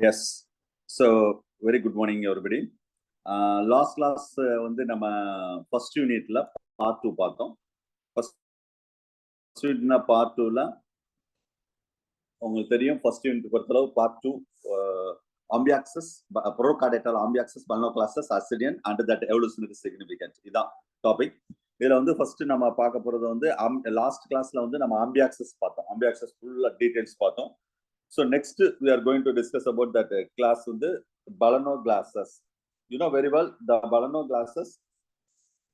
Yes. So very good morning, everybody. Last class வந்து நம்ம first unitல part 2 பார்த்தோம். First unitனா part 2ல உங்களுக்கு தெரியும் first unit பொறுத்தளவு part 2 ambiaxis procardiatal ambiaxis pulmonoclastus ascidian and that evolutionary significance இதான் topic. இதுல வந்து ஃபர்ஸ்ட் நம்ம பார்க்க போறது வந்து லாஸ்ட் கிளாஸ்ல வந்து நம்ம ambiaxis பார்த்தோம். ambiaxis ஃபுல்லா டீடைல்ஸ் பார்த்தோம். So next we are going to discuss about that class with the Balano-Glasses. You know very well the Balano-Glasses.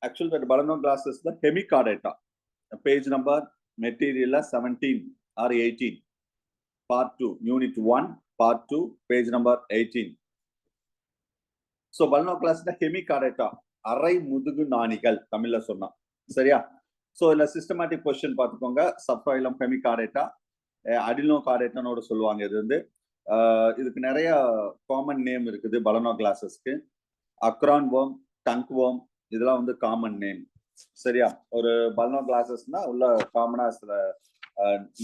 Actually, that Balano-Glasses the hemichordata. Page number material 17 or 18. Part 2, unit 1, part 2, page number 18. So Balano-Glasses the hemichordata. அரை முதுகு நாணிகள் தமிழ்ல சொன்னா சரியா? So இல்ல systematic question பார்த்துக்கோங்க. Subphylum hemichordata. அடினோகார்டேட்டானோட சொல்லுவாங்க. இது வந்து இதுக்கு நிறைய காமன் நேம் இருக்குது பலனோகிளாசஸ்க்கு. அக்ரான் வேர்ம், டங்க் வேர்ம் இதெல்லாம் வந்து காமன் நேம் சரியா? ஒரு பலனோகிளாசஸ்னா உள்ள காமனா சில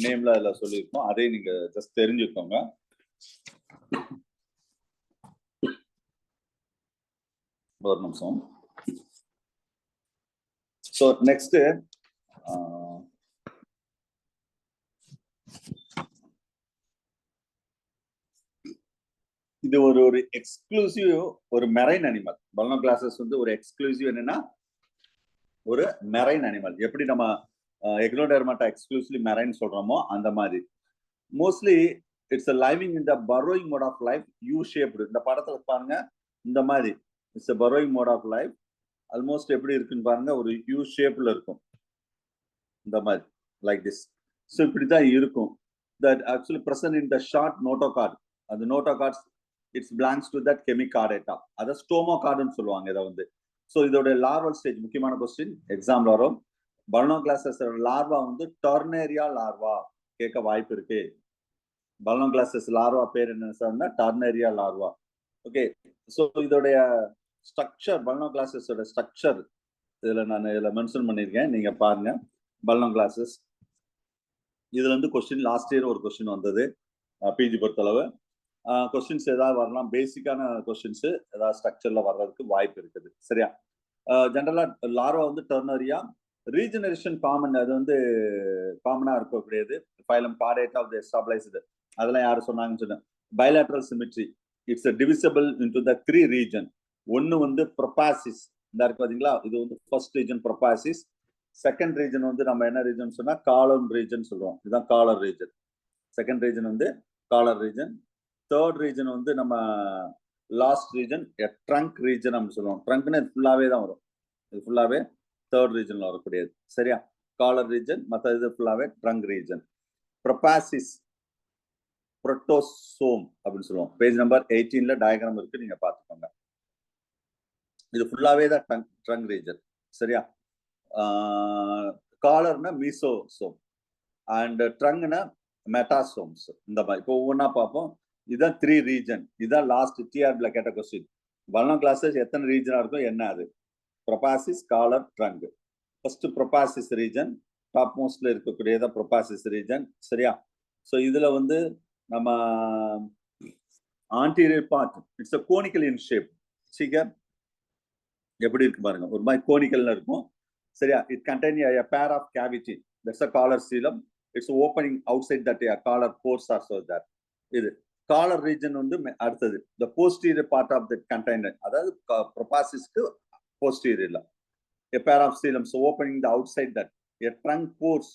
நேம்ல இதுல சொல்லியிருக்கோம். அதை நீங்க ஜஸ்ட் தெரிஞ்சுக்கோங்க. ஒரு நிமிஷம். ஸோ நெக்ஸ்ட் இது ஒரு எக்ஸ்க்ளூசிவ் ஒரு மெரைன் அனிமல். பலனோகிளாசஸ் வந்து ஒரு எக்ஸ்க்ளூசிவ் என்னன்னா ஒரு மெரைன் அனிமல். எப்படி நம்ம எக்னோடெர்மாட்டா எக்ஸ்க்ளூசிவ்லி மெரைன் சொல்றோமோ அந்த மாதிரி. Mostly it's living in the burrowing mode of life U shaped. இந்த படத்துல பாருங்க இந்த மாதிரி it's burrowing mode of life. Almost எப்படி இருக்குன்னு பாருங்க, ஒரு யூ ஷேப்ல இருக்கும் இந்த மாதிரி லைக் திஸ். ஸோ இப்படிதான் இருக்கும். That actually present in the short notochord. அந்த notochords it's belongs to that Hemichordata. அதை ஸ்டோமோகார்டுன்னு சொல்லுவாங்க இதை வந்து. ஸோ இதோட லார்வல் ஸ்டேஜ் முக்கியமான கொஸ்டின் எக்ஸாம்ல வரும். பலனோகிளாசஸ் லார்வா வந்து டர்னேரியா லார்வா கேட்க வாய்ப்பு இருக்கு. பலனோகிளாசஸ் லார்வா பேர் என்ன சொன்னா டர்னேரியா லார்வா. ஓகே. ஸோ இதோடைய ஸ்ட்ரக்சர் பலனோகிளாசஸோட ஸ்ட்ரக்சர் இதுல மென்ஷன் பண்ணியிருக்கேன், நீங்க பாருங்க. பலனோகிளாசஸ் இதுல வந்து கொஸ்டின் லாஸ்ட் இயர் ஒரு கொஸ்டின் வந்தது பிஜி பொறுத்தளவு. கொஸ்டின்ஸ் ஏதாவது வரலாம், பேசிக்கான கொஸ்டின்ஸ் ஏதாவது ஸ்ட்ரக்சர்ல வர்றதுக்கு வாய்ப்பு இருக்குது சரியா? ஜென்ரலா லார்வா வந்து டர்னரியா. ரீஜெனரேஷன் காமன், அது வந்து காமனா இருக்கக்கூடியது. Phylum chordata of the established அதெல்லாம் யாரு சொன்னாங்கன்னு சொன்னேன். Bilateral symmetry it's divisible into the 3 region. ஒன்னு வந்து ப்ரொபாசிஸ் இந்த இருக்கு பாத்தீங்களா, இது வந்து first region proboscis. Second region வந்து நம்ம என்ன ரீஜன் சொன்னா காலர் ரீஜன் சொல்லுவோம். இதுதான் காலர் ரீஜன். செகண்ட் ரீஜன் வந்து காலர் ரீஜன். தேர்ட் ரீஜன் வந்து நம்ம லாஸ்ட் ரீஜன் ட்ரங்க் ரீஜன் அப்படின்னு சொல்லுவோம். ட்ரங்க்னு ஃபுல்லாவே தான் வரும். இது ஃபுல்லாவே தேர்ட் ரீஜன்ல வரக்கூடியது சரியா? காலர் ரீஜன், மற்ற இது ஃபுல்லாவே ட்ரங்க் ரீஜன். ப்ரொபாசிஸ் புரோட்டோசோம் அப்படின்னு சொல்லுவோம். பேஜ் நம்பர் 18ல டயக்ராம் இருக்கு, நீங்க பாத்துக்கோங்க. இது ஃபுல்லாவே தான் ட்ரங்க் ரீஜன் சரியா? காலர்னா மீசோசோம் அண்ட் ட்ரங்க்னா மெட்டாசோம்ஸ். இந்த மாதிரி இப்போ ஒவ்வொன்றா பார்ப்போம். இதுதான் 3 ரீஜன். இதுதான் லாஸ்ட் டிஆர்பில கேட்ட கொஸ்டின். பலனோகிளாசஸ் எத்தனை ரீஜனா இருக்கும் என்ன? அது proboscis, collar, trunk. First proboscis region top மோஸ்ட்ல இருக்கக்கூடியதான் ப்ரொபாசிஸ் ரீஜன் சரியா? ஸோ இதுல வந்து நம்ம anterior part it's a conical in shape. சீக்கிரம் எப்படி இருக்கு பாருங்க, ஒரு மாதிரி கோனிக்கல்ல இருக்கும் சரியா? It contain a pair of cavity, that's a collar coelom. It's opening outside that collar pores are so that. இது காலர் ரீஜன் வந்து அடுத்தது the posterior part of the container, அதாவது ப்ரொபாசிஸ்க்கு போஸ்டீரியர்ல a pair of coelom so opening the outside that a trunk pores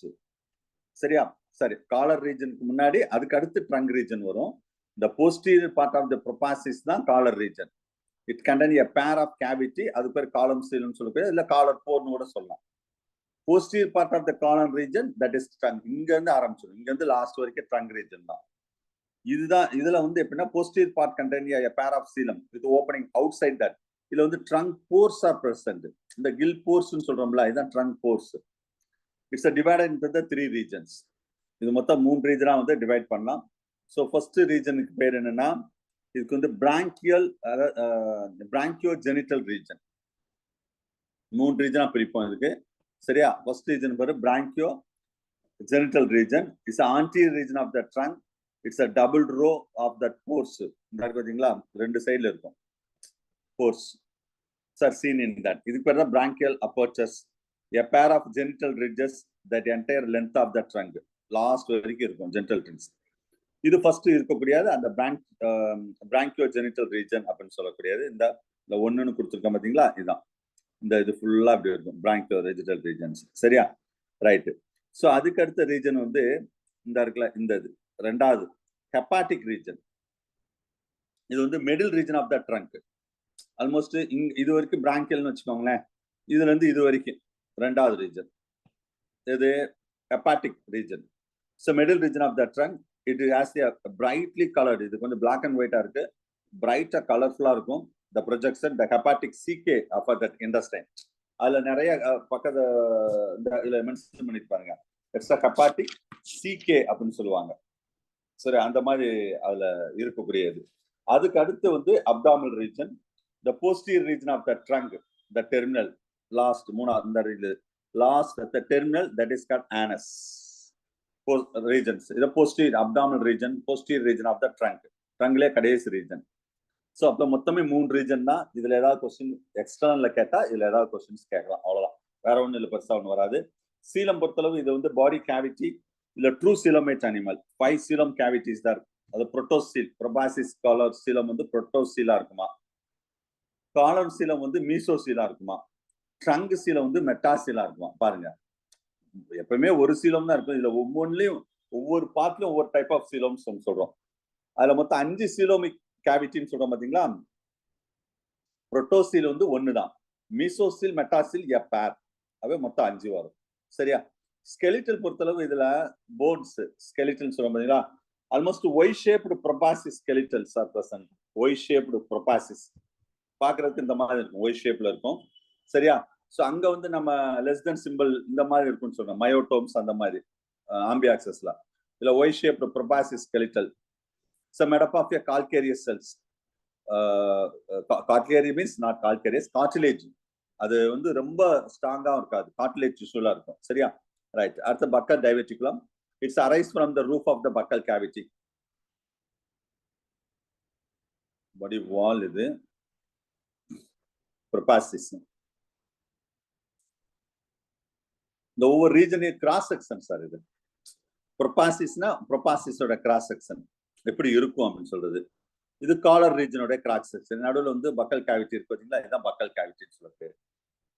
சரியா? சரி, collar ரீஜனுக்கு முன்னாடி அதுக்கு அடுத்து trunk region வரும். the posterior part of the proboscis தான் collar region. It contain a pair of cavity, அது பேர் காலம் சீலம் சொல்லக்கூடிய இல்ல காலர் போர்னு கூட சொல்லலாம். posterior part of the colon region that is trunk. இங்க இருந்து ஆரம்பிச்சிடும், இங்க இருந்து லாஸ்ட் வரைக்கும் ட்ரங்க் ரீஜன் தான். இதுதான் இதுல வந்து எப்படின்னா posterior part contain a pair of coelom with opening outside that. இதுல வந்து trunk pores are present. இந்த gill pores னு சொல்றோம்ல, இதுதான் trunk pores. It's a divided into the 3 regions. இது மொத்தம் 3 ரீஜனா வந்து டிவைட் பண்ணலாம். ஸோ ஃபர்ஸ்ட் ரீஜனுக்கு பேர் என்னன்னா, இதுக்கு வந்து பிராங்கியோஜெனிட்டல் ரீஜன். 3 ரீஜனா பிரிப்போம் இதுக்கு சரியா? ஃபர்ஸ்ட் ரீஜன் பேரு branchiogenital region. It's anterior region of the trunk. It's a double row of that pores. இந்த பார்த்தீங்களா, ரெண்டு சைடுல இருக்கும் pores are seen in that. இதுக்கு பேர் தான் branchial apertures, a pair of genital ridges that entire length of the trunk, last வரைக்கும் இருக்கும் genital ridges. இது ஃபர்ஸ்ட் இருக்கக்கூடியது அந்த branchiogenital region அப்படின்னு சொல்லக்கூடியது. இந்த ஒண்ணுன்னு கொடுத்துருக்கோம் பாத்தீங்களா, இதுதான். இந்த இது ஃபுல்லா அப்படி இருக்கும் branchiogenital regions. சரியா, ரைட். ஸோ அதுக்கு அடுத்த ரீஜன் வந்து இந்த இருக்குல்ல, இந்த இது ரெண்டாவது ஹெப்பாட்டிக் ரீஜன். இது வந்து middle region of the trunk. Almost இது வரைக்கும் பிராங்கியல்னு வச்சுக்கோங்களேன். இதுல இருந்து இது வரைக்கும் ரெண்டாவது ரீஜன் இது hepatic region. So middle region of the trunk, it has a brightly coloured. இது கொஞ்சம் பிளாக் அண்ட் ஒயிட்டா இருக்கு, பிரைட்டா கலர்ஃபுல்லா இருக்கும். The projection the hepatic caeca of that intestine. அதுல நிறைய பக்கத்து இதுல மென்ஷன் பண்ணிருப்பாங்க. இட்ஸ் அ ஹெப்பாட்டிக் சிகே அப்படின்னு சொல்லுவாங்க. சரி, அந்த மாதிரி அதுல இருக்கக்கூடியது. அதுக்கு அடுத்து வந்து abdominal region, the posterior region of the trunk, the terminal, last the terminal, that is called anus. Regions, the posterior abdominal region, posterior region of the trunk, trunk le கடைசி region. So அப்ப மொத்தமே 3 region தான். இதுல ஏதாவது question எக்ஸ்டர்னல்ல கேட்டா இதுல ஏதாவது questions கேட்கலாம், அவ்வளவுதான். வேற ஒண்ணு இல்ல, பெருசா ஒண்ணு வராது. சீலம் பொறுத்தளவு இது வந்து பாடி கேவிட்டி, இல்ல ட்ரூ சீலமேட் அனிமல். 5 சீலம் கேவிட்டிஸ் தான். அது புரோட்டோசீல், ப்ரோபாசிஸ் காலர் சீலம் வந்து புரோட்டோசீலா இருக்குமா, காலர் சீலம் வந்து மீசோசீலா இருக்குமா, ட்ரங்க் சீலம் வந்து மெட்டாசீலா இருக்குமா. பாருங்க, எப்பவுமே ஒரு சீலம் தான் இருக்கும். இதுல ஒவ்வொன்றுலயும் ஒவ்வொரு பார்ட்லயும் ஒவ்வொரு டைப் ஆஃப் சீலம் சொல்றோம். அதுல மொத்தம் 5 சீலோமிக் கேவிட்டின்னு சொல்றோம் பாத்தீங்களா. புரோட்டோசீல் வந்து ஒண்ணுதான், மீசோசீல் மெட்டாசீல் எ பேர், அவே மொத்தம் 5 வரும். சரியா. ஸ்கெலிட்டல் பொறுத்தளவு இதுல போன்ஸ் ஸ்கெலிட்டல் சொல்றோம் பாத்தீங்களா. Almost Y shaped proboscis skeletals are present. Y shaped proboscis பாக்குறதுக்கு இந்த மாதிரி இருக்கும், ஒய் ஷேப்ல இருக்கும். சரியா. சோ அங்க வந்து நம்ம லெஸ் தென் சிம்பிள் இந்த மாதிரி இருக்கும்னு சொல்றோம், மயோட்டோம்ஸ் அந்த மாதிரி ஆம்பியாக்சஸ்ல. இதுல Y shaped proboscis skeletal. So made up of calcareous cells. Calcari means not calcareous, cartilage. அது வந்து ரொம்ப ஸ்ட்ராங்கா இருக்காது, கார்டிலேஜ் டிஷ்யூலா இருக்கும். சரியா, ரைட். அடுத்த buccal diverticulum. It's arise from the roof of the buccal cavity. Body wall இது ப்ரோபாசிஸ். இந்த ஒவ்வொரு ரீஜனையும் கிராஸ் செக்ஷன் சார். இது ப்ரோபாசிஸ்னா ப்ரோபாசிஸோட கிராஸ் செக்ஷன் எப்படி இருக்கும் அப்படின்னு சொல்றது. இது காலர் ரீஜனோட கிராஸ் செக்ஷன். நடுவில் வந்து பக்கல் கேவிட்டி இருக்கு பார்த்தீங்களா, இதுதான் பக்கல் கேவிட்டின்னு சொல்ல பேர்.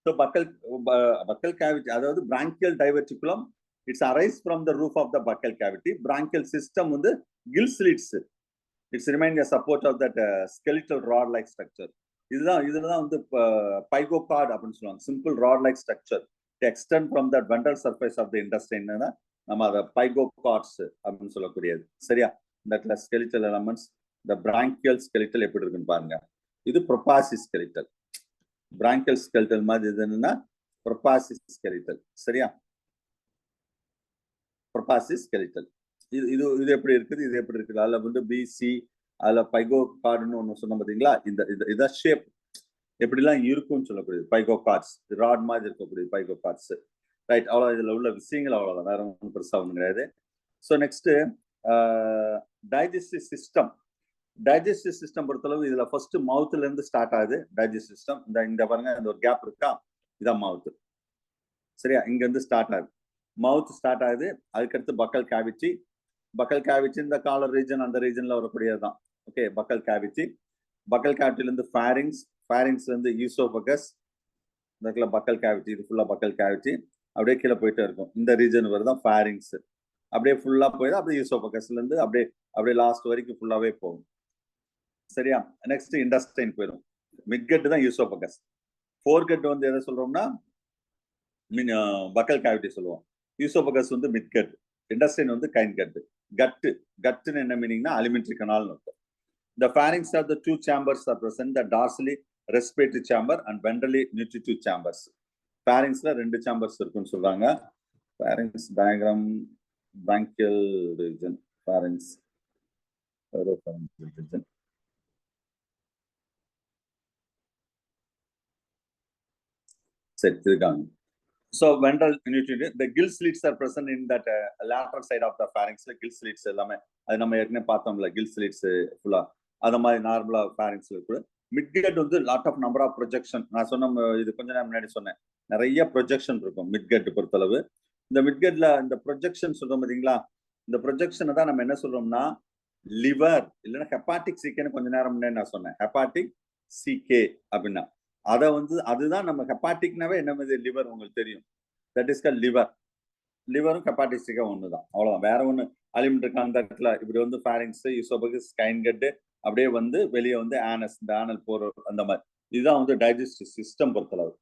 ஸோ பக்கல் கேவிட்டி அதாவது branchial diverticulum. It's arise from the roof of the buccal cavity. Branchial system வந்து gill slits. It's remind a support of that skeletal rod like structure. இதுதான் வந்து பைகோகார்ட் அப்படின்னு சொல்லுவாங்க. Simple rod like structure to extend from the ventral surface of the intestine, நம்ம அத பைகோகார்ட்ஸ் அப்படின்னு சொல்லக்கூடியது. சரியா. இந்த ஸ்கெலிட்டல் எலமெண்ட்ஸ், இந்த பிராங்கியல் ஸ்கெலிட்டல் எப்படி இருக்குன்னு பாருங்க. இது ப்ரோபாசிஸ் ஸ்கெலிட்டல். பிராங்கியல் ஸ்கெலிட்டல் மாதிரி இது என்னன்னா ப்ரோபாசிஸ் ஸ்கெலிட்டல். சரியா, ப்ரோபாசிஸ் ஸ்கெலிட்டல். இது எப்படி இருக்குது, இது எப்படி இருக்குது. அதுல வந்து பிசி, அதுல பைகோகார்டுன்னு ஒண்ணு சொன்ன பாத்தீங்களா. இந்த ஷேப் எப்படிலாம் இருக்கும்னு சொல்லக்கூடியது பைகோகார்ட்ஸ். ராட் மாதிரி இருக்கக்கூடிய பைகோகார்ட்ஸ். ரைட். அவ்வளோ இதுல உள்ள விஷயங்கள் அவ்வளவுதான், வேற ஒன்றும் பெருசா ஒன்றும் கிடையாது. So next digestive system. Digestive system பொறுத்தளவு இதுல ஃபர்ஸ்ட் மவுத்ல இருந்து ஸ்டார்ட் ஆகுது டைஜஸ்டிவ் சிஸ்டம். இந்த பாருங்க, இந்த ஒரு கேப் இருக்கா, இதான் மவுத். சரியா, இங்க இருந்து ஸ்டார்ட் ஆகுது, மவுத் ஸ்டார்ட் ஆகுது. அதுக்கடுத்து பக்கல் கேவிட்டி. பக்கல் கேவிட்டி இந்த காலர் ரீஜன், அந்த ரீஜன்ல வரக்கூடியதுதான். Okay, பக்கல் cavity. பக்கல் கேவிட்டில இருந்து ஃபேரிங்ஸ், ஃபேரிங்ஸ்ல இருந்து ஈசோபகஸ். இந்த பக்கல் கேவிட்டி, இது ஃபுல்லா பக்கல் கேவிட்டி. அப்படியே கீழே போயிட்டே இருக்கும். இந்த ரீஜன் வருதான் ஃபேரிங்ஸ். அப்படியே ஃபுல்லா போயிடும். அப்படியே ஈசோபகஸ்ல இருந்து அப்படியே லாஸ்ட் வரைக்கும் ஃபுல்லாவே போகும். சரியா. நெக்ஸ்ட் இண்டஸ்டைன் போயிடும். மிட்கட் தான் ஈசோபகஸ். ஃபோர்கட் வந்து எதை சொல்றோம்னா பக்கல் கேவிட்டி சொல்லுவோம். ஈசோபகஸ் வந்து மிட்கட், இண்டஸ்டைன் வந்து கைன்கட். கட்டுன்னு என்ன மீனிங்னா அலிமெண்ட்ரி கனால்னு இருக்கும். The pharynx of the two chambers are present, the dorsally respiratory chamber and ventrally nutritive chambers. Pharynxல 2 chambers இருக்குன்னு சொல்றாங்க. Pharynx diagram, bronchial region, pharynx, oropharyngeal region. சரி, இருக்காங்க. So ventral nutrient, the gill slits are present in that lateral side of the pharynx. Gill slits எல்லாமே அது நம்ம ஏற்கனவே பார்த்தோம்ல, gill slits ஃபுல்லா அந்த மாதிரி நார்மலா pharynxல இருக்கு. மிட்கட் வந்து lot of number of projection, நான் சொன்ன இது கொஞ்ச நேரம் முன்னாடி சொன்னேன், நிறைய ப்ரொஜெக்ஷன் இருக்கும் மிட்கட் பொறுத்தளவு. இந்த மிட்கட்ல இந்த ப்ரொஜெக்ஷன் சொல்றோம் பாத்தீங்களா, இந்த ப்ரொஜெக்ஷனை தான் நம்ம என்ன சொல்றோம்னா லிவர் இல்லைன்னா ஹெப்பாட்டிக் சீக்கேன்னு கொஞ்ச நேரம் முன்னாடி நான் சொன்னேன், ஹெப்பாட்டிக் சீகே அப்படின்னா அதை வந்து அதுதான் நம்ம ஹெப்பாட்டிக்னாவே என்ன லிவர் உங்களுக்கு தெரியும், தட் இஸ் கால் லிவர். லிவரும் ஹெப்பாட்டிக் சீக்கா ஒண்ணுதான், அவ்வளவுதான், வேற ஒண்ணு அலிமெண்ட் கான்டாக்ட்ல இப்படி வந்து ஃபேரிங்ஸ், ஈசோபகஸ், ஸ்கைன்கட் அப்படியே வந்து வெளியே வந்து ஆனஸ், இந்த ஆனல் போற அந்த மாதிரி, இதுதான் வந்து டைஜஸ்டிவ் சிஸ்டம் பொறுத்தளவு.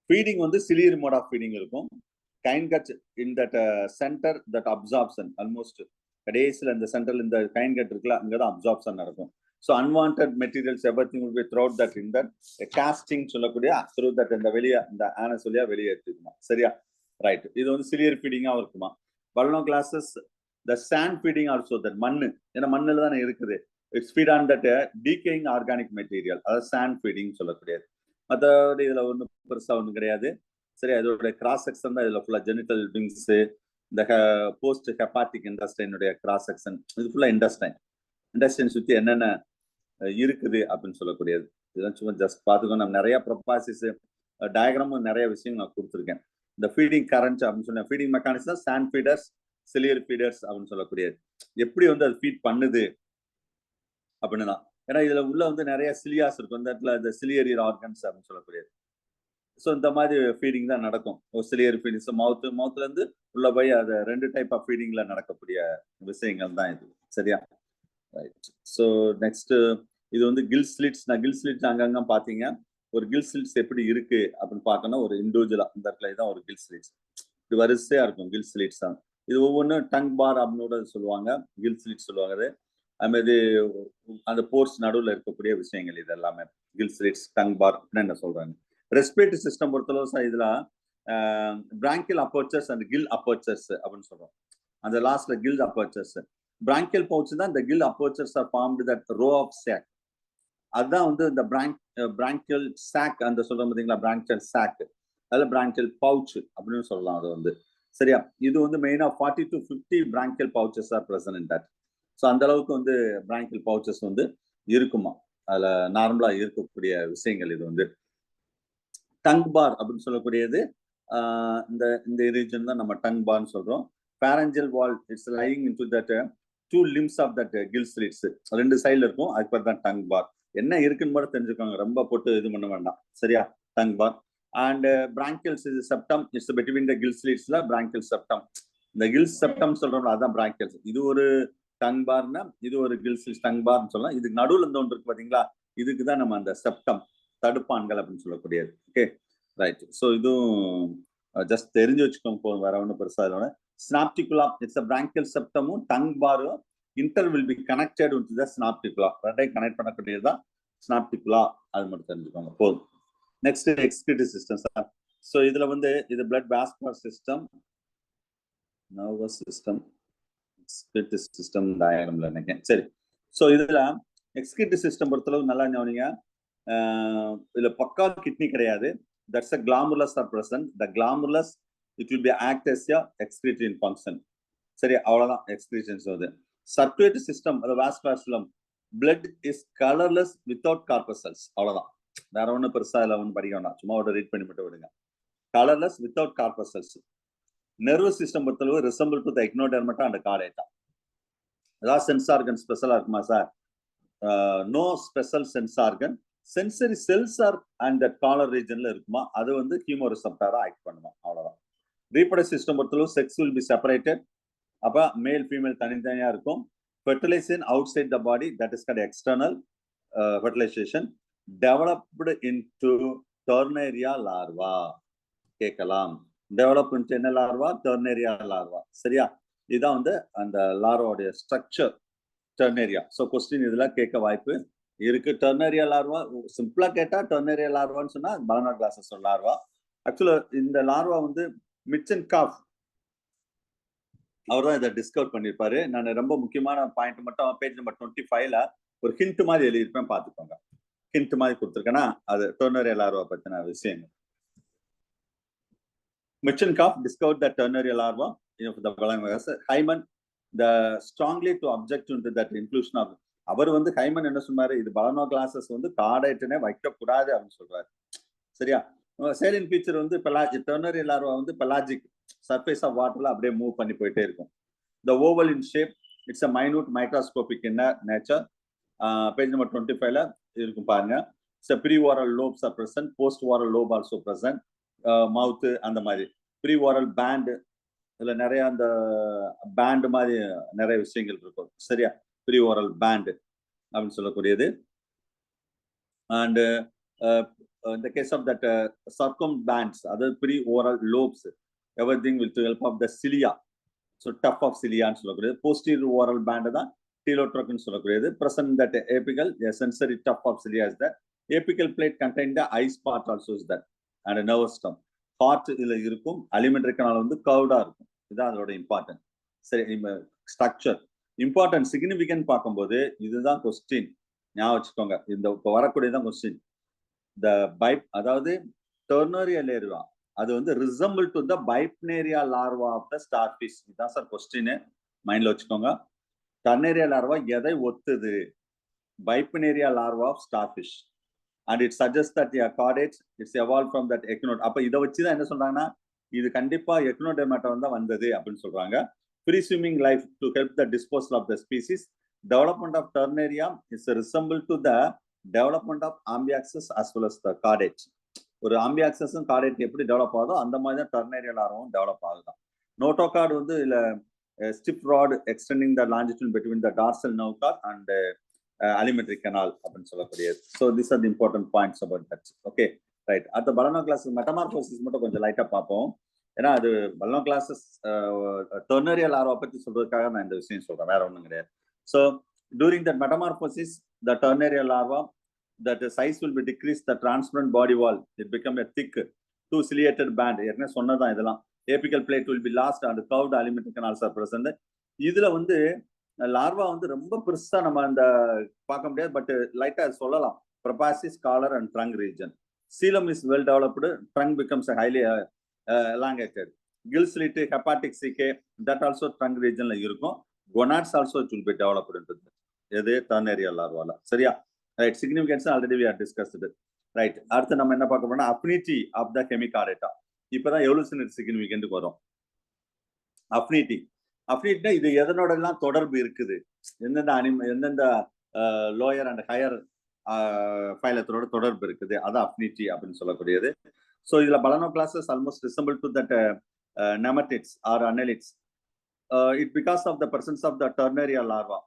ஃபீடிங் வந்து சிலியரி மோட் ஆஃப் ஃபீடிங் இருக்கும். கைன்கட் in that centre that absorption, almost கடைசியில் இந்த சென்டர்ல இந்த கைன்கட் இருக்குல்ல, அங்கதான் அப்சார்ப்ஷன் நடக்கும். So unwanted materials, everything will be throughout that in that casting சொல்லக்கூடிய through that இந்த வெளியே இந்த ஆனஸ் வழியா வெளியே எடுத்துக்குமா, சரியா, ரைட். இது வந்து சிலியர் ஃபீடிங்கா இருக்குமா. பலனோ classes the sand feeding also, that மண்ணு, ஏன்னா மண்ணுல தானே இருக்குது, it's feed on that decaying organic material, அதாவது சாண்ட் ஃபீடிங் சொல்லக்கூடியது. மற்றபடி இதுல ஒன்றும் பெருசா ஒன்றும் கிடையாது, சரி. அதோட கிராஸ் செக்ஷன் தான் இதுல ஃபுல்லா ஜெனிட்டல் விங்ஸ், இந்த போஸ்ட் ஹெப்பாட்டிக் இன்டஸ்டைனுடைய கிராஸ் செக்ஷன், இது ஃபுல்லா இன்டஸ்டைன் சுத்தி என்னென்ன இருக்குது அப்படின்னு சொல்லக்கூடியது. இதெல்லாம் சும்மா ஜஸ்ட் பார்த்துக்கோ. நம்ம நிறைய ப்ரொபாசிஸ் டயக்ராமும் நிறைய விஷயம் நான் கொடுத்துருக்கேன். இந்த ஃபீடிங் கரண்ட் அப்படின்னு சொன்ன feeding mechanism sand feeders, ciliary feeders அப்படின்னு சொல்லக்கூடியது. எப்படி வந்து அது ஃபீட் பண்ணுது அப்படின்னு தான். ஏன்னா இதுல உள்ள வந்து நிறைய சிலியாஸ் இருக்கும், இந்த இடத்துல இந்த சிலியரி ஆர்கன்ஸ் அப்படின்னு சொல்லக்கூடியது. ஸோ இந்த மாதிரி ஃபீடிங் தான் நடக்கும். சிலியர் ஃபீடிங்ஸ் மவுத்ல இருந்து உள்ள போய் அது 2 டைப் ஆஃப் ஃபீடிங்ல நடக்கக்கூடிய விஷயங்கள் தான் இது, சரியா, ரைட். ஸோ நெக்ஸ்ட் இது வந்து கில் ஸ்லிட்ஸ். நான் கில் ஸ்லிட்ஸ் அங்கங்க பாத்தீங்க, ஒரு கில் ஸ்லிட்ஸ் எப்படி இருக்கு அப்படின்னு பார்க்கணும், ஒரு இண்டிவிஜுவலா இந்த இடத்துல தான் ஒரு கில் ஸ்லிட்ஸ், இது வரிசையா இருக்கும் கில் ஸ்லிட்ஸ் தான். இது ஒவ்வொன்றும் டங் பார் அப்படின்னு சொல்லுவாங்க, கில் ஸ்லிட்ஸ் சொல்லுவாங்க. அது மாதிரி அந்த போர்ஸ் நடுவில் இருக்கக்கூடிய விஷயங்கள் இது எல்லாமே கில் ஸ்லிட்ஸ், டங் பார் என்ன சொல்றாங்க. ரெஸ்பிரேட்டரி சிஸ்டம் பொறுத்தளவு இதுல branchial apertures and gill apertures அப்படின்னு சொல்றோம். அந்த லாஸ்ட்ல கில் அப்பர்ச்சர்ஸ், பிராங்கியல் பவுச் தான் இந்த gill apertures are formed that row of sac. அதுதான் வந்து இந்த பிராங்கியல் சாக் அந்த சொல்றோம் பார்த்தீங்களா, பிராங்கியல் சாக், அதில் பிராங்கியல் பவுச் அப்படின்னு சொல்லலாம் அது வந்து, சரியா. இது வந்து மெயினா 40 to 50 bronchial pouches R present in that. So அந்த அளவுக்கு வந்து பிராங்கியல் பவுச்சஸ் வந்து இருக்குமா, அதுல நார்மலா இருக்கக்கூடிய விஷயங்கள். இது வந்து டங் பார் அப்படின்னு சொல்லக்கூடியது, இந்த இந்த ரீஜன் தான் நம்ம டங் பார்னு சொல்றோம். pharyngeal wall, it's lying into that 2 limbs of that gill slits, 2 சைடுல இருக்கும், அதுக்கு பேர் தான் டங் பார். என்ன இருக்குன்னு மட்டும் தெரிஞ்சுக்கோங்க, ரொம்ப போட்டு இது பண்ண வேண்டாம், சரியா. டங் பார் அண்ட் பிராங்கியல்ஸ் இது septum, it's between the gill ஸ்லிட்ஸ்ல பிராங்கியல் செப்டம். இந்த கில் செப்டம் சொல்றோம்ல, அதான் பிராங்கியல்ஸ். இது ஒரு டங் பார்னா, இது ஒரு கில் ஸ்லிட்ஸ் டங் பார்னு சொல்லலாம். இதுக்கு நடுவில் இந்த ஒன்று இருக்கு பாத்தீங்களா, இதுக்கு தான் நம்ம அந்த செப்டம், தடுப்பான்கள் அப்படின்னு சொல்லக்கூடியது. Okay, right. ஸோ இதுவும் ஜஸ்ட் தெரிஞ்சு வச்சுக்கோங்க போதும், வேற ஒன்றும் பெருசா இல்லை. Synapticula, it's a branchial septum, tongue bar, inter will be connected with the synapticula. ரெண்டை கனெக்ட் பண்ணக்கூடியது தான் synapticula, அது மட்டும் தெரிஞ்சுக்கோங்க போதும். Next excretory system sir. So இதுல வந்து இது blood vascular system, nervous system, excretory system டயக்ராம்ல நினைக்கிறேன், சரி. ஸோ இதுல எக்ஸ்கிரிட்டரி சிஸ்டம் பொறுத்தளவு நல்லா ஞாபகம், இதுல பக்கா கிட்னி கிடையாது. That's a glomerulus are present. The glomerulus, it will be act as a excretin function, சரி, அவ்வளவுதான் எக்ஸ்கிரீஷன்ஸ் வருது. சர்க்குலேட்டரி சிஸ்டம், அது vascular system, blood is colorless without corpuscles, அவ்வளவுதான், வேற ஒன்றும் பெருசா இல்லை, ஒன்றும் படிக்க வேண்டாம், சும்மா ஒரு ரீட் பண்ணி மட்டும் விடுங்க. colorless without corpuscles. Nervous system பொறுத்தளவு resemble to the Echinodermata and Chordata. அதாவது சென்ஸ் ஆர்கன் ஸ்பெஷலா இருக்குமா sir? No special sense organ. Sensory cells are and collar ரீஜன்ல இருக்குமா, அது வந்து ஹீமோரிசெப்டாரா ஆக்ட் பண்ணுமா, அவ்வளவுதான். ரீப்ரொடக்டிவ் சிஸ்டம் பொறுத்தளவு செக்ஸ் வில் பி செப்பரேட்டட், அப்ப மேல் ஃபீமேல் தனித்தனியா இருக்கும். Fertilisation outside the body, that is called external fertilisation. Developed into tornaria larva, கேட்கலாம். டெவலப் இன்டு என்ன லார்வா? டர்னேரியா லார்வா, சரியா. இதுதான் வந்து அந்த லார்வாவுடைய ஸ்ட்ரக்சர், டர்னேரியா. ஸோ கொஸ்டின் இதுல கேட்க வாய்ப்பு இருக்கு. டர்னேரியா லார்வா சிம்பிளா கேட்டா டர்னேரியா லார்வான்னு சொன்னா பலனா கிளாஸஸ் லார்வா. ஆக்சுவலா இந்த லார்வா வந்து மிச்சன் காஃப் அவர் தான் இதை டிஸ்கவர் பண்ணிருப்பாரு. நான் ரொம்ப முக்கியமான பாயிண்ட் மட்டும் பேஜ் நம்பர் 25ல ஒரு ஹிண்ட் மாதிரி எழுதியிருப்பேன், பாத்துக்கோங்க. ஹிண்ட் மாதிரி கொடுத்துருக்கேன்னா அது டர்னேரியா லார்வா பத்தின விஷயங்கள். Michenkopf discovered the ternary larva of the Balanogalas. Hyman, the strongly to object into that inclusion of அவர் வந்து ஹைமன் என்ன சொன்னாரு, இது பலனோ கிளாஸஸ் வந்து கார்டேட்டனே வைக்கக்கூடாது அப்படின்னு சொல்றாரு. சரியா? சேலின் ஃபீச்சர் வந்து டெர்னரி லார்வா வந்து பெலாஜிக் சர்ஃபேஸ் ஆஃப் வாட்டர்ல அப்படியே மூவ் பண்ணி போயிட்டே இருக்கும். The oval in shape, it's a minute microscopic in nature. Page number 25 இருக்கும் பாருங்க. So pre-oral lobes are present, post-oral lobe also present, mouth அந்த மாதிரி. Pre-oral band, இதுல நிறைய அந்த பேண்ட் மாதிரி நிறைய விஷயங்கள் இருக்கும். சரியா? Pre-oral band அப்படின்னு சொல்லக்கூடியது. And in the case of that circumbands, other pre-oral lobes, everything will to help of the cilia. So tuft of cilia ன்னு சொல்லக்கூடியது. Posterior oral band தான் telotrochus ன்னு சொல்லக்கூடியது. Present that apical, a sensory tuft of cilia is that. Apical plate contain the eye spot also is that. And a nervous stem. Heart இதுல இருக்கும். Alimentary canal வந்து curved இருக்கும். இதுதான் அதோட important. சரி, ஸ்ட்ரக்சர் இம்பார்ட்டன்ட் சிக்னிஃபிகன்ட் பார்க்கும்போது இதுதான் question. ஞாபகம் வச்சுக்கோங்க, இந்த இப்போ வரக்கூடியதான் கொஸ்டின். த பைப், அதாவது டெர்னரியா லார்வா அது வந்து resemble to the bipinnaria larva of the star fish. இதுதான் சார் கொஸ்டின், மைண்ட்ல வச்சுக்கோங்க. டர்னேரியா லார்வா எதை ஒத்துது? Bipinnaria larva of star fish. And it suggests that the chordates it's evolved from that echinoderm. அப்ப இத வச்சு தான் என்ன சொல்றாங்கன்னா, இது கண்டிப்பா எக்னோடெர்மாட்டா தான் வந்தது அப்படின்னு சொல்றாங்க. Free swimming life to help the disposal of the species. Development of Ternaria is resembled to the development of Ambiaxis as well as the chordate. ஒரு ஆம்பியாக்சஸும் கார்டேட் எப்படி டெவலப் ஆகுதோ அந்த மாதிரி தான் டர்னேரியா லார்வாவும் டெவலப் ஆகுதான். நோட்டோகார்டு வந்து இல்ல stiff rod extending the longitude between the dorsal nerve cord and alimentary canal அப்படின்னு சொல்லக்கூடியது. So these are the important points about that. Okay, right. At the Balano classes metamorphosis மட்டும் கொஞ்சம் லைட்டா பார்ப்போம். ஏன்னா அது பலனோ கிளாஸஸ் டெர்னரியா லார்வா பத்தி சொல்றதுக்காக நான் இந்த விஷயம் சொல்றேன், வேற ஒண்ணும் கிடையாது. So during that metamorphosis, the ternaria larva, that the size will be decreased, the transparent body wall, it become a thick two ciliated band. ஏற்கனவே சொன்னதான் இதெல்லாம். Apical plate will be lost and curved alimentary canals are present. இதுல வந்து larva வந்து ரொம்ப பெருசா நம்ம அந்த பார்க்க முடியாது, பட் லைட்டா சொல்லலாம். Proboscis, collar and trunk region. Coelom is well developed, trunk becomes a highly elongated. Gill slit, hepatic CK, that also trunk region ல இருக்கும். Gonads also it will be developed into that. இது டர்னரியா லார்வால. சரியா? Right. Significance already we have discussed it. Right. அடுத்து நம்ம என்ன பார்க்க போறோம்னா affinity of the chemichordata. இப்பதான் எவல்யூஷனரி சிக்னிஃபிகன்ட்க்கு வரும். affinity. அஃபினிட்டினா இது எதனோட எல்லாம் தொடர்பு இருக்குது, எந்தெந்த லோயர் அண்ட் ஹையர் ஃபைலத்தோட தொடர்பு இருக்குது, அதான் அஃபினிட்டி அப்படின்னு சொல்லக்கூடியது. ஸோ இதுல Balanoglossus almost resemble to that nematids or annelids. It because of the presence of the tornaria larva.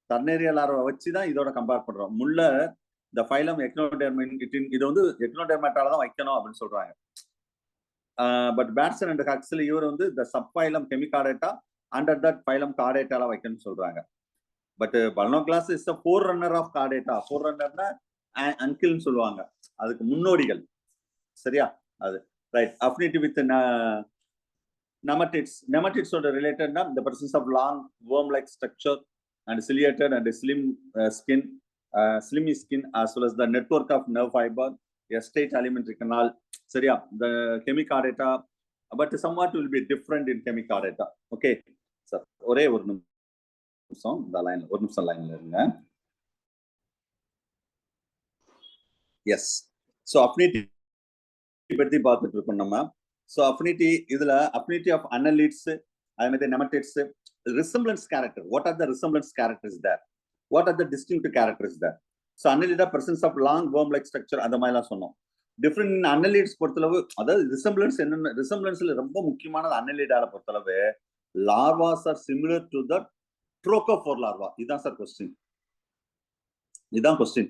Tornaria larva வச்சு தான் இதோட கம்பேர் பண்றோம். முள்ள இந்த ஃபைலம் எக்னோடெர்மின், இது வந்து எக்னோடெர்மாட்டால தான் வைக்கணும் அப்படின்னு சொல்றாங்க. பட் பேட்சன் அண்ட் ஹக்ஸ்லி இவர் வந்து the subphylum Hemichordata under that phylum கார்டேட்டால வைக்கணும்னு சொல்றாங்க. But Balanoglossus is a forerunner of chordata. forerunnerனா அங்கிள்னு சொல்லுவாங்க, அதுக்கு முன்னோடிகள். சரியா? அது right. affinity with nematids. nematids ஓட ரிலேட்டட்னா the presence of long worm like structure and ciliated and slim skin, slimy skin as well as the network of nerve fiber, a straight alimentary canal. சரியா? the chemichordata but somewhat will be different in chemichordata. okay sir, ஒரே ஒரு நிமிஷம் இந்த line, ஒரு நிமிஷம் லைன்ல இருங்க. S. So affinity பற்றி பார்த்துட்டு இருக்கோம் நம்ம. ஸோ அஃபினிட்டி, இதுல அஃபினிட்டி ஆஃப் அனலிட்ஸ், அதே மாதிரி nematids, resemblance character. What are the resemblance characters there? What are the distinct characters there? So Annelida presence of long worm like structure, அந்த மாதிரிலாம் சொன்னோம். டிஃப்ரெண்ட் அனலிட்ஸ் பொறுத்தளவு, அதாவது ரிசம்பிளன்ஸ் என்னென்ன, ரிசம்பிளன்ஸ்ல ரொம்ப முக்கியமானது அனலிடால பொறுத்தளவு larvas are similar to the trochophore larva. இதான் சார் கொஸ்டின், இதான் கொஸ்டின்.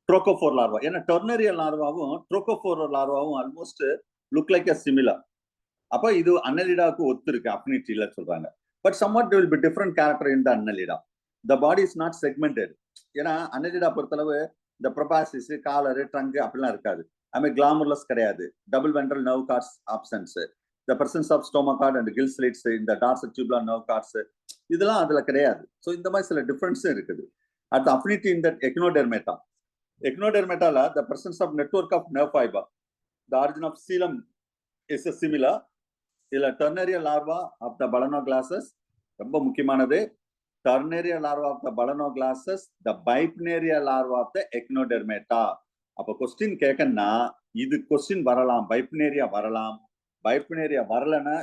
trochophore larva, ஏன்னா டர்னரியா லார்வாவும் trochophore லார்வாவும் almost look like a similar. அப்ப இது அன்னலிடாவுக்கு ஒத்து இருக்கு அஃபினிட்டில சொல்றாங்க. But somewhat there will be different character in the annelida. The body is not segmented. ஏன்னா அன்னலிடா பொறுத்தளவு இந்த proboscis, காலர், ட்ரங்க் அப்படிலாம் இருக்காது. அதுமாதிரி கிளாமர்லஸ் கிடையாது. Double ventral nerve cords absence. The presence of stomachard and gill slits in the dorsal tubular nerve cards, இதெல்லாம் அதுல கிடையாது. ஸோ இந்த மாதிரி சில டிஃபரன்ஸும் இருக்குது. At the affinity in that echinodermata. Echinodermata, the presence of network of nerve fiber. The origin of coelom is a similar. இதுல டர்னேரியா larva of the Balanoglossus ரொம்ப முக்கியமானது. Tornaria larva of the Balanoglossus, the bipinnaria larva of the Echinodermata. அப்ப question கேட்கணும்னா இது question வரலாம், பைப்னேரியா வரலாம். பைப்னேரியா வரலன்னா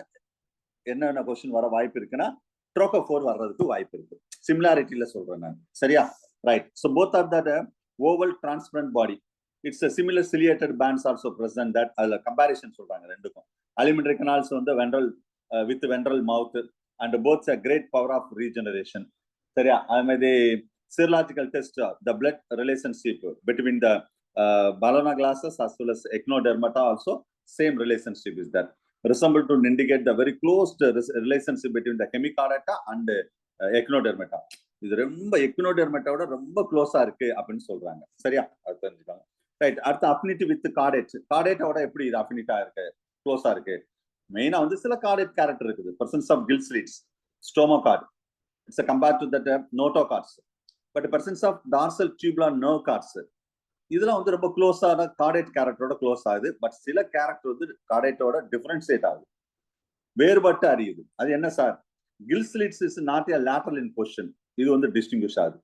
என்னென்ன கொஸ்டின் வர வாய்ப்பு இருக்குன்னா ட்ரோகோஃபோர் வர்றதுக்கு வாய்ப்பு இருக்கு. சிமிலாரிட்டியில சொல்றேன் நான். சரியா? Right. So both are the oval transparent body. It's a similar ciliated bands also present that அதுல கம்பாரிசன் சொல்றாங்க ரெண்டுக்கும். alimentary canals வந்து ventral with ventral mouth and both a great power of regeneration. சரியா? அது மாதிரி serological test the blood relationship between the balanoglasses as well as echinodermata also same relationship is there. Resemble to indicate the very close relationship between the hemichordata and echinodermata. இது ரொம்ப எக்னோடெர்மேட்டாவோட ரொம்ப க்ளோஸா இருக்கு அப்படின்னு சொல்றாங்க. சரியா? அது தெரிஞ்சுக்காங்க. ரைட். அடுத்து அஃபினிட்டி வித் கார்டேட். கார்டேட்டோட எப்படி இது அஃபினிட்டா இருக்கு, க்ளோஸா இருக்கு? மெயினா வந்து சில கார்டேட் கேரக்டர் இருக்குது. presence of gill slits, stomachard. It's a compared to that notochords. But presence of dorsal tubular nerve cords. இதெல்லாம் வந்து ரொம்ப க்ளோஸான கார்டேட் கேரக்டரோட க்ளோஸ் ஆகுது. பட் சில கேரக்டர் வந்து கார்டேட்டோட டிஃபரன்ஷியேட் ஆகுது, வேறுபட்டு அறியுது. அது என்ன சார்? Gill slits is not a lateral in position. இது வந்து டிஸ்டிங்விஷ் ஆகுது.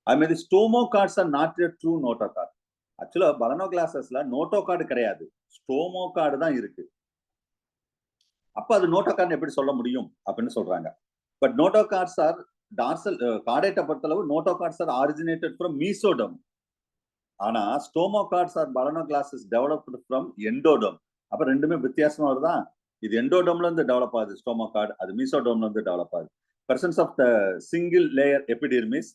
அது மாதிரி stomochords are not a true notochord. ஆக்சுவலா பலனோகிளாசஸ்ல நோட்டோகார்டு கிடையாது, ஸ்டோமோகார்டு தான் இருக்கு. அப்ப அது நோட்டோகார்டு எப்படி சொல்ல முடியும் அப்படின்னு சொல்றாங்க. பட் நோட்டோகார்ட்ஸ் ஆர் டார்சல் கார்டேட்டை பொறுத்தளவு நோட்டோகார்ட்ஸ் ஆர் ஆரிஜினேட்டட் ஃப்ரம் மீசோடம். ஆனா ஸ்டோமோகார்ட்ஸ் ஆர் பலனோகிளாசஸ் டெவலப்டு ஃப்ரம் எண்டோடம். அப்ப ரெண்டுமே வித்தியாசமா வருதா? இது எண்டோடம்ல இருந்து டெவலப் ஆகுது ஸ்டோமோகார்டு, அது மீசோடம்ல இருந்து டெவலப் ஆகுது. presence of the single layer epidermis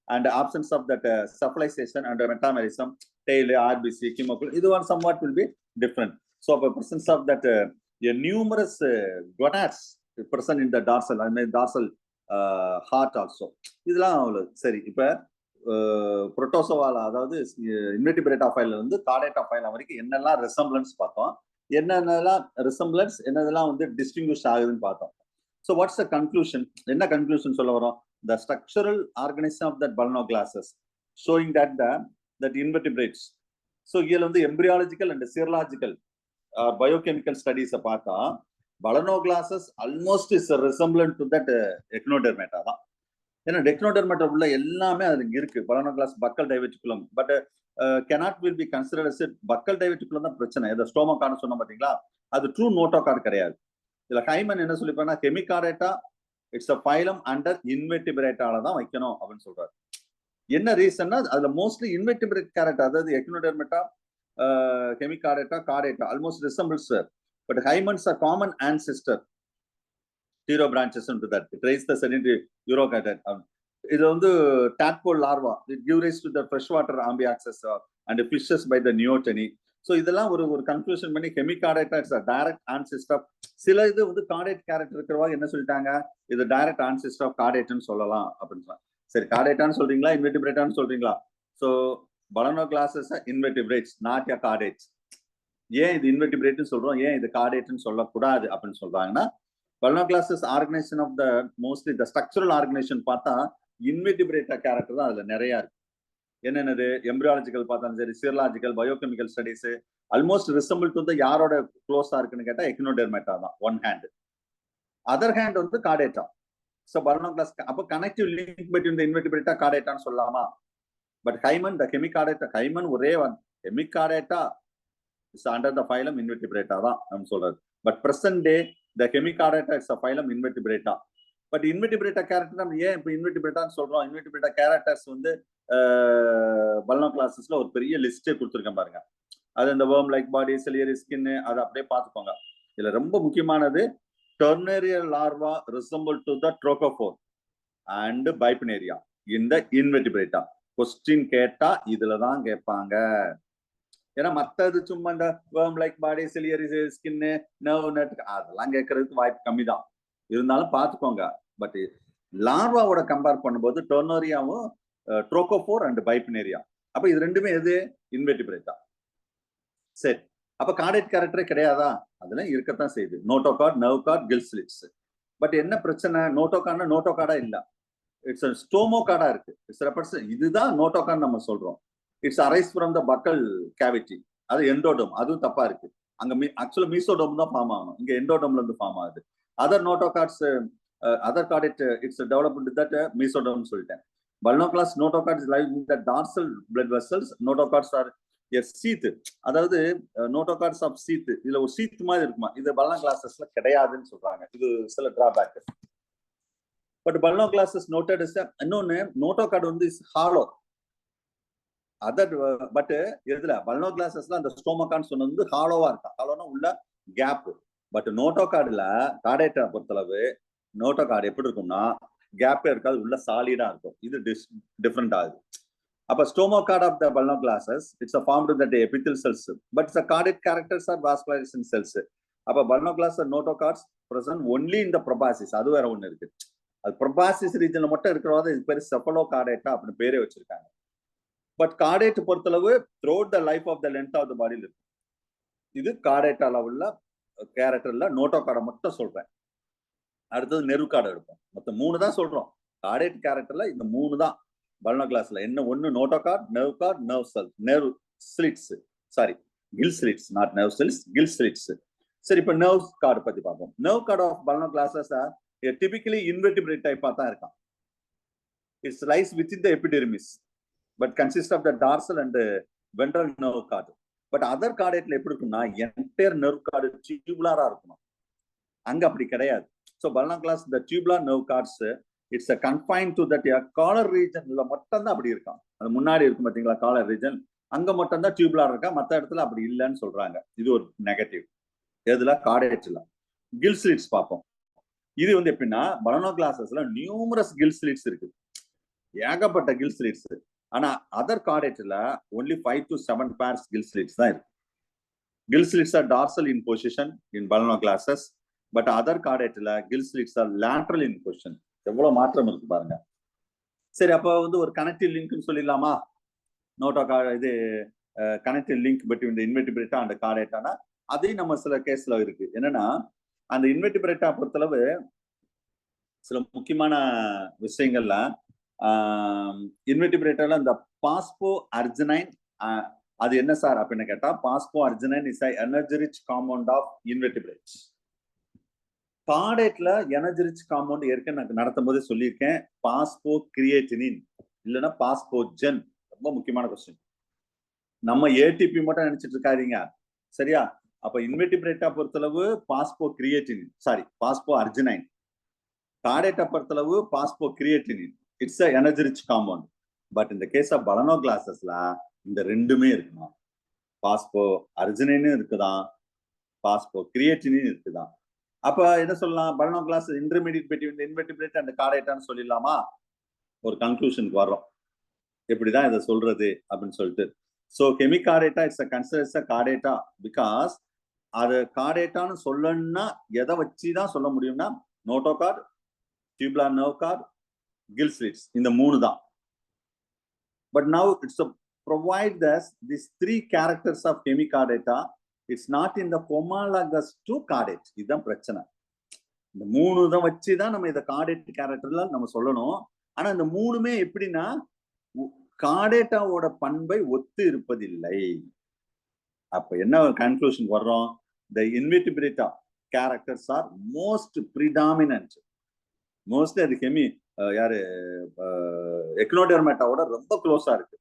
and absence of that cephalization and metamerism, tail, RBC, chemocul, இது one somewhat will be different. So the presence of that numerous gonads present in the dorsal, I mean dorsal heart also. இதெல்லாம் சரி. இப்ப புரோட்டோசோவால அதாவது இன்வெர்டிபிரேட்டா ஃபைல்ல இருந்து Chordata file வரைக்கும் என்னெல்லாம் resemblance பார்த்தோம், என்னென்னலாம் ரெசம்பிளன்ஸ், என்னதெல்லாம் வந்து டிஸ்டிங்விஷ் ஆகுதுன்னு பார்த்தோம். So what's the conclusion? என்ன conclusion சொல்ல வரோம்? The structural organism of that balanoglasses showing that that invertebrates. So இதுல வந்து embryological and serological biochemical studies பார்த்தா balanoglasses almost is resemblant to that echinodermata தான். ஏன்னா echinodermata உள்ள எல்லாமே அது இருக்கு. balanoglass buccal diverticulum but cannot will be considered as buccal diverticulum தான் பிரச்சனை. இந்த ஸ்டோமோகார்டு சொன்னோம் பாத்தீங்களா, அது ட்ரூ நோட்டோகார்டு கிடையாது. இதுல ஹைமன் என்ன சொல்லிப்பானா, Hemichordata it's a phylum under இன்வெர்டிபிரேட்டால தான் வைக்கணும் அப்படின்னு சொல்றாரு. என்ன ரீசன்னா அதுல மோஸ்ட்லி இன்வெர்டிபிரேட் கேரக்டர், அதாவது Echinodermata, Hemichordata, Chordata almost resembles. But Hyman's are common ancestor டீரோ branches to that it rise the sedentary urochordate. இது வந்து tadpole larva, it give rise to the fresh water amphioxus and fishes by the neoteny. So இதெல்லாம் ஒரு conclusion பண்ணி Hemichordata it's a direct ancestor. சில இது வந்து chordate character இருக்கிறவா என்ன சொல்லிட்டாங்க, இது டைரக்ட் ஆன்சிஸ்டர் ஆஃப் கார்டேட்னு சொல்லலாம் அப்படின்னு. சரி, கார்டேட்டான்னு சொல்றீங்களா இன்வெர்டிபிரேட்டான்னு சொல்றீங்களா? So Balanoglossus invertebrates not a chordates. ஏன் இது இன்வெர்டிபிரேட்னு சொல்றோம், ஏன் இது கார்டேட்னு சொல்லக்கூடாது அப்படின்னு சொல்றாங்கன்னா, balanoglossus organisation of the mostly the structural organisation பார்த்தா இன்வெர்டிபிரேட்டா கேரக்டர் தான் அதுல நிறைய இருக்கு. என்னென்னது எம்பிரியாலஜிக்கல் பார்த்தாலும் சரி, serological, biochemical studies almost resemble to யாரோட க்ளோஸா இருக்குன்னு கேட்டா எக்னோடெர்மேட்டா தான் ஒன் ஹேண்ட். அதர் ஹேண்ட் வந்து கார்டேட்டா. ஸோ பலனோகிளாஸ் அப்போ connective link between the invertebrata கார்டேட்டான்னு சொல்லலாமா? But Hyman the hemichordata, Hyman ஒரே one, hemichordata is under the phylum invertebrata தான் நம்ம சொல்றது. But present day the hemichordata is a phylum invertebrata. But invertebrata character நம்ம ஏன் இப்போ இன்வெர்டிபிரேட்டான்னு சொல்றோம்? இன்வெர்டிபிரேட்டா கேரக்டர்ஸ் வந்து பலனோகிளாசஸ்ல ஒரு பெரிய லிஸ்டே கொடுத்துருக்கேன் பாருங்க. அது இந்த worm like body, ciliary skin, அதை அப்படியே பார்த்துக்கோங்க. இதுல ரொம்ப முக்கியமானது tornaria larva resemble to the trochophore and bipinnaria இந்த இன்வெர்டிபிரேட்டா. கொஸ்டின் கேட்டா இதுலதான் கேட்பாங்க. ஏன்னா மற்றது சும்மா இந்த worm like body, ciliary skin, nerve net அதெல்லாம் கேட்கறதுக்கு வாய்ப்பு கம்மி தான். இருந்தாலும் பார்த்துக்கோங்க. பட் லார்வாவோட கம்பேர் பண்ணும்போது டர்னேரியாவும் ட்ரோகோஃபோர் அண்ட் பைப்னேரியா, அப்ப இது ரெண்டுமே எது இன்வெர்டிபிரேட்டா. சரி, அப்ப கார்டேட் கேரக்டரே கிடையாதா? அதெல்லாம் இருக்கத்தான் செய்யுது. Notochord, nerve card, kill slits. But என்ன பிரச்சனை, நோட்டோகார்ட்னா நோட்டோகார்டா இல்ல, இட்ஸ் ஸ்டோமோகார்டா இருக்கு. இதுதான் நோட்டோகார்ட் நம்ம சொல்றோம். It's arise from the buccal cavity, அது எண்டோடம், அதுவும் தப்பா இருக்கு. அங்க ஆக்சுவலா மீசோடோம் தான் ஃபார்ம் ஆகணும், இங்க எண்டோடோம்ல இருந்து ஃபார்ம் ஆகுது. Other notochords other chordate it's developed that mesoderm சொல்லிட்டேன். Balanoglossus notochords live in the dorsal blood vessels. Notochords are a sheath, அதாவது நோட்டோகார்ட்ஸ் ஆஃப் சீத், இதுல ஒரு சீத் மாதிரி இருக்குமா, இது பல்னோகிளாசஸ்ல கிடையாதுன்னு சொல்றாங்க. இது சில டிராபேக். பட் பல்னோகிளாசஸ் நோட்டட் இஸ் இன்னொன்னு, நோட்டோகார்ட் வந்து இஸ் ஹாலோ. அதர் பட் இதுல பல்னோகிளாசஸ்ல அந்த ஸ்டோமகான்னு சொன்னது வந்து ஹாலோவா இருக்கா. ஹாலோனா உள்ள கேப். பட் நோட்டோகார்டுல கார்டேட்டா பொறுத்தளவு நோட்டோகார்டு எப்படி இருக்கும்னா கேப்பே இருக்காது, உள்ள சாலிடா இருக்கும். இது டிஃபரெண்ட் ஆகுது. அப்ப stomochord of the balanoglossus it's formed that epithelial cells but the chordate characters are vascularisation cells. அப்ப பல்னோகிளாஸ் நோட்டோகார்ட்ஸ் பிரசன்ட் ஒன்லி இன் த ப்ரோபாசிஸ். அது வேற ஒண்ணு இருக்கு. அது ப்ரோபாசிஸ் ரீஜன்ல மட்டும் இருக்கிறவங்க இது பேரு செஃபலோகார்டேட்டா அப்படின்னு பேரே வச்சிருக்காங்க. பட் கார்டேட் பொறுத்தளவு throughout the life of the length of the பாடியில் இருக்கு. இது கார்டேட்டா லெவல்ல கேரக்டர்ல நோட்டோகார்டை மட்டும் சொல்றேன். அடுத்தது நெர்வ் கார்டு எடுப்போம். மொத்தம் 3 தான் சொல்றோம். கார்டேட் கேரக்டர்ல இந்த 3 தான் பல்னோகிளாஸ்ல. என்ன ஒன்னு notochord, nerve cord, nerve cell, nerve slits, sorry gill slits, not nerve cells, gill slits. சரி, இப்ப நர்வ் கார்டு பத்தி பார்ப்போம். Nerve cord of balanoglossus typically invertebrate டைப்பா தான் இருக்கான். It's lies within the epidermis but consist of the dorsal and ventral nerve cord. But other கார்டேட்ல எப்படி இருக்கும்னா entire nerve card டியூபுலரா இருக்கணும். அங்க அப்படி கிடையாது. So பல்னோகிளாஸ் the tubular nerve cords it's a confined to that collar regionல மட்டும் தான் அப்படி இருக்கான். அது முன்னாடி இருக்கும் பாத்தீங்களா காலர் ரீஜன், அங்க மட்டும் தான் டியூபுலர் இருக்கா, மத்த இடத்துல அப்படி இல்லைன்னு சொல்றாங்க. இது ஒரு நெகட்டிவ். எதுல கார்டேட்ல. கில் ஸ்லிட்ஸ் பார்ப்போம். இது வந்து எப்படின்னா பல்னோகிளாசஸ்ல நியூமரஸ் கில் ஸ்லிட்ஸ் இருக்கு, ஏகப்பட்ட கில் ஸ்லிட்ஸ். ஆனா other கார்டேட்ல only 5 to 7 pairs gill slits தான் இருக்கு. gill slits are dorsal in position in pulmonoglasses, but other கார்டேட்ல gill slits are lateral in position. எவ்வளவு மாற்றம் இருக்கு பாருங்க. சரி, அப்ப வந்து ஒரு கனெக்டிவ் லிங்க்னு சொல்லிடலாமா? இது connective link between the invertebrata and கார்டேட்டானா அதையும் நம்ம சில கேஸ்ல இருக்கு. என்னன்னா அந்த இன்வெர்டிபிரேட்டா பொறுத்தளவு சில முக்கியமான விஷயங்கள்ல இன்வெர்டிபிரேட்டர்ல இந்த பாஸ்போ அர்ஜினைன், அது என்ன சார் அப்படின்னு கேட்டா phosphoarginine is energy rich compound of invertebrates. கார்டேட்ல எனர்ஜி ரிச் காம்பவுண்ட் ஏற்கனவே நடத்தும் போதே சொல்லியிருக்கேன், பாஸ்போ கிரியேட்டினின் இல்லைன்னா பாஸ்போஜென். ரொம்ப முக்கியமான கொஸ்டின். நம்ம ஏடிபி மட்டும் நினைச்சிட்டு இருக்காதீங்க, சரியா? அப்ப இன்வெர்டிபிரேட்டா பொறுத்தளவு phosphocreatinine, sorry phosphoarginine. Chordata பொறுத்தளவு phosphocreatinine, it's a energy rich compound. But இந்த கேஸ் ஆஃப் பல்னோகிளாசஸ்ல இந்த ரெண்டுமே இருக்குதான். பாஸ்போ அர்ஜினைனும் இருக்குதான், பாஸ்போ கிரியேட்டினும் இருக்குதான். அப்ப என்ன சொல்லலாம், பல்னோகிளாஸ் இன்டர்மீடியட் பிட்வீன் இன்வெர்டிபிரேட் அண்ட் கார்டேட்டான்னு சொல்லிடலாமா? ஒரு கன்க்ளூஷனுக்கு வர்றோம். எப்படிதான் இதை சொல்றது அப்படின்னு சொல்லிட்டு. So Hemichordata it's considers a Chordata because அது கார்டேட்டான்னு சொல்லணும்னா எதை வச்சுதான் சொல்ல முடியும்னா notochord, tubular nerve card, gill slits, இந்த 3 தான். But now it's to provide us these 3 characters of hemichordata. It's not in the homologous to chordate. இதுதான் பிரச்சனை. இந்த 3 தான் வச்சு தான் நம்ம இத கார்டேட் கேரக்டர்ல நம்ம சொல்லணும். ஆனா இந்த 3மே எப்படின்னா கார்டேட்டாவோட பண்பை ஒத்து இருப்பதில்லை. அப்ப என்ன கன்க்ளூஷன் வர்றோம்? The invertebrata characters are most predominant. Mostly அது யாரு எக்னோடெர்மேட்டாவோட ரொம்ப க்ளோஸா இருக்கு.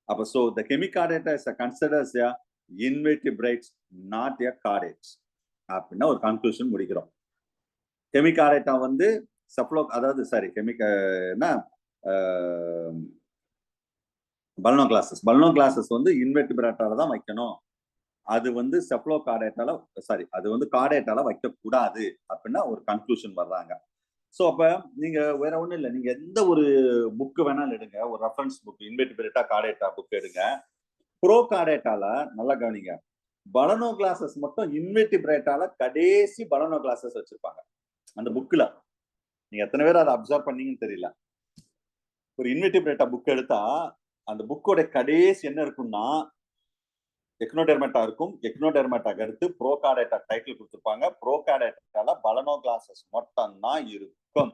அப்ப so the hemichordata is considers a invertebrates not a chordates அப்படின்னா ஒரு கன்க்ளூஷன் முடிக்கிறோம். ஹெமிகார்டேட்டா வந்து அதாவது சாரி பல்னோகிளாசஸ் வந்து இன்வெர்டிபிரேட்டால தான் வைக்கணும். அது வந்து செஃபலோகார்டேட்டால அது வந்து கார்டேட்டால வைக்க கூடாது அப்படின்னா ஒரு கன்க்ளூஷன் வர்றாங்க. ஸோ அப்ப நீங்க வேற ஒண்ணும் இல்லை, நீங்க எந்த ஒரு புக்கு வேணாலும் எடுங்க, ஒரு ரெஃபரன்ஸ் புக் இன்வெர்டிபிரேட்டா கார்டேட்டா புக் எடுங்க. ப்ரோ கார்டேட்டால நல்லா கவனிங்க, பல்னோகிளாசஸ் மட்டும் இன்வெர்டிபிரேட்டால கடைசி பல்னோகிளாசஸ் வச்சிருப்பாங்க அந்த புக்ல. நீங்க எத்தனை பேர் அதை அப்சர்வ் பண்ணீங்கன்னு தெரியல. ஒரு இன்வெர்டிபிரேட்டா புக் எடுத்தா அந்த புக்கோட கடைசி என்ன இருக்கும்னா எக்னோடெர்மேட்டா இருக்கும். எக்னோடெர்மேட்டாக்கு அடுத்து ப்ரோகார்டேட்டா டைட்டில் கொடுத்துருப்பாங்க. ப்ரோகார்டேட்டால பல்னோகிளாசஸ் மட்டும் தான் இருக்கும்.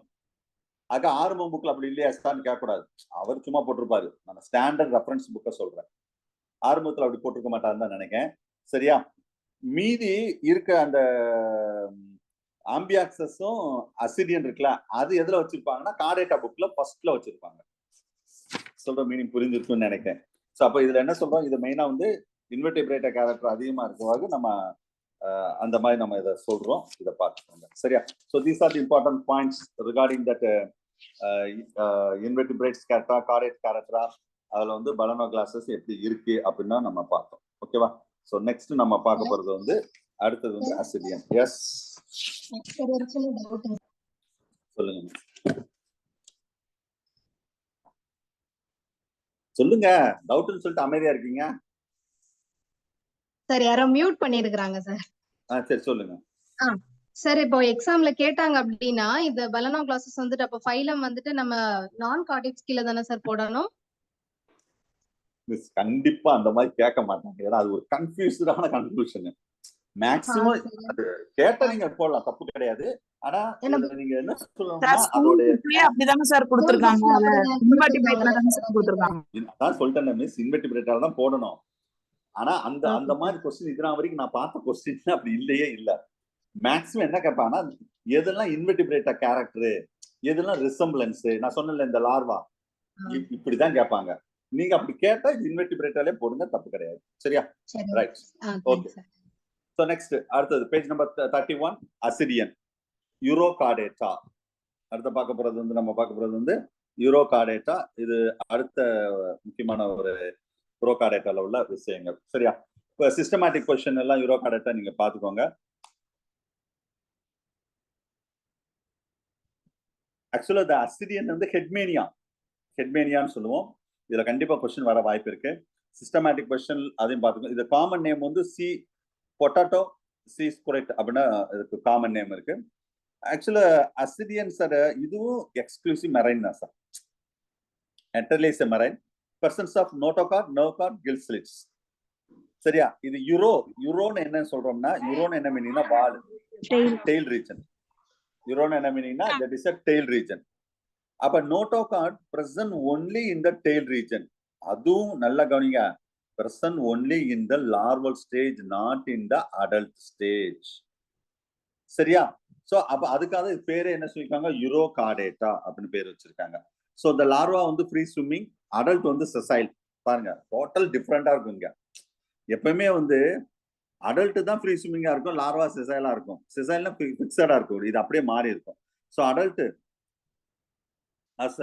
ஆக ஆரம்பம் புக்ல அப்படி இல்லையா சார்னு கேட்கக்கூடாது. அவர் சும்மா போட்டிருப்பாரு. நான் ஸ்டாண்டர்ட் ரெஃபரன்ஸ் புக்கை சொல்றேன். ஆரம்பத்துல அப்படி போட்டிருக்க மாட்டாருன்னு தான் நினைக்கிறேன், சரியா? மீதி இருக்க அந்த ஆம்பியாக்சஸும் அசிடியன் இருக்குல்ல, அது எதுல வச்சிருப்பாங்கன்னா கார்டேட்டா புக்ல ஃபர்ஸ்ட்ல வச்சிருப்பாங்க. சொல்ற மீனிங் புரிஞ்சிருக்கும்னு நினைக்கிறேன். ஸோ அப்போ இதுல என்ன சொல்றோம், இது மெயினா வந்து இன்வெர்டிபிரேட்டா கேரக்டர் அதிகமா இருக்கிறவாறு நம்ம அந்த மாதிரி நம்ம இதை சொல்றோம். இதை பார்த்துக்கோங்க சரியா. So these are the important points regarding that invertebrates கேரக்டரா கார்டேட் கேரக்டரா அதுல வந்து பலனோ கிளாஸஸ் எப்படி இருக்கு அப்படின்னா நம்ம பார்த்தோம். ஓகேவா. ஸோ நெக்ஸ்ட் நம்ம பார்க்க போறது வந்து அடுத்தது வந்து அசிடியன். எஸ் சொல்லுங்க சொல்லுங்க. டவுட்னு சொல்லிட்டு அமைதியா இருக்கீங்க. சார் யாரோ மியூட் பண்ணிருக்காங்க சார். சரி சொல்லுங்க. சார் இப்போ எக்ஸாம்ல கேட்டாங்க அப்படின்னா இந்த பலனோ கிளாஸஸ் வந்துட்டு அப்ப ஃபைலம் வந்துட்டு நம்ம நான் கார்டெக்ஸ் கீழ தானே சார் போடணும்? கண்டிப்பா அந்த மாதிரி கேட்க மாட்டாங்க. ஏன்னா அது ஒரு கன்ஃபியூஸ்டான கன்க்ளூஷன். மேக்ஸிமம் அது கேட்ட நீங்க போடலாம், தப்பு கிடையாது. ஆனா நீங்க என்ன சொல்லணும்னா அதோட அப்படிதாங்க சார் கொடுத்திருக்காங்க. இன்வெர்டிபிரேட்ல தான் சார் கொடுத்திருக்காங்க. அதான் சொல்லிட்டேன் மிஸ், இன்வெர்டிபிரேட்டால தான் போடணும். ஆனா அந்த அந்த மாதிரி क्वेश्चन இதனா வரைக்கும் நான் பார்த்த क्वेश्चन அப்படி இல்லையே இல்ல. மேக்ஸிமம் என்ன கேட்பாங்கன்னா எதெல்லாம் இன்வெர்டிபிரேட்டா கேரக்டர், எதெல்லாம் ரிசம்பிளன்ஸ், நான் சொன்னேன்ல இந்த லார்வா, இப்படிதான் கேட்பாங்க. நீங்க அப்படி கேட்டா இன்வெர்டிபிரேட்டாலே போடுங்க, தப்பு கிடையாது. சரியா. ரைட். ஓகே. சோ நெக்ஸ்ட் அடுத்தது பேஜ் நம்பர் 31 அசிடியன் யூரோகார்டேட்டா. அடுத்து பார்க்க போறது வந்து நம்ம பார்க்க போறது வந்து யூரோகார்டேட்டா. இது அடுத்த முக்கியமான ஒரு யூரோகார்டேட்டால உள்ள விஷயங்கள். சரியா. இப்போ சிஸ்டமேட்டிக் கொஸ்டின் எல்லாம் யூரோகார்டேட்டா நீங்க பாத்துக்கோங்க. ஆக்சுவலா இந்த அசிடியன் வந்து ஹெட்மேனியான்னு சொல்லுவோம். இதுல கண்டிப்பா கொஸ்டின் வர வாய்ப்பு இருக்கு. சிஸ்டமேட்டிக் கொஸ்டின் அதையும் பாத்துக்கோங்க. இது காமன் நேம் வந்து சி பொட்டாட்டோ சி ஸ்குரெட் அப்படின்னா இதுக்கு காமன் நேம் இருக்கு. ஆக்சுவலா அசிடியன்ஸ் இதுவும் எக்ஸ்க்ளூசிவ் மெரைன் தான் சார். என்டர்லேஸ் marine persons of notochord, nerve cord, gill slits. சரியா. இது யூரோன்னு என்ன சொல்றோம்னா, யூரோன்னு என்ன மீனிங்னா வால், டெயில் ரீஜன். யூரோன்னு என்ன மீனிங்னா that is a tail region. அப்ப notochord present only in the tail region. அதுவும் நல்லா கவனிங்க, present only in the larval stage, not in the adult stage. சரியா. சோ அப்ப அதுக்காக பேரே என்ன சொல்லிருக்காங்க, யூரோகார்டேட்டா அப்படின்னு பேர் வச்சிருக்காங்க. சோ இந்த லார்வா வந்து ஃப்ரீ ஸ்விம்மிங், அடல்ட் வந்து செசைல். பாருங்க டோட்டல் டிஃபரெண்டா இருக்குங்க. எப்பவுமே வந்து அடல்ட் தான் ஃப்ரீ ஸ்விம்மிங்கா இருக்கும், லார்வா செசைலா இருக்கும். செசைல்னா ஃபிக்ஸடா இருக்கும், இது அப்படியே மாறி இருக்கும். So adult as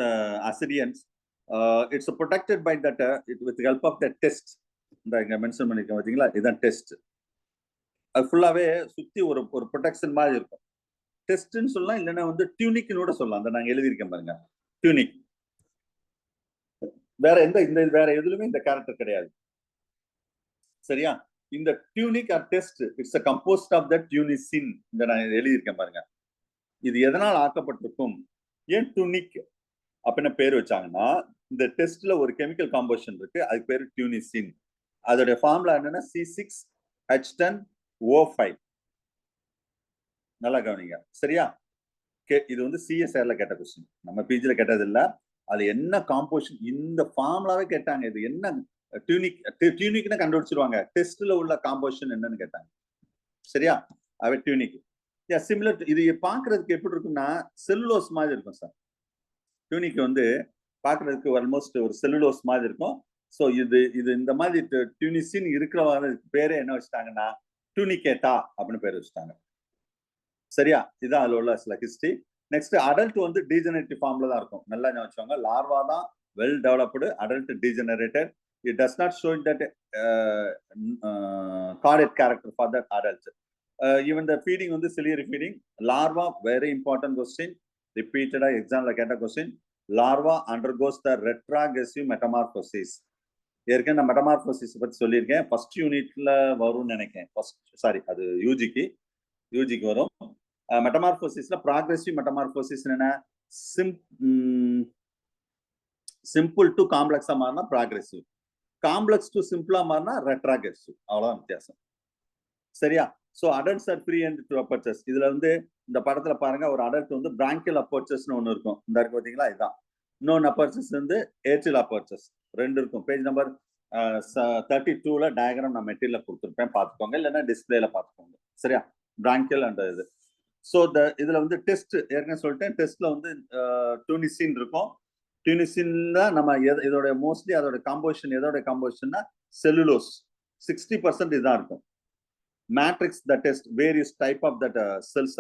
acidians it's protected by that with the help of the test. இந்த இங்க மென்ஷன் பண்ணிருக்கேன் பாத்தீங்களா, இதுதான் டெஸ்ட். அது ஃபுல்லாவே சுத்தி ஒரு ஒரு ப்ரொடெக்ஷன் மாதிரி இருக்கும். டெஸ்ட்னு சொல்லலாம், இல்லைன்னா வந்து டியூனிக்னு கூட சொல்லலாம். அந்த நாங்க எழுதியிருக்கேன் பாருங்க, டியூனிக். வேற இந்த வேற எதுலுமே இந்த கேரக்டர் கிடையாது. சரியா. இந்த tunic or test it's a composed of the tunicin. இந்த நான் எழுதியிருக்கேன் பாருங்க. இது எதனால் ஆக்கப்பட்டிருக்கும், ஏன் டியூனிக் அப்படின்னு பேர் வச்சாங்கன்னா, இந்த டெஸ்ட்ல ஒரு கெமிக்கல் காம்போசிஷன் இருக்கு, அதுக்கு பேரு டியூனிசின். அதோட ஃபார்முலா என்னன்னா C6H10O5. நல்லா கவனிங்க. சரியா. இது வந்து சிஎஸ்ஆர்ல கேட்ட கொஸ்டின், நம்ம பிஜில கேட்டது இல்ல. அது என்ன காம்போசிஷன், இந்த ஃபார்முலாவே கேட்டாங்க. இது என்ன டியூனிக்னு கண்டுபிடிச்சிருவாங்க, டெஸ்ட்ல உள்ள காம்போசிஷன் என்னன்னு கேட்டாங்க. சரியா. அது டியூனிக். சிமிலர். இது பாக்குறதுக்கு எப்படி இருக்கும்னா செல்லுலோஸ் மாதிரி இருக்கும் சார். டியூனிக் வந்து பாக்குறதுக்கு ஆல்மோஸ்ட் ஒரு செல்லுலோஸ் மாதிரி இருக்கும். ஸோ இது இந்த மாதிரி டியூனிசின் இருக்கிற பேரே என்ன வச்சுட்டாங்கன்னா டியூனிகேட்டா அப்படின்னு பேர் வச்சுட்டாங்க. சரியா. இதுதான் அதுல உள்ள சில ஹிஸ்டரி. நெக்ஸ்ட் அடல்ட் வந்து டீஜெனரேட்டிவ் ஃபார்ம்ல தான் இருக்கும். நல்லா என்ன வச்சுவாங்க, லார்வா தான் well developed, adult degenerated. It does not show that chordate character for that adult. Even the feeding வந்து ciliary feeding. Larva very important question, ரிப்பீட்டடா எக்ஸாம்ல கேட்ட question. Larva undergoes the retrogressive metamorphosis. ஏற்கனவே நான் மெட்டமார்போசிஸ் பத்தி சொல்லியிருக்கேன், ஃபர்ஸ்ட் யூனிட்ல வரும்னு நினைக்கிறேன். சாரி, அது யூஜிக்கு வரும். மெட்டமார்போசிஸ்ல ப்ராக்ரெசிவ் மெட்டமார்போசிஸ் என்ன, சிம்பிள் டு காம்ப்ளெக்ஸா மாறினா ப்ராக்ரெசிவ், காம்ப்ளெக்ஸ் டு சிம்பிளா மாறினா ரெட்ராகிரசிவ். அவ்வளவுதான் வித்தியாசம். சரியா. So adults are free and two apertures. இதுல வந்து இந்த படத்துல பாருங்க, ஒரு அடல்ட் வந்து பிராங்கியல் அப்பர்ச்சர்ஸ்னு ஒண்ணு இருக்கும், இந்த இருக்கு பாத்தீங்களா, இதுதான். இன்னொன்னு அப்பர்ச்சர்ஸ் வந்து ஏட்ரில் அப்பர்ச்சர்ஸ், ரெண்டு இருக்கும். பேஜ் நம்பர் 32ல டயக்ராம் நான் மெட்டீரியல் கொடுத்துருப்பேன், பார்த்துக்கோங்க. இல்லைன்னா டிஸ்பிளேல பார்த்துக்கோங்க. சரியா? பிராங்கியல் அண்ட் இது. ஸோ இதுல வந்து டெஸ்ட் ஏற்கனவே சொல்லிட்டேன். டெஸ்ட்ல வந்து டூனிசின் இருக்கும். டியூனிசின்ல நம்ம இதோட மோஸ்ட்லி அதோட காம்போசிஷன் எதோட காம்போசிஷன்னா செல்லுலோஸ் 60% இதான் இருக்கும். Matrix the test various type of that cells.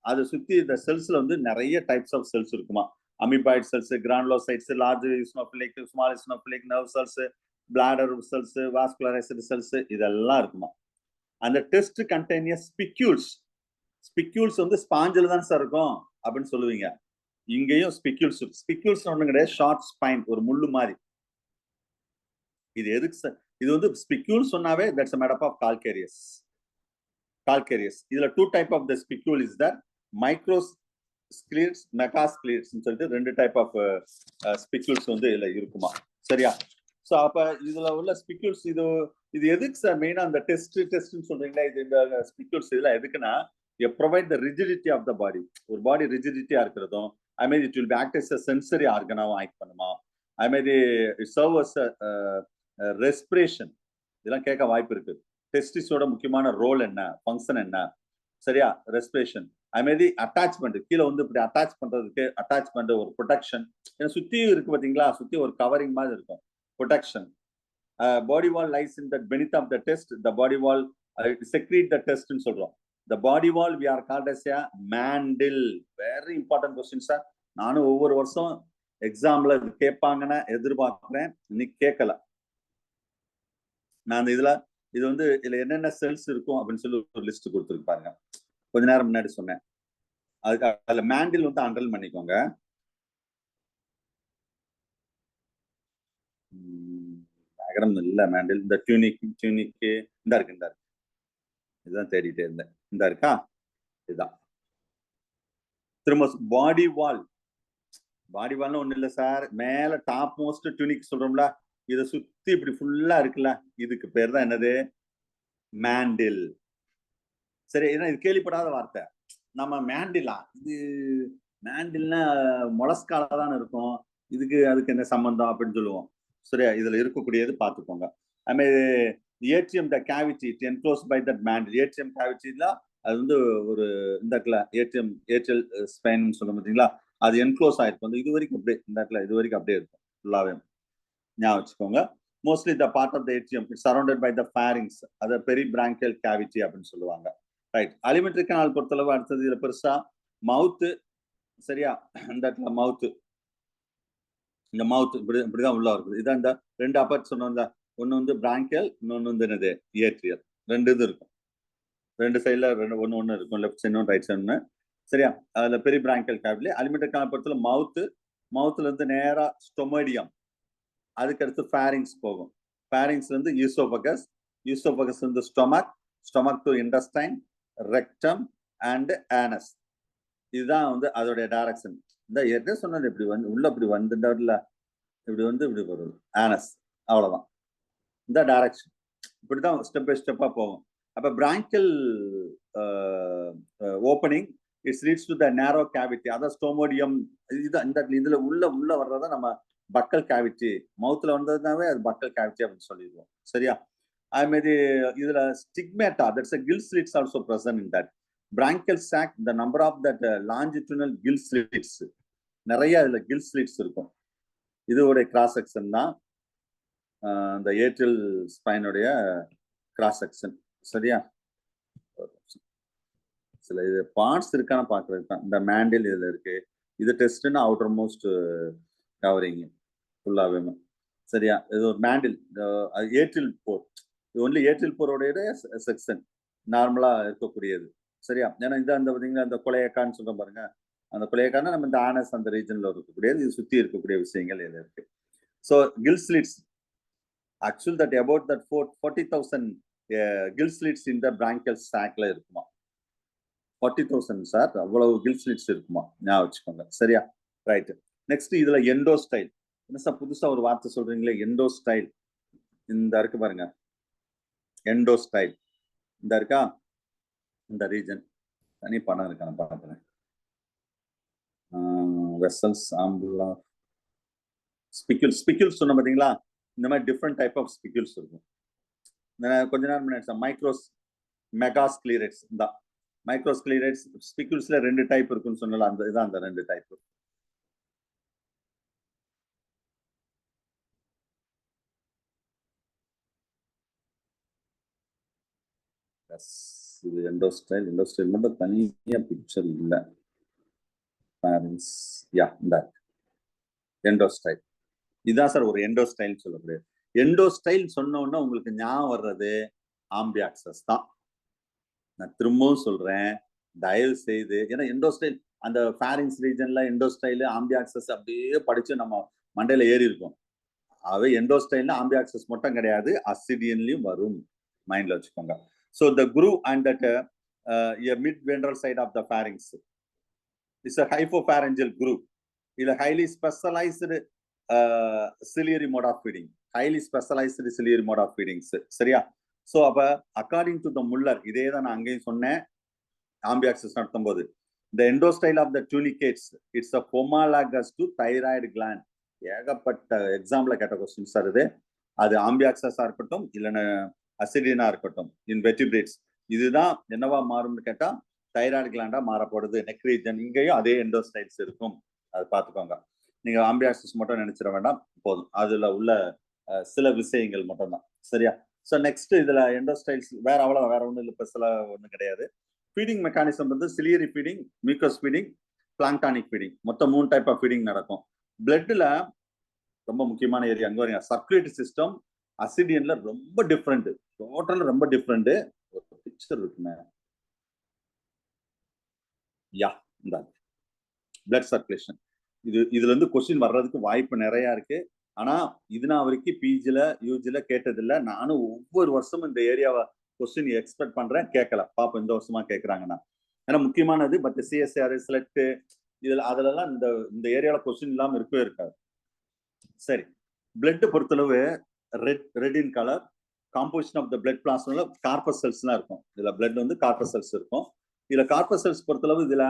அதை சுத்தி இந்த செல்ஸ்ல வந்து நிறைய டைப்ஸ் ஆஃப் செல்ஸ் இருக்குமா. Amoeboid cells, granulocytes, large eosinophilic, small eosinophilic, nerve cells, bladder cells, vascularised cells, இதெல்லாம் இருக்குமா. அந்த டெஸ்ட் கண்டெய்னிய ஸ்பிக்யூல்ஸ். ஸ்பிக்யூல்ஸ் வந்து ஸ்பாஞ்சில் தான் சார் இருக்கும் அப்படின்னு சொல்லுவீங்க. இங்கேயும் ஸ்பிக்யூல்ஸ். ஸ்பிக்யூல்ஸ் ஒண்ணு கிடையாது, ஷார்ட் ஸ்பைன், ஒரு முள்ளு மாதிரி. இது எதுக்கு சார்? இது வந்து ஸ்பிக்யூல் சொன்னாவே that's a made-up of calcareous. இதுல 2 type of the spicule is that microsclerotes, megasclerotes னு சொல்லிட்டு 2 type of spicules வந்து இதுல இருக்குமா. சரியா? சோ அப்ப இதுல உள்ள ஸ்பிக்யூல்ஸ் இது எதுக்கு சார் மெயினா அந்த டெஸ்ட்னு சொல்றீங்களா? இது இந்த ஸ்பிக்யூல்ஸ் இதெல்லாம் எதுக்குன்னா provide the rigidity of the body. ஒரு பாடி ரிஜிடிட்டியா இருக்கிறதும், I mean it will be act as a sensory organ-ஆவும் ஆக்ட் பண்ணுமா. I mean it serve as a respiration. இதெல்லாம் கேட்க வாய்ப்பு இருக்கு. டெஸ்டிஸோட முக்கியமான ரோல் என்ன, ஃபங்க்ஷன் என்ன? சரியா? ரெஸ்பிரேஷன். I mean அட்டாச்மெண்ட், கீழே வந்து இப்படி அட்டாச் பண்றதுக்கு அட்டாச்மெண்ட், ஒரு ப்ரொடெக்ஷன். சுத்தி இருக்கு பாத்தீங்களா, சுத்தி ஒரு கவரிங் மாதிரி இருக்கும், protection. Body wall lies in that beneath of the test. The body wall secrete the test னு சொல்றோம். The body wall we are called as a mantle. Very important question sir. நானும் ஒவ்வொரு வருஷம் எக்ஸாம்ல இது கேட்பாங்கன்னு எதிர்பார்க்கிறேன். இன்னைக்கு கேட்கல. நான் இது வந்து இதுல என்னென்ன செல்ஸ் இருக்கும் அப்படின்னு சொல்லி ஒரு லிஸ்ட் கொடுத்துருப்பாங்க. கொஞ்ச நேரம் முன்னாடி சொன்னேன். அதுல மேண்டில் வந்து அண்டர்லைன் பண்ணிக்கோங்க. டயக்ராம் இல்ல மேண்டில். இந்த டியூனிக் இந்த இருக்கு. இதுதான் தேடிட்டே இருந்தேன். இந்த இருக்கா? இதுதான். திரும்ப பாடி வால்னு ஒண்ணு இல்ல சார். மேல டாப் மோஸ்ட் டியூனிக் சொல்றோம்ல, இதை சுத்தி இப்படி ஃபுல்லா இருக்குல்ல, இதுக்கு பேர் தான் என்னது? மேண்டில். சரி, ஏன்னா இது கேள்விப்படாத வார்த்தை. நம்ம மேண்டிலா, இது மேண்டில்னா மொலஸ்கால தான் இருக்கும், அதுக்கு என்ன சம்பந்தம் அப்படின்னு சொல்லுவோம். சரியா? இதுல இருக்கக்கூடியது பார்த்துக்கோங்க. அதுமாதிரி atrium the cavity it enclose by that mantle. Atrium கேவிட்டில அது வந்து ஒரு இந்த இடத்துல ஏட்ரியல் ஸ்பைன் சொல்ல பார்த்தீங்களா, அது என்க்ளோஸ் ஆயிருக்கும். வந்து இது வரைக்கும் அப்படியே இந்த இடத்துல இது வரைக்கும் அப்படியே இருக்கும் ஃபுல்லாவே. ஞாபகம் வச்சுக்கோங்க. Mostly the part of the atrium it's surrounded by the pharynx. அதை பெரிபிராங்கியல் கேவிட்டி அப்படின்னு சொல்லுவாங்க. ரைட். அலிமெண்ட்ரி கனால் பொறுத்தளவு அடுத்தது இதுல பெருசா மவுத்து. சரியா? இந்த இடத்துல மவுத்து, இந்த மவுத் இப்படிதான் உள்ள இருக்குது. இதான் இந்த 2 அப்பர் சொன்ன, ஒன்னு வந்து பிராங்கியல், இன்னொன்னு வந்து என்னது? ஏட்ரியல். 2 இது இருக்கும். 2 சைட்ல ஒன்னு இருக்கும், லெஃப்ட் சைடு ரைட் சைடு. சரியா? அதுல பெரிய பிராங்கியல் கேவிட்டி. அலிமெண்ட்ரி கனால் பொறுத்தல மவுத்துல இருந்து நேரா ஸ்டொமேடியம், அதுக்கு அடுத்து ஃபேரிங்ஸ் போகும். ஃபேரிங்ஸ்ல இருந்து ஈசோபகஸ் வந்து stomach to intestine, rectum and anus. இதுதான் வந்து அதோடைய டைரக்ஷன். இந்த என்ன சொன்னது, இப்படி வந்து உள்ள இப்படி வந்துட்டார்ல, இப்படி வந்து இப்படி வரும் ஆனஸ். அவ்வளவுதான் இந்த டைரக்ஷன். இப்படிதான் ஸ்டெப் பை ஸ்டெப்பா போகும். அப்ப branchial opening it's leads to the narrow cavity. அதான் ஸ்டோமோடியம். இதுல உள்ள வர்றதா நம்ம பக்கல் கேவிட்டி. மவுத்ல வந்ததுனாவே அது பக்கல் கேவிட்டி அப்படின்னு சொல்லிடுவோம். சரியா? அது மாதிரி இதுல stigmata, that's a gill slits also present in that branchial sac. the number of that longitudinal gill slits, நிறைய இதுல gill slits இருக்கும். இதோட கிராஸ் செக்ஷன் தான் இந்த ஏட்ரியல் ஸ்பைனுடைய கிராஸ் செக்ஷன். சரியா? சில இது பார்ட்ஸ் இருக்கான்னு பாக்குறது தான். இந்த மேண்டில் இதுல இருக்கு. இது டெஸ்ட்னா அவுட்டர் மோஸ்ட் கவரிங் ஃபுல்லாவே. சரியா? இது ஒரு மேண்டில், ஏட்ரியல் போர். இது ஒன்லி ஏட்ரியல் போரோடைய செக்ஷன் நார்மலா இருக்கக்கூடியது. சரியா? ஏன்னா இந்த பாத்தீங்கன்னா இந்த கொலையக்கான்னு சொல்ற பாருங்க, அந்த கொலையக்கான நம்ம இந்த ஆனஸ் அந்த ரீஜன்ல இருக்கக்கூடியது. இது சுத்தி இருக்கக்கூடிய விஷயங்கள் இதுல இருக்கு. So kill slits actual that about that 40,000 kill slits இந்த பிராங்கியல் சாக்ல இருக்குமா. 40,000 சார், அவ்வளவு கில் ஸ்லிட்ஸ் இருக்குமா, ஞாபகம் வச்சுக்கோங்க. சரியா? ரைட். நெக்ஸ்ட் இதுல எண்டோஸ்டைல். என்ன சார் புதுசா ஒரு வார்த்தை சொல்றீங்களே, எண்டோஸ்டைல். இந்த இருக்கு பாருங்க, எண்டோஸ்டைல் இந்த இருக்கா, இந்த ரீஜன் தனி படம் இருக்கு, நான் பார்க்குறேன். வெசல்ஸ் ஆம்புலா ஸ்பிக்யூல் சொன்ன பாத்தீங்களா, இந்த மாதிரி டிஃப்ரெண்ட் டைப் ஆஃப் ஸ்பிக்யூல்ஸ் இருக்கும். கொஞ்ச நேரம் முன்னாடி மைக்ரோஸ் மெகாஸ்கிலீரேட்ஸ் தான். மைக்ரோஸ்கிலீரேட்ஸ் ஸ்பிக்யூல்ஸ்ல 2 டைப் இருக்குன்னு சொன்னால அந்த இதான் அந்த 2 டைப். இது எண்டோஸ்டைல் மட்டும் தனியா பிக்சர் இல்ல. எண்டோஸ்டைல் இதான் சார் ஒரு எண்டோஸ்டைல் சொல்லப்படுது. எண்டோஸ்டைல் சொன்னோன்னா உங்களுக்கு ஞாபகம் வர்றது ஆம்பியாக்சஸ் தான். நான் திரும்பவும் சொல்றேன், தயவு செய்து, ஏன்னா எண்டோஸ்டைல் அந்த ஃபேரிங்ஸ் ரீஜன்ல எண்டோஸ்டைல் ஆம்பியாக்சஸ் அப்படியே படிச்சு நம்ம மண்டையில ஏறி இருக்கும். அது எண்டோஸ்டைல்னா ஆம்பியாக்சஸ் மட்டும் கிடையாது, அசிடியன்லயும் வரும், மைண்ட்ல வச்சுக்கோங்க. So the groove and that a mid-ventral side of the pharynx is a hypopharyngeal groove. It is a highly specialized ciliary mode of feeding. Highly specialized ciliary mode of feeding. சரியா? So according to the Muller, இதே தான் நான் அங்கேயும் சொன்னேன் amphioxus நடத்தும்போது. The endostyle of the tunicates, it's a homologous to thyroid gland. ஏகப்பட்ட example கேட்ட questions sir இது. அது ஆம்பியாக்சஸா இருக்கட்டும் இல்லைன்னா அசிடினா இருக்கட்டும், இன் வெர்டிபிரேட்ஸ் இதுதான் என்னவா மாறும்னு கேட்டா தைராய்டு கிளாண்டா மாறப்படுது. நெக் ரீஜன் இங்கேயும் அதே எண்டோஸ்டைல்ஸ் இருக்கும், அது பார்த்துக்கோங்க. நீங்க ஆம்பியாக்சஸ் மட்டும் நினைச்சிட வேண்டாம், போதும். அதுல உள்ள சில விஷயங்கள் மட்டும் தான். சரியா? ஸோ நெக்ஸ்ட் இதுல எண்டோஸ்டைல்ஸ் வேற அவ்வளவு வேற ஒன்றும் இல்லை, ஸ்பெஷலா ஒன்றும் கிடையாது. ஃபீடிங் மெக்கானிசம் வந்து ciliary feeding, mucus feeding, planktonic feeding, மொத்தம் 3 டைப் ஆஃப் ஃபீடிங் நடக்கும். பிளட்ல ரொம்ப முக்கியமான ஏரியா அங்க வரீங்க. சர்க்குலேட்டரி சிஸ்டம் அசிடியன்ல ரொம்ப டிஃப்ரெண்ட், டோட்டல் ரொம்ப டிஃப்ரெண்ட். ஒரு பிக்சர் இருக்குங்க, யா இந்த பிளட் சர்க்குலேஷன். இதுல இருந்து கொஸ்டின் வர்றதுக்கு வாய்ப்பு நிறைய இருக்கு. ஆனா இது நான் வரைக்கும் பிஜில யூஜில கேட்டதில்லை. நானும் ஒவ்வொரு வருஷமும் இந்த ஏரியாவை கொஸ்டின் எக்ஸ்பெக்ட் பண்றேன், கேட்கல. பாப்போம் இந்த வருஷமா கேட்கறாங்கன்னா. ஏன்னா முக்கியமானது. பட் சிஎஸ்ஆர் செலக்ட் இதுல அதுலலாம் இந்த ஏரியால கொஸ்டின் இல்லாம இருக்கவே இருக்காது. சரி, பிளட் பொறுத்தளவு red in colour, composition of the blood பிளாஸ்மால கார்பஸ் செல்ஸ்லாம் இருக்கும். இதுல பிளட் வந்து கார்பஸ் செல்ஸ் இருக்கும். இதுல கார்பஸ் செல்ஸ் பொறுத்தளவு இதுல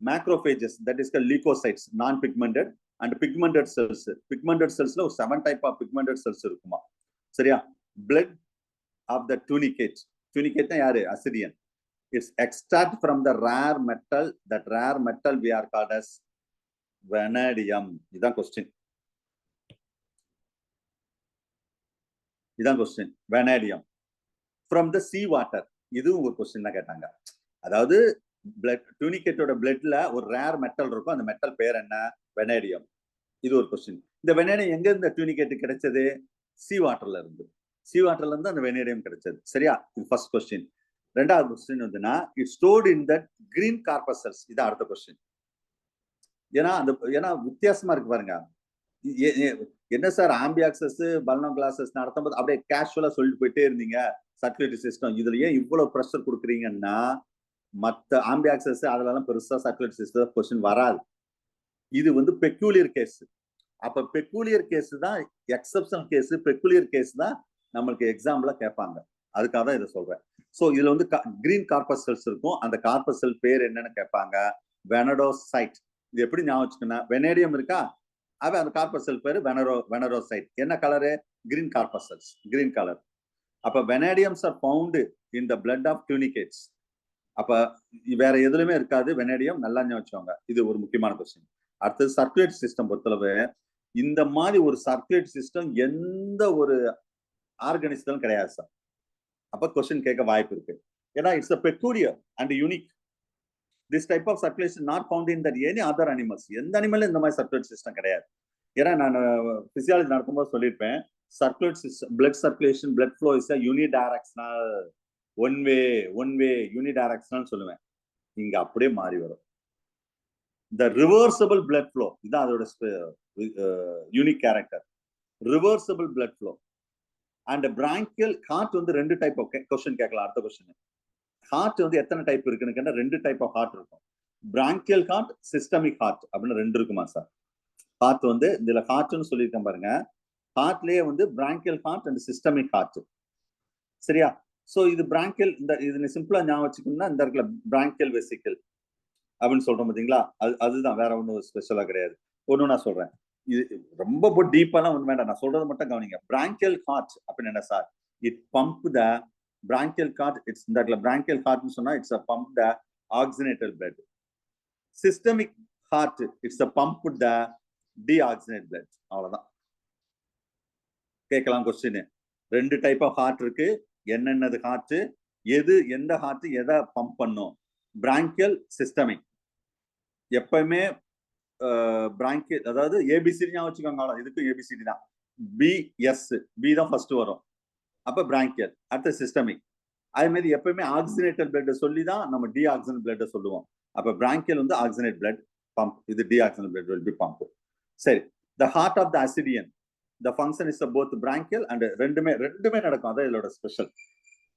macrophages, that is leucocytes, non pigmented and pigmented cells. Pigmented செல்ஸ்ல ஒரு 7 டைப் ஆஃப் பிக்மெண்டட் செல்ஸ் இருக்குமா. சரியா? Blood of the tunicate. டூனிகேட்னா யாரு? Ascidian. It's extract from the rare metal. That rare metal we are called as vanadium. இதான் question. இதான் question. Vanadium from the sea water. இதுவும் ஒரு கொஸ்டின் தான் கேட்டாங்க. அதாவது பிளட் டூனிகேட்டோட பிளட்ல ஒரு ரேர் மெட்டல் இருக்கும், அந்த மெட்டல் பேர் என்ன? வெனடியம். இது ஒரு கொஸ்டின். இந்த வெனடியம் எங்க இருந்து டூனிகேட் கிடைச்சது? சி வாட்டர்ல இருந்து. சி வாட்டர்ல இருந்து அந்த வெனடியம் கிடைச்சது. சரியா? இது ஃபர்ஸ்ட் கொஸ்டின். ரெண்டாவது கொஸ்டின் வந்துன்னா it stored in that green corpus cells. இது அடுத்த கொஸ்டின். ஏன்னா வித்தியாசமா இருக்கு பாருங்க. என்ன சார் ஆம்பியாக்சஸ் பல்னோ கிளாஸஸ் நடத்தும் போது அப்படியே கேஷுவலா சொல்லிட்டு போயிட்டே இருந்தீங்க சர்க்குலேட்டரி சிஸ்டம், இதுல ஏன் இவ்வளவு ப்ரெஷர் கொடுக்குறீங்கன்னா மற்ற ஆம்பியாக்சஸ் அதெல்லாம் பெருசா சர்க்குலேட்டரி சிஸ்டம் கொஸ்டின் வராது. இது வந்து பெக்யூலியர் கேஸ். அப்ப பெக்யூலியர் கேஸ் தான் எக்ஸப்ஷனல் கேஸ். பெக்யூலியர் கேஸ் தான் நம்மளுக்கு எக்ஸாம்பிளா கேட்பாங்க. அதுக்காக தான் இதை சொல்றேன். ஸோ இதுல வந்து கிரீன் கார்பஸ் செல்ஸ் இருக்கும். அந்த கார்பஸ் செல் பேர் என்னன்னு கேட்பாங்க? வெனடோசைட். இது எப்படி ஞாபகம் வச்சுக்கணும்? வெனேடியம் இருக்கா, அவன் அந்த கார்பஸ் செல் பேரு வெனரோசைட். என்ன colour? Green corpus cells, green colour. அப்ப vanadiums are found in the blood of tunicates. அப்ப வேற எதுலையுமே இருக்காது வெனேடியம். நல்லா ஞாபகம் வச்சுக்கோங்க. இது ஒரு முக்கியமான கொஸ்டின். அடுத்தது சர்க்குலேட் சிஸ்டம் பொறுத்தளவு இந்த மாதிரி ஒரு சர்க்குலேட் சிஸ்டம் எந்த ஒரு ஆர்கனிசத்திலும் கிடையாது சார். அப்ப கொஸ்டின் கேட்க வாய்ப்பு இருக்கு. ஏன்னா it's a peculiar and unique. This type of circulation not found in that any other animals. எந்த அனிமல்ல இந்த மாதிரி சர்க்குலேட் சிஸ்டம் கிடையாது. ஏன்னா நான் பிசியாலஜி நடத்தும்போது சொல்லியிருப்பேன், circulate system, blood circulation, blood flow is unidirectional, one way unidirectional சொல்லுவேன். இங்க அப்படியே மாறி வரும். The reversible blood flow, இதான் அதோட unique character. Reversible blood flow and branchial heart வந்து 2 டைப் ஆஃப் கொஸ்டின் கேட்கலாம். அடுத்த கொஸ்டின், ஹார்ட் வந்து எத்தனை டைப் இருக்குன்னு கேட்டா 2 டைப் ஆஃப் ஹார்ட் இருக்கும். பிராங்கியல் ஹார்ட், சிஸ்டமிக் ஹார்ட் அப்படின்னு 2 இருக்குமா சார்? ஹார்ட் வந்து இதுல ஹார்ட்னு சொல்லியிருக்கேன் பாருங்க. ஹார்ட்லயே வந்து branchial heart and systemic heart. சரியா? சோ இது பிராங்கியல், இது சிம்பிளா ஞாபகம் வச்சுக்கணும்னா இந்த இடத்துல பிராங்கியல் வெசிக்கல் அப்படின்னு சொல்றோம் பாத்தீங்களா? அதுதான், வேற ஒன்றும் ஸ்பெஷலா கிடையாது. ஒண்ணு நான் சொல்றேன். இது ரொம்ப டீப்பாலாம் ஒண்ணு வேண்டாம், நான் சொல்றது மட்டும் கவனிங்க. பிராங்கியல் ஹார்ட் அப்படின்னு என்ன sir? It pump the branchial heart. It's இந்த பிராங்கியல் ஹார்ட்னு சொன்னா it's a pump the oxygenated blood. Systemic heart it's a pump the deoxygenate blood. அவ்வளவுதான். கேட்கலாம் கொஸ்டின். 2 டைப் ஆஃப் ஹார்ட் இருக்கு. என்னென்னது ஹார்ட், எது எந்த ஹார்ட் எதை பம்ப் பண்ணும்? Bronchial, systemic. எப்பவுமே பிராங்கியல் அதாவது ஏபிசிடி வச்சுக்கோங்க, இதுக்கும் ஏபிசிடி தான். பிஎஸ், பி தான் ஃபர்ஸ்ட் வரும், அப்ப பிராங்கியல். அடுத்த சிஸ்டமிக். அதே மாதிரி எப்பவுமே ஆக்சிஜனேட்டட் பிளட் சொல்லி தான் நம்ம டீஆக்சிஜனேட் பிளட் சொல்லுவோம். அப்ப பிராங்கியல் வந்து ஆக்சிஜனேட் பிளட் பம்ப், இது டீஆக்சிஜனேட் பிளட் will be pump. சரி, the heart of the Ascidian, the function is both branchial and ரெண்டுமே நடக்கும். அதான் இதோட ஸ்பெஷல்.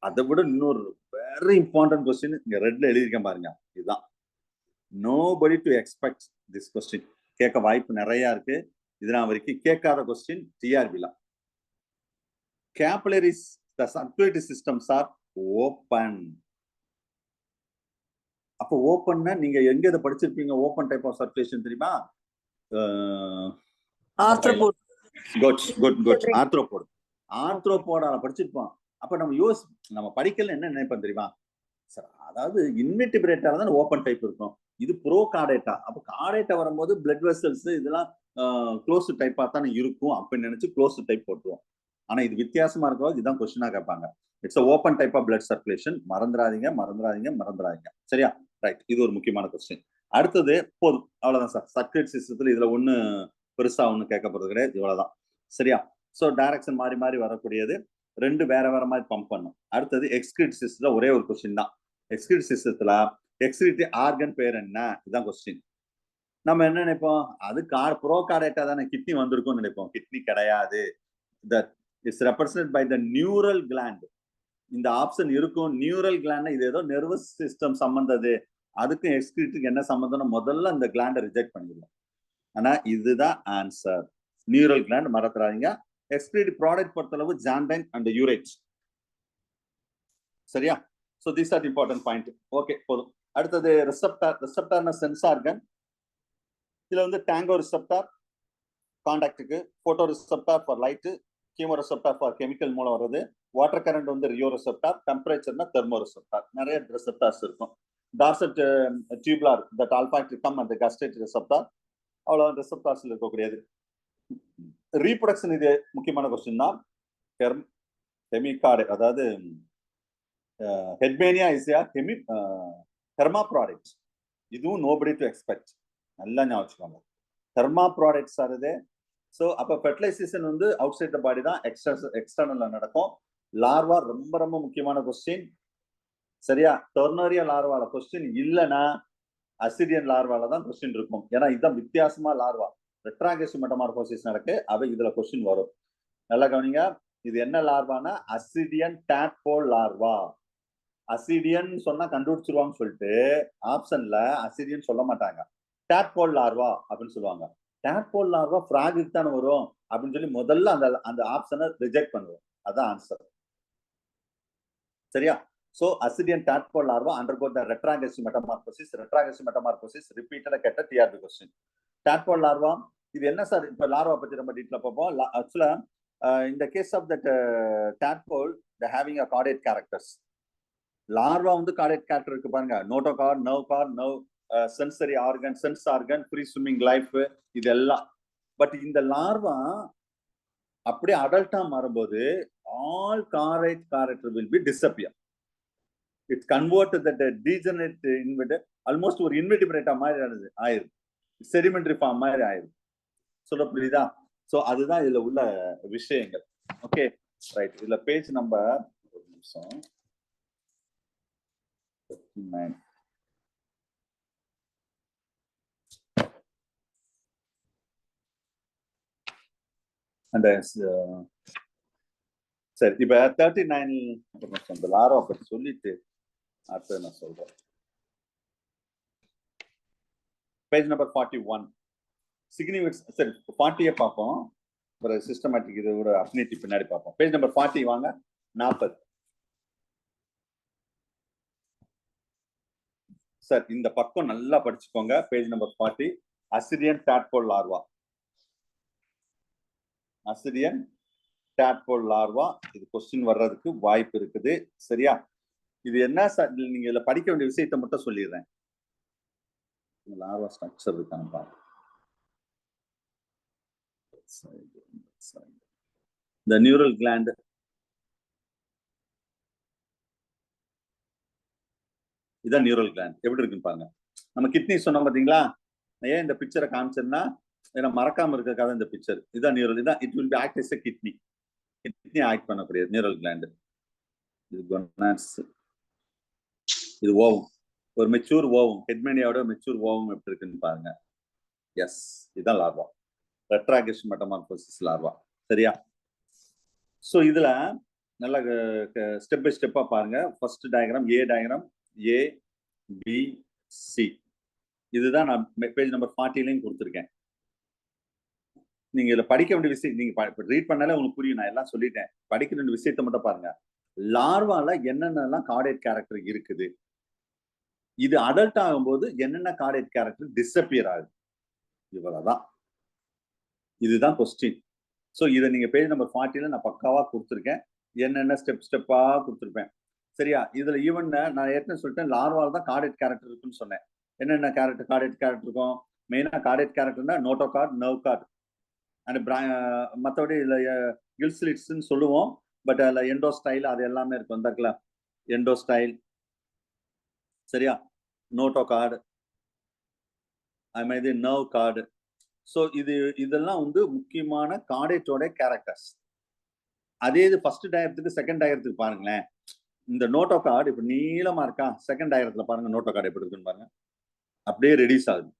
அதை விட இன்னொரு வெரி இம்பார்ட்டன்ட் கொஸ்டின் இங்க ரெட்ல எழுதியிருக்கேன் பாருங்க, இதுதான். nobody to expect this question. கேட்க வாய்ப்பு நிறைய இருக்கு. இதெல்லாம் வரைக்கும் கேட்காத question டிஆர்பில. capillaries, the circulatory systems are open. அப்போ ஓப்பன்னா நீங்க எங்க இதை படிச்சிருப்பீங்க? ஓப்பன் டைப் ஆஃப் சர்க்குலேஷன் தெரியுமா? ஆர்த்ரோபோட். குட். ஆர்த்ரோபோடால படிச்சிருப்போம். அப்ப நம்ம நம்ம படிக்கல என்ன நினைப்போம் தெரியுமா சார்? அதாவது இன்வெர்டிபிரேட்டால தான் ஓப்பன் டைப் இருக்கும். இது ப்ரோ கார்டேட்டா. அப்ப கார்டேட்டா வரும்போது பிளட் வெசல்ஸ் இதெல்லாம் க்ளோஸ் டைப்பா தானே இருக்கும் அப்படின்னு நினைச்சு க்ளோஸ் டைப் போட்டுருவோம். ஆனா இது வித்தியாசமா இருக்கும். இதுதான் கொஸ்டினா கேட்பாங்க. It's open type of blood circulation. மறந்துடாதீங்க. சரியா? ரைட். இது ஒரு முக்கியமான கொஸ்டின். அடுத்தது போதும், அவ்வளவுதான் சார். சர்க்குலேட் சிஸ்டத்துல இதுல ஒண்ணு பெருசா ஒண்ணு கேட்க போறது கிடையாது, இவ்வளவுதான். சரியா? சோ டைரக்ஷன் மாறி மாறி வரக்கூடியது, 2 வேற மாதிரி பம்ப் பண்ணும். அடுத்தது எக்ஸ்கிரீட் சிஸ்டத்துல ஒரே ஒரு கொஸ்டின் தான். எக்ஸ்கிரீட் சிஸ்டத்துல எக்ஸ்கிரீட் ஆர்கன் பேர் என்ன? இதுதான் கொஸ்டின். நம்ம என்ன நினைப்போம்? அது ப்ரோ கார்டேட்டா தானே, கிட்னி வந்திருக்கும்னு நினைப்போம். கிட்னி கிடையாது. that is represented by the neural gland. இந்த ஆப்ஷன் இருக்கும். நியூரல் கிளாண்ட் இது ஏதோ நர்வஸ் சிஸ்டம் சம்பந்தது. அதுக்கும் எக்ஸ்கிரீட்டுக்கு என்ன சம்பந்தம்? முதல்ல அந்த கிளாண்டை ரிஜெக்ட் பண்ணிடலாம். ஆனா இதுதான் ஆன்சர். நியூரல் கிளாண்ட் மறந்துடாதீங்க. எக்ஸ்கிரீட் ப்ராடக்ட் பொறுத்தளவு ஜாண்டைன் அண்ட் யூரேட். சரியா? So these are important point. Okay, போதும். அடுத்தது ரிசெப்டார்னா சென்ஸ் ஆர்கன். இதுல வந்து டேங்கோ ரிசெப்டார் கான்டாக்டுக்கு, photoreceptor for light, chemoreceptor for chemical மூலம் வருது. வாட்டர் கரண்ட் வந்து ரியோ ரிசெப்டார், டெம்பரேச்சர்னா தெர்மோ ரிசெப்டார். நிறைய ரிசெப்டார்ஸ் இருக்கும். Dorsal tubular, that olfactory and gustatory receptor. அவ்வளவு ரிசெப்டார்ஸ்ல இருக்கக்கூடியது. ரீப்ரொடக்ஷன் இது முக்கியமான கொஸ்டின் தான். ஹெமிகார்டு, அதாவது ஹெட்மேனியா இஸ் a hermaphrodite. இதுவும் nobody to expect. நல்லா ஞாபகம் வச்சுக்கோங்க. hermaphrodite ஆகுது. சோ அப்ப ஃபெர்டிலைசேஷன் வந்து அவுட் சைட் த பாடி தான், எக்ஸ்டர்னல்ல நடக்கும். லார்வா ரொம்ப ரொம்ப முக்கியமான கொஸ்டின். சரியா? டெர்னரியா லார்வால கொஸ்டின் இல்லைன்னா அசிடியன் லார்வால தான் கொஸ்டின் இருக்கும். ஏன்னா இதுதான் வித்தியாசமா லார்வா. ரெட்ராகேஷன் மெட்டமார்போசிஸ் நடக்கு. அவை இதுல கொஸ்டின் வரும். நல்லா கவனிங்க. இது என்ன லார்வானா அசிடியன் டாட்போல் லார்வா. அசிடியன் சொன்னா கண்டுபிடிச்சிருவாங்க சொல்லிட்டு ஆப்ஷன்ல அசிடியன் சொல்ல மாட்டாங்க. டாட்போல் லார்வா அப்படின்னு சொல்லுவாங்க. டாட்போல் லார்வா ஃப்ராகுக்கு தானே வரும் அப்படின்னு சொல்லி முதல்ல அந்த ஆப்ஷனை ரிஜெக்ட் பண்ணுவோம். அதான் ஆன்சர். சரியா? So Ascidian tadpole larva undergo the retrogressive metamorphosis. Retrogressive metamorphosis repeated கேட்ட TRB question. Tadpole larva இது என்ன சார்? இப்ப லார்வா பத்தி நம்ம டீட்டெயிலா பார்ப்போம். ஆக்சுவலா in the case of that tadpole, they having a caudate characters. Larva வந்து caudate character இருக்கு பாருங்க. notochord, nerve cord, nerve, sensory organ, sense organ, free swimming life, இதெல்லாம். பட் இந்த லார்வா அப்படியே அடல்ட்டா மாறும்போது all caudate character will be disappear. It converted that degenerate invertebrate almost ஒரு invertebrate மாதிரி ஆயிரு. sedimentary form மாதிரி ஆயிரு. சொல்ல புரியுதா? சோ அதுதான் இதுல உள்ள விஷயங்கள். Okay, right. இதுல பேஜ் நம்பர் ஒரு நிமிஷம் 39. அந்த சரி, இப்ப 39 அந்த லாரோ பத்தி சொல்லிட்டு அடுத்து நான் சொல்றேன். Page number 41. சிக்னிஃபிகன்ஸ். சரி, 40 பார்ப்போம். ஒரு சிஸ்டமேட்டிக் இது ஒரு அப்னிட்டி பின்னாடி பார்ப்போம். பேஜ் நம்பர் 40 வாங்க. 40. சார் இந்த பக்கம் நல்லா படிச்சுக்கோங்க. Page number 40. Ascidian tadpole larva. Ascidian tadpole larva. இது கொஸ்டின் வர்றதுக்கு வாய்ப்பு இருக்குது. சரியா? இது என்ன நீங்க இதுல படிக்க வேண்டிய விஷயத்தை மட்டும் சொல்லிடுறேன். லார்வா ஸ்ட்ரக்சர் இருக்கான்னு பாருங்க. The neural gland. இதான் நியூரல் கிளாண்ட். எப்படி இருக்குன்னு பாருங்க. நம்ம கிட்னி சொன்னோம் பாத்தீங்களா? ஏன் இந்த பிக்சரை காமிச்சேன்னா ஏன்னா மறக்காம இருக்கிறதுக்காக இந்த பிக்சர். இதான் நியூரல். இதான் it will be act as a kidney. Kidney act பண்ணக்கூடிய நியூரல் கிளாண்ட். இது கோனாட்ஸ். இது ஓவம். ஒரு மெச்சூர் ஓவம். ஹெட்மேனியாவோட மெச்சூர் ஓவம் எப்படி இருக்குன்னு பாருங்க. எஸ், இதுதான் லார்வா. Retraction மெட்டமார்போசிஸ் larva. சரியா? ஸோ இதுல நல்ல ஸ்டெப் பை ஸ்டெப்பா பாருங்க. ஃபர்ஸ்ட் டயக்ராம் ஏ டயக்ராம் ஏ பி சி. இதுதான் நான் பேஜ் நம்பர் 40 கொடுத்துருக்கேன். நீங்க இதுல படிக்க வேண்டிய விஷயம் நீங்க ரீட் பண்ணாலே உங்களுக்கு புரியும். நான் எல்லாம் சொல்லிட்டேன். படிக்க வேண்டிய விஷயத்தை மட்டும் பாருங்க. லார்வால என்னென்னலாம் கார்டேட் கேரக்டர் இருக்குது, இது அடல்ட் ஆகும்போது என்னென்ன கார்டேட் கேரக்டர் டிஸப்பியர் ஆகுது, இவ்வளவுதான். இதுதான் கொஸ்டின். ஸோ இதை நீங்க பேஜ் நம்பர் 40 நான் பக்காவா கொடுத்துருக்கேன். என்னென்ன ஸ்டெப்பா கொடுத்துருப்பேன். சரியா? இதுல ஈவன் நான் ஏற்கனவே சொல்லிட்டேன், லார்வால் தான் கார்டேட் கேரக்டர் இருக்குன்னு சொன்னேன். என்னென்ன கார்டேட் கேரக்டர் இருக்கும்? மெயினா கார்டேட் கேரக்டர்னா நோட்டோகார்ட், நர்வ் கார்டு அண்ட் மற்றபடி இதுல கில்ஸ்லிட்ஸ்ன்னு சொல்லுவோம். பட் அதுல எண்டோஸ்டைல் அது எல்லாமே இருக்கும். இந்த எண்டோஸ்டைல், சரியா? நோட்டோகார்டு, அது மாதிரி நர்வ் கார்டு. ஸோ இதெல்லாம் வந்து முக்கியமான கார்டேட்டோட கேரக்டர்ஸ். அதே இது ஃபர்ஸ்ட் டயரத்துக்கு செகண்ட் டயரத்துக்கு பாருங்களேன். இந்த நோட்டோ கார்டு இப்ப நீளமா இருக்கா? செகண்ட் டயரத்துல பாருங்க நோட்டோ கார்டு எப்படி இருக்குன்னு பாருங்க. அப்படியே ரெடியூஸ் ஆகுது.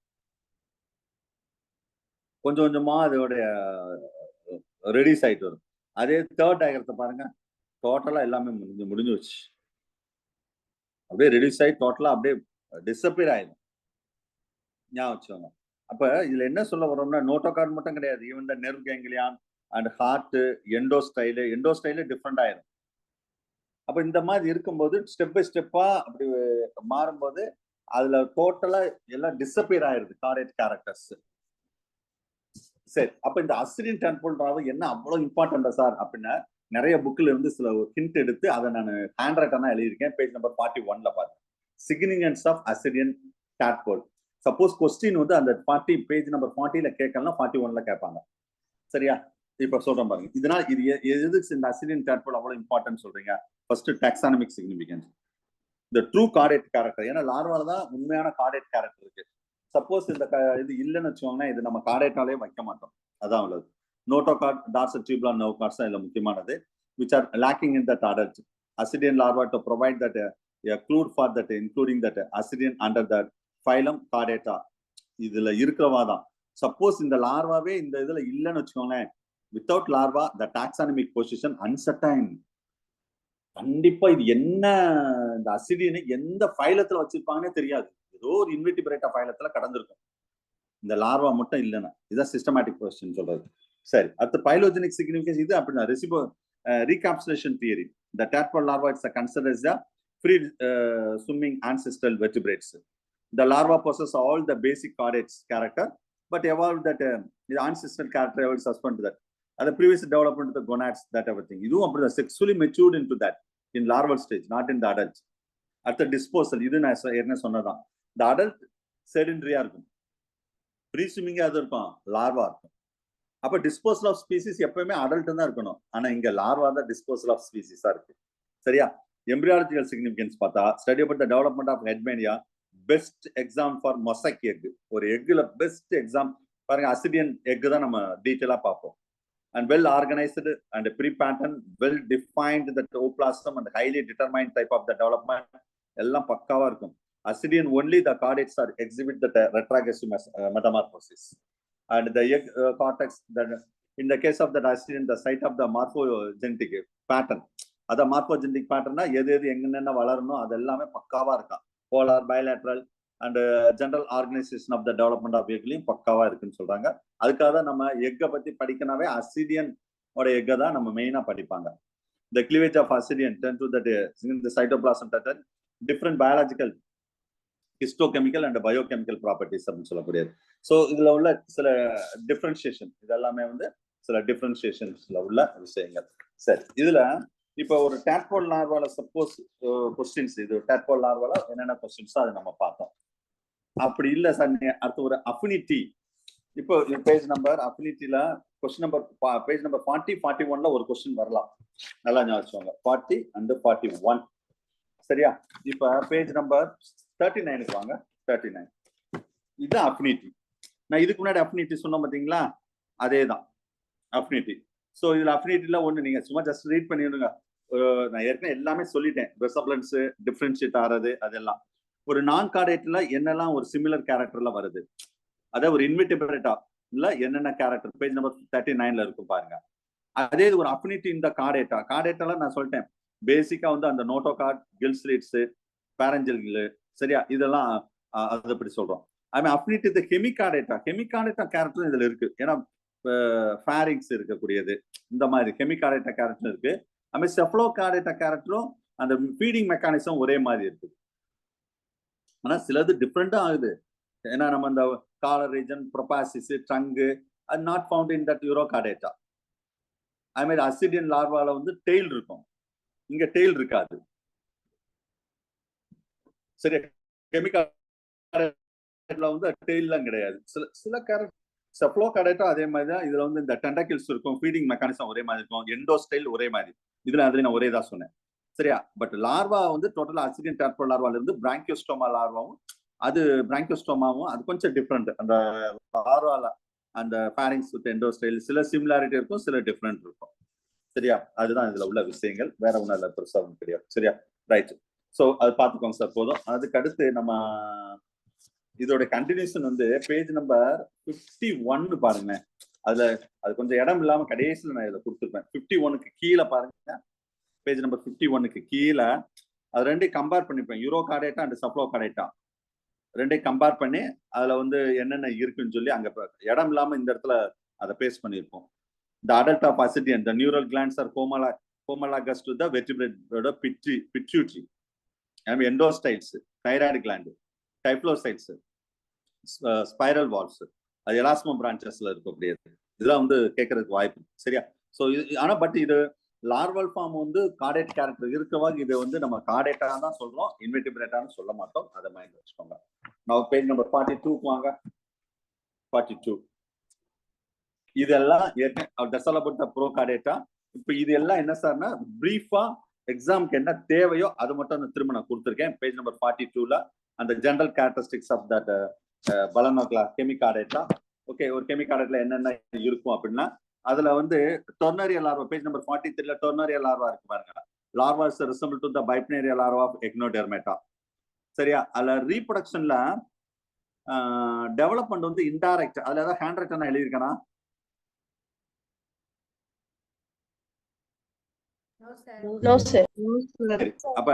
கொஞ்சம் கொஞ்சமா அதோட ரெடியூஸ் ஆயிட்டு வரும். அதே தேர்ட் டயரத்தை பாருங்க, டோட்டலா எல்லாமே முடிஞ்சு வச்சு அப்படியே ரெடியூஸ் ஆகி டோட்டலா அப்படியே டிஸப்பியர் ஆயிடும். ஞாபகம் வச்சுக்கோங்க. அப்ப இதுல என்ன சொல்ல வரோம்னா, நோட்டோ கார்டு மட்டும் கிடையாது. Even the nerve ganglion and heart, endostyle different ஆயிடும். அப்ப இந்த மாதிரி இருக்கும்போது ஸ்டெப் பை ஸ்டெப்பா அப்படி மாறும்போது அதுல டோட்டலா எல்லாம் டிஸப்பியர் ஆயிருது கார்டேட் கேரக்டர்ஸ். சரி, அப்ப இந்த அசிடியன் டேட்போல் லார்வா என்ன அவ்வளவு இம்பார்ட்டன்டா சார் அப்படின்னா, நிறைய புக்ல இருந்து சில ஹிண்ட் எடுத்து அதை நான் ஹேண்ட் ரைட்டா எழுதியிருக்கேன். பேஜ் நம்பர் 41ல பாருங்க. Significance of ascidian tadpole. Suppose question வந்து அந்த பேஜ் நம்பர் 40ல கேட்கலாம், 41ல கேட்பாங்க. சரியா? இப்ப சொல்றேன் பாருங்க. இதனால இது எதுக்கு இந்த அசிடியன் டேட்போல் அவ்வளவு இம்பார்ட்டன்ட் சொல்றீங்க? First taxonomic significance. இந்த ட்ரூ கார்டேட் கேரக்டர். ஏன்னா லார்வால தான் உண்மையான கார்டேட் கேரக்டர் இருக்கு. சப்போஸ் இந்த இது இல்லைன்னு வச்சுக்கோங்கன்னா இது நம்ம கார்டேட்டாலே வைக்க மாட்டோம். அதான் உள்ளது. Notochord, dorsal tubular nerve cords தான் இதுல முக்கியமானது. which are lacking in that adult. Ascidian larva to provide that a clue for that, including that Ascidian under that phylum Chordata. இதுல இருக்கிறவா தான். சப்போஸ் இந்த லார்வாவே இந்த இதுல இல்லைன்னு வச்சுக்கோங்களேன், வித்தவுட் லார்வா த டாக்ஸானமிக் பொசிஷன் அன்சர்டைன். கண்டிப்பா இது என்ன இந்த அசிடியனை எந்த ஃபைலத்துல வச்சிருப்பாங்கன்னே தெரியாது. ஏதோ ஒரு இன்வெர்டிபிரேட்டா ஃபைலத்துல கடந்திருக்கும் இந்த லார்வா மட்டும் இல்லைன்னா. இதுதான் சிஸ்டமேட்டிக் கொஸ்டின் சொல்றது. சரி, அடுத்து பைலோஜெனிக் சிக்னிஃபிகன்ஸ். இது அப்படின்னா recapitulation theory. The tadpole larva is considered as a free swimming ancestral vertebrates. The larva possesses all the basic chordates character, but evolved that the ancestral character will suspend that. And the previous development of the gonads, that everything. You do sexually matured into that in larval stage, not in the adult. At the disposal, this is the adult sedentary இருக்கும், free swimming இருக்கும், larva இருக்கும். அப்ப disposal of species எப்பவுமே adult தான் இருக்கணும். ஆனா இங்க larva தான் டிஸ்போசல் ஆஃப் ஸ்பீசிஸா இருக்கு. சரியா? எம்பிரியாலஜிக்கல் சிக்னிஃபிகன்ஸ் பார்த்தா study about the development of Herdmania, best exam for mosaic egg. ஒரு எக்ல பெஸ்ட் எக்ஸாம் பாருங்க, அசிடியன் எக் தான் நம்ம டீட்டெயிலா பார்ப்போம். And well organised and pre pattern, well defined the ooplasm and highly determined type of the development எல்லாம் பக்காவா இருக்கும். Ascidian only the chordates are exhibit the retrogressive metamorphosis. And the egg cortex, that in the case of the Ascidian, the site of the morphogenetic pattern, other morphogenetic pattern na எது எங்கென்ன வளரணும் அது எல்லாமே பக்காவா இருக்கா. Polar, bilateral and general organisation of the development of எக்லையும் பக்காவா இருக்குன்னு சொல்றாங்க. அதுக்காக தான் நம்ம எக்கை பத்தி படிக்கனாவே அசிடியன் ஓட எக்கை தான் நம்ம மெயினா படிப்பாங்க. The cleavage of Ascidian tend to that in the cytoplasm pattern, different biological, histochemical and biochemical properties அப்படின்னு சொல்லக்கூடியது. ஸோ இதுல உள்ள சில டிஃபரன்சியேஷன் இதெல்லாமே வந்து சில டிஃபரன்சியேஷன்ஸ்ல உள்ள விஷயங்கள். சரி, இதுல இப்ப ஒரு டேட்போல் லார்வால சப்போஸ் கொஸ்டின்ஸ், இது டேட்போல் லார்வால என்னென்ன கொஸ்டின்ஸ் அதை நம்ம பார்த்தோம். அப்படி இல்ல சார் அடுத்து ஒரு அஃபினிட்டி. இப்போ பேஜ் நம்பர் அஃபினிட்டில கொஸ்டின் நம்பர் பேஜ் நம்பர் 40, 41ல ஒரு கொஸ்டின் வரலாம். நல்லா ஞாபகம் 40 and 41. சரியா? இப்ப பேஜ் நம்பர் 39க்கு வாங்க. 39 இது அஃபினிட்டி. நான் இதுக்கு முன்னாடி அஃபினிட்டி சொன்னோம் பாத்தீங்களா, அதேதான் அஃபினிட்டி. சோ இதுல அஃபினிட்டில ஒண்ணு நீங்க சும்மா ஜஸ்ட் ரீட் பண்ணிடுங்க. நான் ஏற்கனவே எல்லாமே சொல்லிட்டேன். ரெசம்பிளன்ஸ், டிஃபரன்ஷியேட் ஆறது அதெல்லாம். ஒரு நான் கார்டேட்ல என்னெல்லாம் ஒரு சிமிலர் கேரக்டர்ல வருது, அதாவது ஒரு இன்விட்டபிலிட்டா இல்ல என்னென்ன கேரக்டர் பேஜ் நம்பர் 39ல இருக்கும் பாருங்க. அதே ஒரு அஃபினிட்டி இந்த கார்டேட்டால நான் சொல்லிட்டேன். பேசிக்கா வந்து அந்த நோட்டோ கார்ட், கில் ஸ்லீட்ஸ், பேரஞ்சல், சரியா, இதெல்லாம் அதை பற்றி சொல்றோம். ஐ மீன் அஃபினிட்டி இந்த ஹெமிகார்டேட்டா கேரக்டரும் இதுல இருக்கு. ஏன்னா ஃபேரிங்ஸ் இருக்கக்கூடியது இந்த மாதிரி ஹெமிகார்டேட்டா கேரக்டர் இருக்கு. அதுமாதிரி செஃப்ளோகார்டேட்டா கேரக்டரும் அந்த ஃபீடிங் மெக்கானிசம் ஒரே மாதிரி இருக்கு. ஆனா சிலது டிஃப்ரெண்டா ஆகுது. ஏன்னா நம்ம அந்த காலர் ரீஜன், ப்ரொபாசிஸ், ட்ரங்கு அது not found in that Urochordata. அது மாதிரி அசிடியன் லார்வால வந்து டெய்ல் இருக்கும், இங்க டெய்ல் இருக்காது. சரி, கெமிக்கல் வந்து டெய்ல்லாம் கிடையாது. சில கேரக்டர் செஃப்ளோகார்டேட்டா அதே மாதிரி தான். இதுல வந்து இந்த டென்டக்கிள்ஸ் இருக்கும், ஃபீடிங் மெக்கானிசம் ஒரே மாதிரி இருக்கும், எண்டோஸ்டைல் ஒரே மாதிரி. இதுல அதுல நான் ஒரே தான் சொன்னேன். சரியா? பட் லார்வா வந்து டோட்டலா அசிடியன் டேட்போல் லார்வால இருந்து பிராங்கியோஸ்டோமா லார்வாவும் அது பிராங்கியோஸ்டோமாவும் அது கொஞ்சம் டிஃப்ரெண்ட். அந்த லார்வால அந்த ஃபேரிங்ஸ் வித் எண்டோஸ்டைல் சில சிமிலாரிட்டி இருக்கும், சில டிஃப்ரெண்ட் இருக்கும். சரியா? அதுதான் இதுல உள்ள விஷயங்கள். வேற ஒன்றும் இல்லை, பெருசா ஒன்றும் கிடையாது. சரியா? ரைட். ஸோ அது பார்த்துக்கோங்க சார், போதும். அதுக்கு அடுத்து நம்ம இதோட கண்டினியூஷன் வந்து பேஜ் நம்பர் 51 பாருங்க. அதுல அது கொஞ்சம் இடம் இல்லாம கடைசியில் நான் இதை கொடுத்துருப்பேன். 51க்கு கீழே பாருங்க. பேஜ் நம்பர் 51க்கு கீழே அது ரெண்டையும் கம்பேர் பண்ணிப்பேன். யூரோகார்டேட்டா அண்ட் செஃப்ளோகார்டேட்டா ரெண்டையும் கம்பேர் பண்ணி அதுல வந்து என்னென்ன இருக்குன்னு சொல்லி அங்க இடம் இல்லாம இந்த இடத்துல அதை பேஸ் பண்ணியிருப்போம். The adult of ascidian, the neural glands are homologous to the vertebrate pituitary. I mean endostyles, thyroid gland, typhlocytes, spiral valves, அது எலாஸ்மோ பிரான்ச்சஸ்ல இருக்கக்கூடியது. இதெல்லாம் வந்து கேட்கறதுக்கு வாய்ப்பு. சரியா? ஸோ ஆனா பட் இது லார்வல் ஃபார்ம் வந்து கார்டேட் கேரக்டர் இருக்கவா, இது வந்து நம்ம கார்டேட்டா தான் சொல்றோம், இன்வெர்டிபிரேட்டான்னு சொல்ல மாட்டோம். அதை மைண்ட் வச்சுக்கோங்க. நான் பேஜ் நம்பர் 42 வாங்க. 42 இதெல்லாம் ப்ரோகார்டேட்டா. இப்ப இது எல்லாம் என்ன சார்னா பிரீஃபா எக்ஸாம்க்கு என்ன தேவையோ அது மட்டும் திரும்ப நான் கொடுத்துருக்கேன். பேஜ் நம்பர் 42ல அந்த general characteristics of that balanoglossus hemichordata. Okay, ஒரு கெமிகார்டேட்ல என்னென்ன இருக்கும் அப்படின்னா அதுல வந்து டொர்னரியா லார்வா பேஜ் நம்பர் 43ல டொர்னரியா லார்வா இருக்கு பாருங்க. Larva is resemble to the bipinnaria larva of echinodermata. சரியா? அதுல ரீப்ரொடக்ஷன்ல டெவலப்மெண்ட் வந்து இன்டைரக்ட். அதுல ஏதாவது ஹேண்ட் ரைட்டர் நான் எழுதியிருக்கேனா? No sir. அப்ப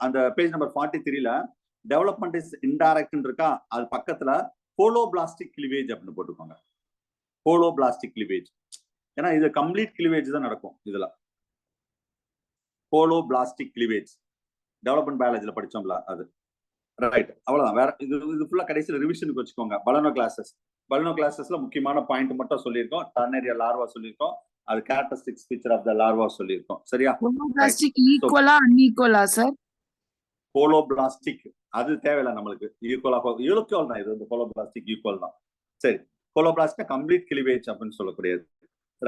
அந்த பேஜ் நம்பர் 43ல டெவலப்மெண்ட் இஸ் இன்டைரக்ட் இருக்கா, அது பக்கத்துல ஹோலோபிளாஸ்டிக் கிளிவேஜ் அப்படின்னு போட்டுக்கோங்க. Holoblastic cleavage. ஏன்னா இது கம்ப்ளீட் கிளிவேஜ் தான் நடக்கும் இதுல. ஹோலோபிளாஸ்டிக் கிளிவேஜ் டெவலப்மெண்ட் பயாலஜில படிச்சோம்ல அது. ரைட், அவ்வளவுதான். வேற இது ஃபுல்லா கடைசியில ரிவிஷனுக்கு வச்சுக்கோங்க. பலனோ கிளாஸஸ்ல முக்கியமான பாயிண்ட் மட்டும் சொல்லியிருக்கோம். டர்னரியா லார்வா சொல்லியிருக்கோம். அது characteristics feature of the larva சொல்லியிருக்கோம். சரியா? Homoplastic ஈக்குவலா அன்ஈக்குவலா சார்? ஹோலோபிளாஸ்டிக் அது தேவையில்லை நம்மளுக்கு. ஈக்குவல் தான். இது வந்து ஹோலோபிளாஸ்டிக் ஈக்குவல் தான். சரி, ஹோலோபிளாஸ்டிக் கம்ப்ளீட் கிளிவேஜ் அப்படின்னு சொல்லக்கூடியது.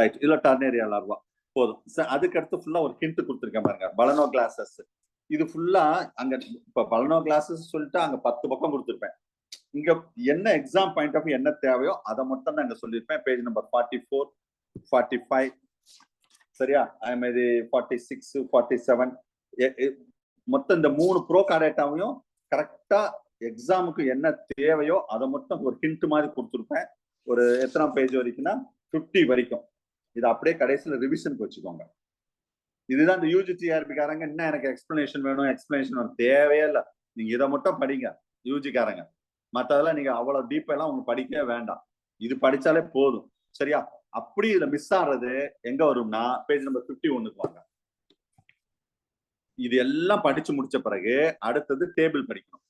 ரைட், இதுல டர்னரியா லார்வா போதும். அதுக்கு அடுத்து ஃபுல்லா ஒரு ஹிண்ட் கொடுத்துருக்கேன் பாருங்க. பலனோ கிளாஸஸ் இது ஃபுல்லா அங்க இப்ப பலனோ கிளாஸஸ் சொல்லிட்டு அங்க 10 பக்கம் கொடுத்துருப்பேன். இங்க என்ன எக்ஸாம் பாயிண்ட் ஆஃப் என்ன தேவையோ அதை மட்டும் தான் இங்க சொல்லியிருப்பேன். பேஜ் நம்பர் 44, 45, சரியா? அதே மாதிரி 46, 47 மொத்தம் இந்த 3 ப்ரோகார்டேட்டாவையும் கரெக்டா எக்ஸாமுக்கு என்ன தேவையோ அதை மட்டும் ஒரு ஹிண்ட் மாதிரி கொடுத்துருப்பேன். ஒரு எத்தனை பேஜ் வரைக்கும்னா 50 வரைக்கும். இது அப்படியே கடைசியில ரிவிஷனுக்கு வச்சுக்கோங்க. இதுதான் இந்த யூஜிடிஆர்பி காரங்க என்ன எனக்கு எக்ஸ்பிளனேஷன் வேணும் தேவையே இல்லை. நீங்க இதை மட்டும் படிங்க யூஜி காரங்க. மற்றதெல்லாம் நீங்க அவ்வளவு டீப்பா எல்லாம் உங்களுக்கு படிக்கவே வேண்டாம். இது படிச்சாலே போதும். சரியா? அப்படி இதுல மிஸ் ஆறது எங்க வரும்னா பேஜ் நம்பர் 51க்கு வாங்க. இது எல்லாம் படிச்சு முடிச்ச பிறகு அடுத்தது டேபிள் படிக்கணும்.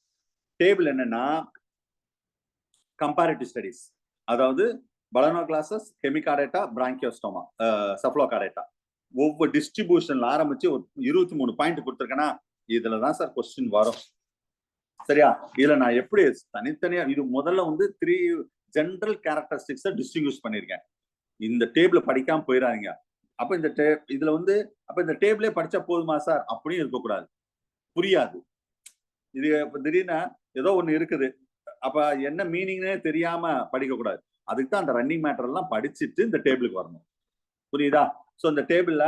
டேபிள் என்னன்னா கம்பேரிட்டிவ் ஸ்டடிஸ், அதாவது பலனோ கிளாஸஸ் ஹெமிகார்டேட்டா, பிராங்கியோஸ்டோமா, சப்ளோகார்டேட்டா. ஒவ்வொரு டிஸ்ட்ரிபியூஷன்ல ஆரம்பிச்சு ஒரு 23 பாயிண்ட் கொடுத்துருக்கேன்னா இதுலதான் சார் கொஸ்டின் வரும். சரியா? இதுல நான் எப்படி தனித்தனியா இது முதல்ல வந்து 3 ஜெனரல் கேரக்டரிஸ்டிக்ஸை டிஸ்டிங்யூஷ் பண்ணிருக்கேன். இந்த டேபிள படிக்காம போயிடாதீங்க. அப்ப இந்த இதுல வந்து அப்ப இந்த டேபிளே படிச்சா போதுமா சார் அப்படியும் இருக்கக்கூடாது, புரியாது. இது திடீர்னு ஏதோ ஒண்ணு இருக்குது, அப்ப என்ன மீனிங்னே தெரியாம படிக்க கூடாது. அதுக்கு தான் அந்த ரன்னிங் மேட்டர் எல்லாம் படிச்சுட்டு இந்த டேபிளுக்கு வரணும். புரியுதா? சோ இந்த டேபிள்ல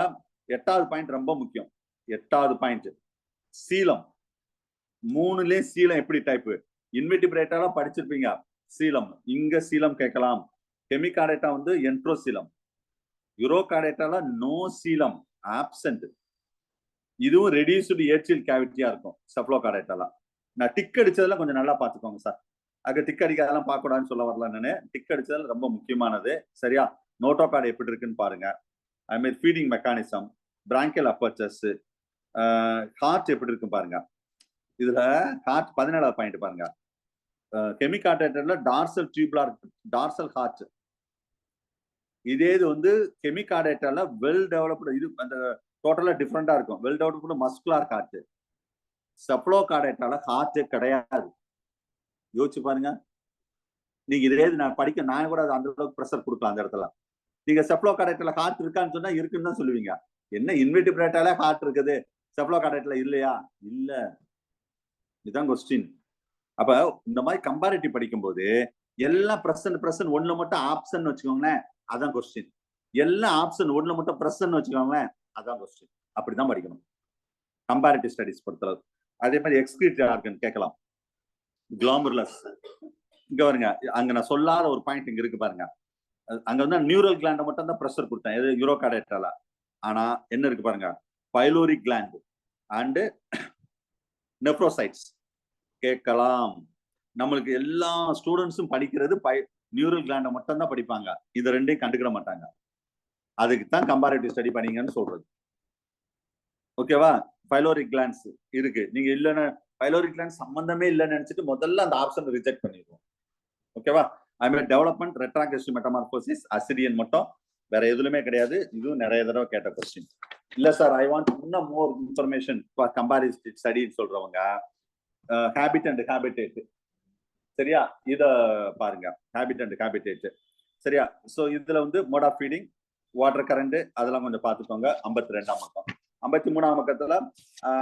8வது பாயிண்ட் ரொம்ப முக்கியம். 8வது பாயிண்ட் சீலம். 3லயே சீலம் எப்படி டைப்? இன்வெர்டிபிரேட்டாலாம் படிச்சிருப்பீங்க. சீலம் இங்க சீலம் கேட்கலாம். ஹெமிகார்டேட்டா வந்து என்ட்ரோசீலம். யூரோகார்டேட்டால நோ சீலம், ஆப்சென்ட். இதுவும் ரெடியூஸ்டு ஏர்சியல் கேவிட்டியா இருக்கும் சப்ளோகார்டேட்டால. நான் டிக் அடிச்சதெல்லாம் கொஞ்சம் நல்லா பாத்துக்கோங்க சார். அங்க டிக் அடிக்காதெல்லாம் பார்க்க கூடாதுன்னு சொல்ல வரல நானு. டிக் அடிச்சதுல ரொம்ப முக்கியமானது. சரியா? நோட்டோகார்டு எப்படி இருக்குன்னு பாருங்க. அது மாதிரி feeding mechanism, branchial apertures, heart எப்படி இருக்கு பாருங்க. இதுல ஹார்ட் 17வது பாயிண்ட் பாருங்க. ஹெமிகார்டேட்டர்ல டார்சல் டியூபுலர், டார்சல் ஹார்ட். இதே இது வந்து ஹெமிகார்டேட்டர்ல வெல் டெவலப்டு, இது அந்த டோட்டலா டிஃபரெண்டா இருக்கும். Well developed muscular heart. சப்ளோகார்டேட்டர்ல ஹார்ட்டே கிடையாது. யோசிச்சு பாருங்க. நீங்க இதே நான் படிக்க நான் கூட அந்த அளவுக்கு ப்ரெஷர் கொடுக்கலாம் அந்த இடத்துல. நீங்க சப்ளோகார்டேட்டர்ல ஹார்ட் இருக்கான்னு சொன்னா இருக்குன்னு தான் சொல்லுவீங்க. என்ன இன்வெர்டிபிரேட்டால ஹார்ட் இருக்குது, சப்ளோகார்டேட்டர்ல இல்லையா? இல்ல. இதுதான் கொஸ்டின். அப்ப இந்த மாதிரி கம்பேரிட்டிவ் படிக்கும்போது எல்லாம் பிரசன்ட் ஒண்ணுல மட்டும் ஆப்ஷன் வச்சுக்கோங்களேன், அதான் கொஸ்டின். எல்லாம் ஆப்ஷன் ஒண்ணுல மட்டும் பிரசன்ட் வச்சுக்கோங்களேன், அதான் கொஸ்டின். அப்படிதான் படிக்கணும் கம்பேரிட்டிவ் ஸ்டடிஸ் பொறுத்தளவு. அதே மாதிரி எக்ஸ்கிரீட்டரி ஆர்கன் கேட்கலாம். குளோமருலஸ் இங்க பாருங்க. அங்க நான் சொல்லாத ஒரு பாயிண்ட் இங்க இருக்கு பாருங்க. அங்க வந்து நியூரல் கிளாண்ட மட்டும் தான் ப்ரெஷர் கொடுத்தேன், எது யூரோகார்டேட்டால. ஆனா என்ன இருக்கு பாருங்க, பைலோரிக் கிளாண்ட் அண்ட் நெப்ரோசைட்ஸ் கேட்கலாம். நம்மளுக்கு எல்லா ஸ்டூடெண்ட்ஸும் படிக்கிறது நியூரல் கிளாண்ட மட்டும் தான் படிப்பாங்க. இது ரெண்டையும் கண்டுக்கிட மாட்டாங்க. அதுக்கு தான் கம்பேரிட்டிவ் ஸ்டடி பண்ணீங்கன்னு சொல்றது. ஓகேவா? பைலோரிக் கிளாண்ட்ஸ் இருக்கு. நீங்க இல்லைன்னு பைலோரிக் கிளாண்ட் சம்பந்தமே இல்லைன்னு நினைச்சிட்டு முதல்ல அந்த ஆப்ஷன் ரிஜெக்ட் பண்ணிடுவோம். ஓகேவா? அது மாதிரி டெவலப்மெண்ட், ரெட்ராக்டிவ் மெட்டமார்போசிஸ், அசிடியன் மட்டும், வேற எதுலுமே கிடையாது. இதுவும் நிறைய தடவை கேட்ட கொஸ்டின். இல்ல சார் ஐ வாண்ட் இன்னும் மோர் இன்ஃபர்மேஷன் ஃபார் கம்பேரிட்டிவ் ஸ்டடின்னு சொல்றவங்க ஹேபிட் அண்ட் ஹேபிடேட். சரியா? இத பாருங்க, ஹேபிட் அண்ட் ஹேபிடேட். சரியா? சோ இதுல வந்து mode of feeding, water current அதெல்லாம் கொஞ்சம் பாத்துக்கோங்க. 52ஆம் பக்கம். 53ஆம் பக்கத்துல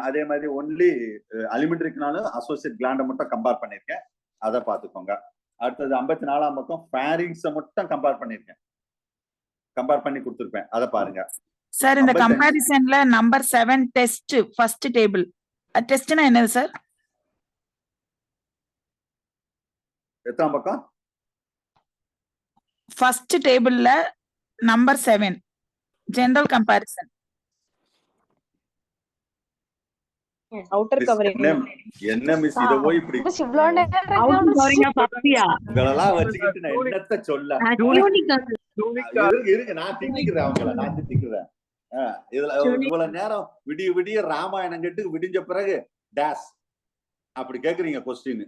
அதே மாதிரி ஒன்லி அலிமெண்ட்ரிக்குனாலும் அசோசியேட் கிளாண்ட மட்டும் கம்பேர் பண்ணிருக்கேன், அதை பாத்துக்கோங்க. அடுத்தது 54ஆம் பக்கம் ஃபேரிங்ஸை மட்டும் கம்பேர் பண்ணிருக்கேன், கம்பேர் பண்ணி கொடுத்துருப்பேன், அதை பாருங்க சார். இந்த கம்பேரிசன்ல நம்பர் 7 டெஸ்ட் ஃபர்ஸ்ட் டேபிள். டெஸ்ட்னா என்னது சார்? எத்தனாம் பக்கம்? ஃபர்ஸ்ட் டேபிள்ல number 7 general comparison. Outer covering. என்ன மிஸ் இத போய் இப்படி இவ்ளோ நேரம் அவுட்டர் கவரிங்க பாத்தியா? இதெல்லாம் வச்சிக்கிட்டு நான் என்னத்த சொல்ல? இருக்கு நான் திட்டிக்கிறேன் அவங்கள, நான் திட்டிக்கிறேன். இதுல இவ்வளவு நேரம் விடிய விடிய ராமாயணம் கேட்டு விடிஞ்ச பிறகு டேஸ் அப்படி கேக்குறீங்க கொஸ்டின்.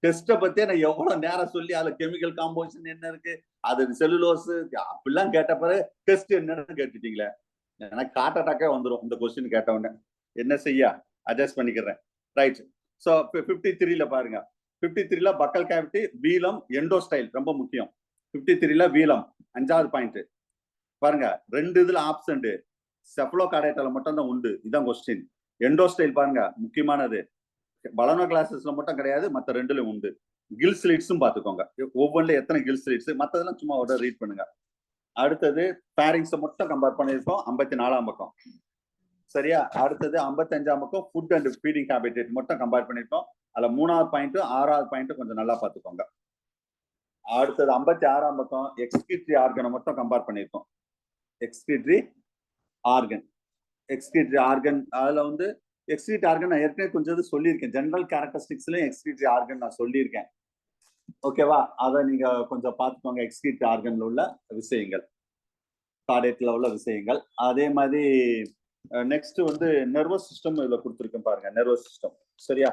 டெஸ்ட பத்தி நான் எவ்வளவு நேரம் சொல்லி அதுல கெமிக்கல் காம்போசிஷன் என்ன இருக்கு, அது செல்லுலோஸ் அப்படிலாம் கேட்ட பிறகு டெஸ்ட் என்னன்னு கேட்டுட்டீங்களே, எனக்கு ஹார்ட் அட்டாக்கே வந்துடும் இந்த கொஸ்டின் கேட்ட உடனே. என்ன செய்ய, அட்ஜஸ்ட் பண்ணிக்கிறேன். ரைட். சோ 53ல பாருங்க. 53ல பக்கல் கேவிட்டி, வீலம், எண்டோஸ்டைல் ரொம்ப முக்கியம். 53ல வீலம் 5வது பாயிண்ட் பாருங்க. 2 இதுல ஆப்சன்ட், செஃபலோகார்டேட்டால மட்டும் தான் உண்டு. இதான் கொஸ்டின். எண்டோஸ்டைல் பாருங்க முக்கியமானது. பலனோ கிளாஸஸ்ல மட்டும் கிடையாது, மத்த 2லயும் உண்டு. கில் ஸ்லிட்ஸும் பாத்துக்கோங்க, ஒவ்வொன்றுல எத்தனை கில் ஸ்லிட்ஸ், மத்ததெல்லாம் சும்மா ஒரு ரீட் பண்ணுங்க. அடுத்தது ஃபேரிங்ஸை மட்டும் கம்பேர் பண்ணியிருக்கோம் 54ஆம் பக்கம். சரியா? அடுத்தது 55ஆம் பக்கம் ஃபுட் அண்ட் ஃபீடிங் ஹேபிடேட் மட்டும் கம்பேர் பண்ணிருக்கோம். அதுல 3வது பாயிண்ட் 6வது பாயிண்ட் கொஞ்சம் நல்லா பாத்துக்கோங்க. அடுத்தது 56ஆம் பக்கம் எக்ஸ்கிரீட்டரி ஆர்கனை மட்டும் கம்பேர் பண்ணிருக்கோம். எக்ஸ்கிரீட்டரி ஆர்கன், எக்ஸ்கிரீட்டரி ஆர்கன் அதுல வந்து எக்ஸ்கிரீட்டரி ஆர்கன் நான் ஏற்கனவே கொஞ்சம் சொல்லியிருக்கேன். ஜெனரல் கேரக்டரிஸ்டிக்ஸ்லயும் எக்ஸ்கிரீட்டரி ஆர்கன் நான் சொல்லியிருக்கேன். ஓகேவா? அதை நீங்க கொஞ்சம் பாத்துக்கோங்க. எக்ஸ்கிரீட்டரி ஆர்கன்ல உள்ள விஷயங்கள், கார்டேட்ல உள்ள விஷயங்கள். அதே மாதிரி நெக்ஸ்ட் வந்து நர்வஸ் சிஸ்டம் இதுல கொடுத்துருக்கேன் பாருங்க, நர்வஸ் சிஸ்டம். சரியா?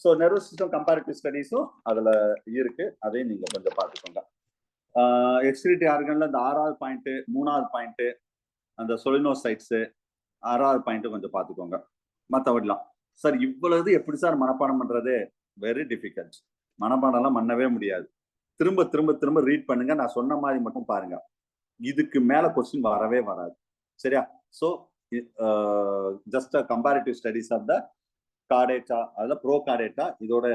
சோ நர்வஸ் சிஸ்டம் கம்பேரிட்டிவ் ஸ்டடிஸும் அதுல இருக்கு, அதையும் நீங்க கொஞ்சம் பாத்துக்கோங்க. எக்ஸ்கிரீட்டரி ஆர்கன்ல இந்த 6வது பாயிண்ட் 3வது பாயிண்ட் அந்த சொலினோசைட்ஸ் 6வது பாயிண்ட் கொஞ்சம் பார்த்துக்கோங்க. மற்றபடிலாம் சார் இவ்வளவு எப்படி சார் மனப்பாடம் பண்றது? Very difficult. மனப்பாடம்லாம் பண்ணவே முடியாது. திரும்ப திரும்ப திரும்ப ரீட் பண்ணுங்க. நான் சொன்ன மாதிரி மட்டும் பாருங்க. இதுக்கு மேல கொஸ்டின் வரவே வராது. சரியா? So just comparative studies of the chordata, அதில் ப்ரோ கார்டேட்டா இதோட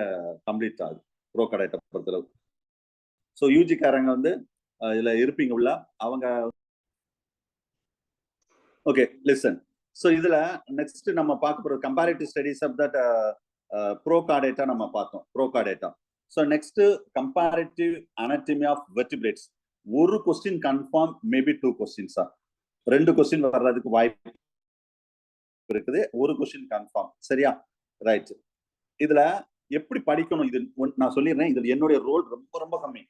கம்ப்ளீட் ஆகுது. ப்ரோ கார்டேட்டா பொறுத்தளவு. ஸோ யூஜிக்காரங்க வந்து இதுல இருப்பீங்க உள்ள அவங்க. Okay listen. ஸோ இதுல நெக்ஸ்ட் நம்ம பார்க்க போறது comparative studies of that pro chordata நம்ம பார்த்தோம். Pro chordata. So next comparative anatomy of vertebrates. ஒரு கொஸ்டின் கன்ஃபார்ம், மேபி 2 கொஸ்டின்ஸா, 2 கொஸ்டின் வர்றதுக்கு வாய்ப்பு இருக்குது. ஒரு கொஸ்டின் கன்ஃபார்ம். சரியா? ரைட். இதுல எப்படி படிக்கணும் இது நான் சொல்லிடுறேன். இதுல என்னுடைய ரோல் ரொம்ப ரொம்ப கம்மி.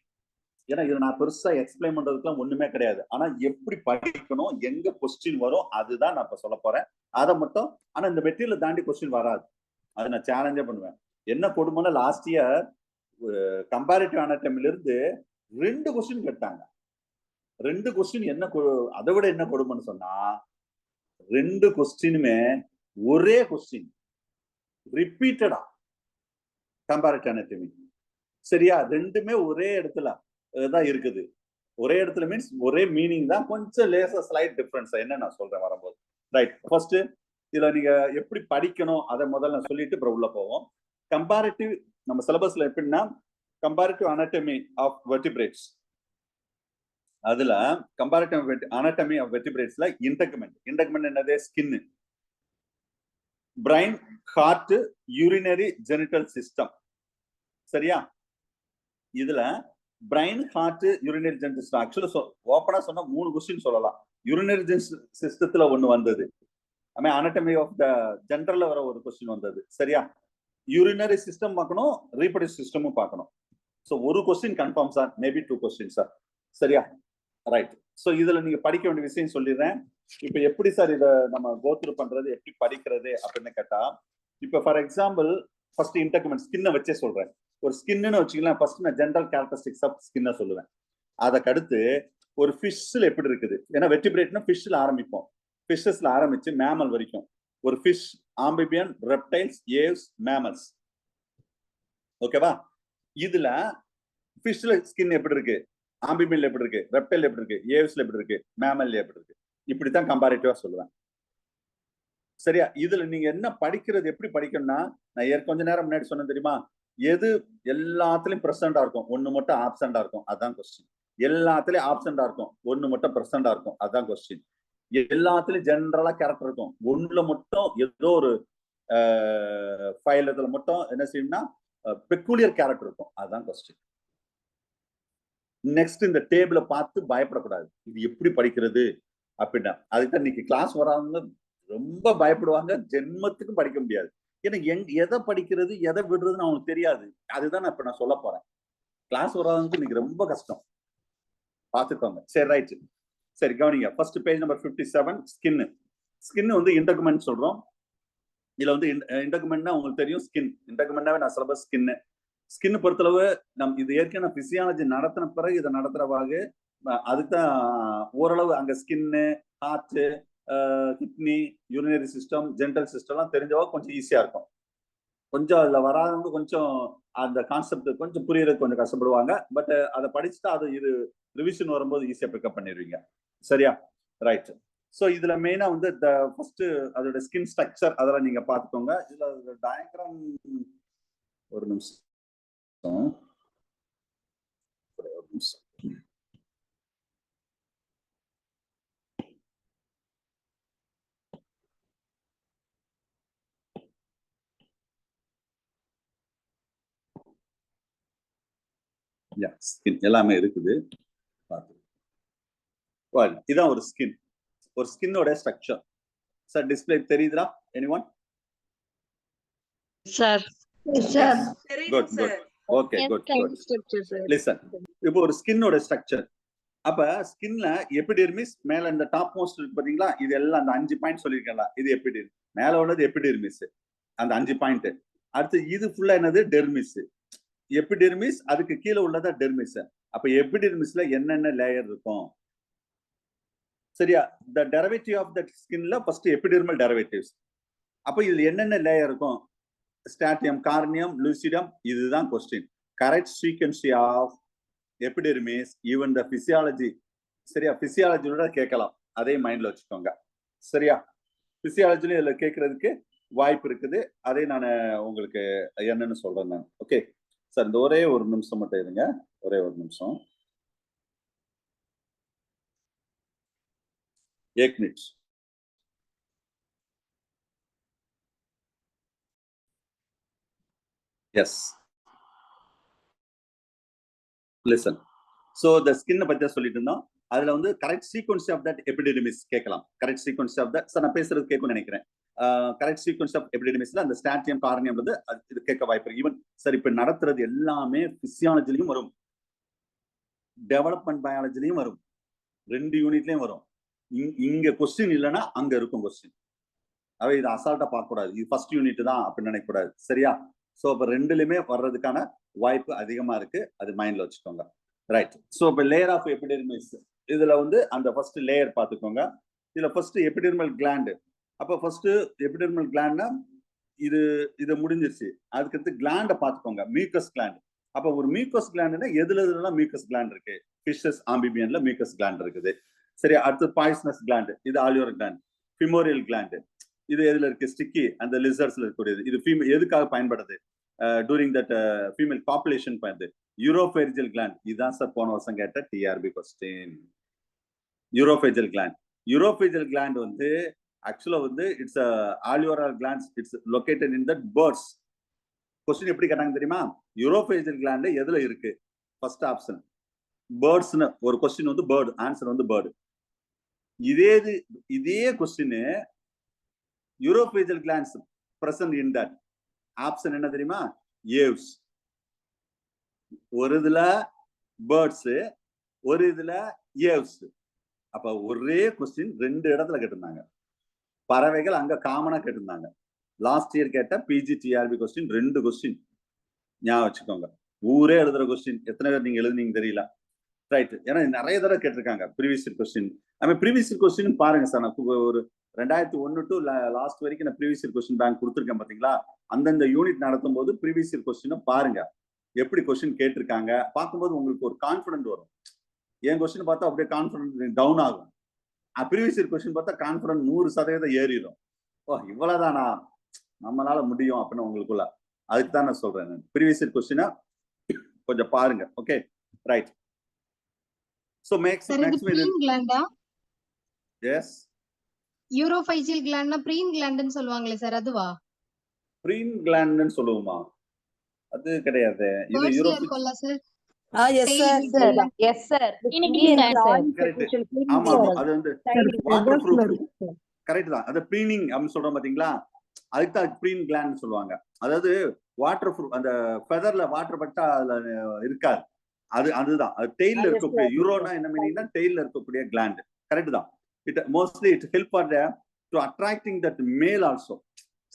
ஏன்னா இதை நான் பெருசா எக்ஸ்பிளைன் பண்றதுக்குலாம் ஒண்ணுமே கிடையாது. ஆனா எப்படி படிக்கணும், எங்க கொஸ்டின் வரும் அதுதான் நான் இப்ப சொல்ல போறேன். அதை மட்டும். ஆனா இந்த மெட்டீரியல் தாண்டி கொஸ்டின் வராது. அதை நான் சேலஞ்சே பண்ணுவேன். என்ன கொடுமைன்னா லாஸ்ட் இயர் கம்பேரிட்டிவ் அனாட்டமில இருந்து 2 கொஸ்டின் கேட்டாங்க. 2 கொஸ்டின் என்ன அதை விட என்ன கொடுமைன்னு சொன்னா 2 கொஸ்டினுமே ஒரே கொஸ்டின் ரிப்பீட்டடா கம்பேரிட்டிவ் அனாட்டமி. சரியா? ரெண்டுமே ஒரே இடத்துல தான் இருக்குது. ஒரே இடத்துல மீன்ஸ் ஒரே மீனிங் தான், கொஞ்சம் லேசா ஸ்லைட் டிஃபரன்ஸ். என்ன நான் சொல்றேன் வரும்போது. ரைட். ஃபர்ஸ்ட் இதுல நீங்க எப்படி படிக்கணும் அதை முதல்ல நான் சொல்லிட்டு அப்புறம் உள்ள போவோம். கம்பேரிட்டிவ் நம்ம சிலபஸ்ல எப்படின்னா கம்பேரிட்டிவ் அனாட்டமி ஆஃப் வெர்டிபிரேட்ஸ். அதுல கம்பேரிட்டிவ் அனாட்டமி ஆஃப் வெர்டிபிரேட்ஸ்ல இன்டெக்மெண்ட் என்னது? Skin, brain, heart, urinary genital system. சரியா? இதுல brain, heart, urinary genital system ஆக்சுவலா ஓப்பனா சொன்னா 3 கொஸ்டின் சொல்லலாம். யூரினரி சிஸ்டத்துல ஒண்ணு வந்தது. அனாட்டமி ஆஃப் த ஜென்ரல்ல வர ஒரு கொஸ்டின் வந்தது. சரியா? யூரினரி சிஸ்டம் பார்க்கணும், ரீப்ரொடக்டிவ் சிஸ்டமும் பார்க்கணும். ஸோ ஒரு question confirm sir, maybe 2 question sir. சரியா? ரைட். ஸோ இதுல நீங்க படிக்க வேண்டிய விஷயம் சொல்லிடுறேன். இப்ப எப்படி சார் இதை நம்ம கோத்ரூ பண்றது, எப்படி படிக்கிறது அப்படின்னு கேட்டா, இப்ப ஃபார் எக்ஸாம்பிள் ஃபர்ஸ்ட் இன்டெக்மெண்ட் ஸ்கின்னை வச்சே சொல்றேன். ஒரு ஸ்கின்னு வச்சுக்கலாம். ஃபர்ஸ்ட் நான் ஜென்ரல் கேரக்டரிஸ்டிக்ஸ் ஆஃப் ஸ்கின்னை சொல்லுவேன். அதுக்கடுத்து ஒரு ஃபிஷ்ல எப்படி இருக்குது, ஏன்னா வெர்டிபிரேட்னா ஃபிஷ்ல ஆரம்பிப்போம். ஃபிஷஸ்ல ஆரம்பிச்சு மேமல் வரைக்கும். ஒரு fish, amphibian, reptiles, Aves, mammals. ஓகேவா? இதுல ஃபிஷ்ல ஸ்கின் எப்படி இருக்கு, ஆம்பிபியன்ல எப்படி இருக்கு, ரெப்டைல் எப்படி இருக்கு, ஏவ்ஸ்ல எப்படி இருக்கு, மேமல்ல எப்படி இருக்கு, இப்படித்தான் கம்பேரிட்டிவா சொல்லுவேன். சரியா? இதுல நீங்க என்ன படிக்கிறது, எப்படி படிக்கணும்னா நான் கொஞ்ச நேரம் முன்னாடி சொன்னேன் தெரியுமா, எது எல்லாத்துலயும் பிரசண்டா இருக்கும், ஒண்ணு மட்டும் ஆப்சண்டா இருக்கும், அதான் கொஸ்டின். எல்லாத்துலயும் ஆப்சண்டா இருக்கும், ஒண்ணு மட்டும் பிரசண்டா இருக்கும், அதான் கொஸ்டின். எல்லாத்துலயும் ஜெனரலா கேரக்டர் இருக்கும், ஒண்ணுல மட்டும் ஏதோ ஒரு ஃபைல் இதுல மட்டும் என்ன செய்யணும்னா பெக்குலியர் கேரக்டர் இருக்கும், அதுதான் கொஸ்டின். நெக்ஸ்ட் இந்த டேபிளை பார்த்து பயப்படக்கூடாது. இது எப்படி படிக்கிறது அப்படின்னா, அதுக்கு இன்னைக்கு கிளாஸ் வராங்க ரொம்ப பயப்படுவாங்க, ஜென்மத்துக்கும் படிக்க முடியாது. ஏன்னா எதை படிக்கிறது எதை விடுறதுன்னு அவங்களுக்கு தெரியாது. அதுதான் நான் இப்ப நான் சொல்ல போறேன். கிளாஸ் வராதவங்களுக்கு இன்னைக்கு ரொம்ப கஷ்டம், பார்த்துக்கோங்க. சரி ரைட். சரி கவனிங்க. First page number 57 skin. Skin வந்து இன்டெக்மெண்ட் சொல்றோம். இதுல வந்து இன்டெக்மெண்ட்னா உங்களுக்கு தெரியும், ஸ்கின் இன்டெக்மெண்ட்னாவே நான் சிலபஸ் ஸ்கின். ஸ்கின் பொறுத்தளவு இது ஏற்கனவே பிசியாலஜி நடத்தின பிறகு இதை நடத்துறவாக அதுக்குதான் ஓரளவு அங்க skin, heart, kidney, urinary system, genital சிஸ்டம்லாம் தெரிஞ்சவா கொஞ்சம் ஈஸியா இருக்கும். கொஞ்சம் அதுல வராதவங்க கொஞ்சம் அந்த கான்செப்ட் கொஞ்சம் புரியறதுக்கு கொஞ்சம் கஷ்டப்படுவாங்க. பட் அதை படிச்சுட்டா அது இது ரிவிஷன் வரும்போது ஈஸியா பிக்கப் பண்ணிடுவீங்க. சரியா? ரைட். ஸோ இதுல மெயினா வந்து ஃபர்ஸ்ட் அதோட ஸ்கின் ஸ்ட்ரக்சர் அதெல்லாம் நீங்க பார்த்துக்கோங்க. இதுல டயக்ராம் ஒரு நிமிஷம். ஸ்கின் எல்லாமே இருக்குது. இதான் ஒரு ஸ்கின். ஒரு ஸ்கின்னோட ஸ்ட்ரக்சர். சார் டிஸ்பிளே தெரியுதா? Anyone? Sir good good. Okay good good. Listen. இப்போ ஒரு ஸ்கின்னோட ஸ்ட்ரக்சர். அப்ப ஸ்கின்ல எபிடெர்மிஸ் மேல இந்த டாப் மோஸ்ட் இருக்கு பாத்தீங்களா, இது எல்லாம் அந்த 5 பாயிண்ட் சொல்லிருக்கேன்ல, இது எபிடெர்மிஸ். மேல உள்ளது எபிடெர்மிஸ், அந்த 5 பாயிண்ட். அடுத்து இது ஃபுல்லா என்னது? டெர்மிஸ். எபிடெர்மிஸ், அதுக்கு கீழே உள்ளதா டெர்மிஸ். அப்ப எபிடெர்மிஸ்ல என்னென்ன லேயர் இருக்கும்? சரியா? the derivative of that skinல first epidermal derivatives. அப்ப இதுல என்னென்ன லேயர் இருக்கும்? Stratum, corneum, lucidum. இதுதான் question. Correct sequence of epidermis, even the physiology. சரியா? பிசியாலஜியோட கேட்கலாம், அதே மைண்ட்ல வச்சுக்கோங்க. சரியா? பிசியாலஜிலும் இதுல கேட்கறதுக்கு வாய்ப்பு இருக்குது. அதே நான் உங்களுக்கு என்னன்னு சொல்றேன் நான். ஓகே சார், இந்த ஒரே ஒரு நிமிஷம் மட்டும் இருங்க, ஒரே ஒரு நிமிஷம். एक minute. Yes. Listen. So the skin பத்தி சொல்லிட்டு இருந்தோம். அதுல வந்து correct sequence of that epidermis கேட்கலாம். Correct sequence of that sir நான் பேசுறது கேட்கும்னு நினைக்கிறேன். கரெக்ட் சீக்வென்ஸ் ஆஃப் எபிடெர்மிஸ்ல அந்த ஸ்டாட்டியம், கார்னியம் வந்து இது கேட்க வாய்ப்பு. ஈவன் சார் இப்ப நடத்துறது எல்லாமே பிசியாலஜிலையும் வரும், டெவலப்மெண்ட் பயாலஜிலையும் வரும், 2 யூனிட்லயும் வரும். இங்க கொஸ்டின் இல்லைன்னா அங்க இருக்கும் கொஸ்டின். அவை இதை அசால்ட்டா பார்க்க கூடாது, இது ஃபர்ஸ்ட் யூனிட் தான் அப்படின்னு நினைக்க கூடாது. சரியா? சோ இப்ப ரெண்டுலயுமே வர்றதுக்கான வாய்ப்பு அதிகமா இருக்கு, அது மைண்ட்ல வச்சுக்கோங்க. ரைட். சோ இப்ப லேயர் ஆஃப் எபிடெர்மிஸ், இதுல வந்து அந்த ஃபர்ஸ்ட் லேயர் பாத்துக்கோங்க. இதுல ஃபர்ஸ்ட் எபிடெர்மல் கிளாண்ட். அப்ப ஃபர்ஸ்ட் எபிடெர்மல் கிளாண்ட்னா இது முடிஞ்சிருச்சு. அதுக்கடுத்து கிளாண்ட பாத்துக்கோங்க, மியூக்கஸ் கிளாண்ட். அப்ப ஒரு மியூக்கஸ் கிளாண்ட்னா எதுலாம் மியூக்கஸ் கிளாண்ட் இருக்கு? ஃபிஷஸ், ஆம்பிபியன்ல மியூக்கஸ் கிளாண்ட் இருக்குது. சரி, அடுத்து பாய்சனஸ் கிளாண்ட், இது ஆலியோர் கிளாண்ட். ஃபிமோரியல் கிளாண்ட், இது எதுல இருக்கு? ஸ்டிக்கி, அந்த லிசர்ட்ஸ்ல இருக்கக்கூடியது. இது எதுக்காக பயன்படுது? டூரிங் தட் ஃபீமேல் பாப்புலேஷன் பயன்படுது. யூரோஃபேஜியல் கிளாண்ட், இதுதான் சார் போன வருஷம் கேட்ட TRB question. Uropygial gland. Uropygial gland வந்து ஆக்சுவலா வந்து இட்ஸ் ஆலியோரல் glands, it's located in that birds. Question எப்படி கேட்டாங்க தெரியுமா? யூரோஃபேஜியல் கிளாண்ட் எதுல இருக்கு? ஃபர்ஸ்ட் ஆப்ஷன் பேர்ட்ஸ்னு ஒரு கொஸ்டின் வந்து பேர்டு, ஆன்சர் வந்து பேர்டு. இதே question uropygial glands present in that option என்ன தெரியுமா? ஏவ்ஸ். ஒரு இதுல பேர்ட்ஸ், ஒரு இதுல ஏவ்ஸ். அப்ப ஒரே கொஸ்டின் 2 இடத்துல கேட்டிருந்தாங்க. பறவைகள் அங்க காமனா கேட்டிருந்தாங்க. லாஸ்ட் இயர் கேட்ட பிஜி டிஆர்பி கொஸ்டின் 2 கொஸ்டின் ஞாபகம் வச்சுக்கோங்க. ஊரே எழுதுற கொஸ்டின். எத்தனை பேர் நீங்க எழுதுனீங்க தெரியல. ரைட். ஏன்னா நிறைய தடவை கேட்டிருக்காங்க previous year question. Previous year question பாருங்க சார், நான் ஒரு 2001 டு லாஸ்ட் வரைக்கும் நான் ப்ரீவியஸ் இயர் கொஸ்டின் பேங்க் கொடுத்துருக்கேன் பாத்தீங்களா? அந்தந்த யூனிட் நடத்தும் போது ப்ரீவியஸ் இயர் கொஸ்டினை பாருங்க, எப்படி கொஸ்டின் கேட்டிருக்காங்க. பார்க்கும்போது உங்களுக்கு ஒரு கான்பிடன்ட் வரும். என் கொஸ்டின் பார்த்தா அப்படியே கான்பிடன்ட் டவுன் ஆகும். ப்ரீவியஸ் இயர் கொஸ்டின் பார்த்தா கான்பிடன்ட் 100% ஏறிடும். ஓ இவ்வளவுதானா, நம்மளால முடியும் அப்படின்னு உங்களுக்குள்ள. அதுக்கு தான் நான் சொல்றேன். ப்ரீவியஸ் இயர் கொஸ்டினை கொஞ்சம் பாருங்க. Okay right. So next preen gland. Yes. Uropygial கிளாண்ட்னா பிரீன் கிளாண்ட்னு சொல்லுவாங்களே சார், அதுவா? பிரீன் கிளாண்ட்னு சொல்லுவோமா? அது கிடையாது. இது uropygial sir. Yes sir. Yes sir. ஆமா அது வந்து வாட்டர் ப்ரூஃப். கரெக்ட் தான். அது ப்ரீனிங் அப்படின்னு சொல்றோம் பாத்தீங்களா? அதுக்கு தான் பிரீன் கிளாண்ட் சொல்லுவாங்க. அதாவது வாட்டர் ப்ரூஃப், அந்த ஃபெதர்ல வாட்டர் பட்டா அதுல இருக்காது. அதுதான் அது டெய்ல்ல இருக்கக்கூடிய. யூரோனா என்ன மீனிங்னா டெய்ல்ல இருக்கக்கூடிய கிளாண்ட். கரெக்ட் தான். It mostly it help for to attracting that male also.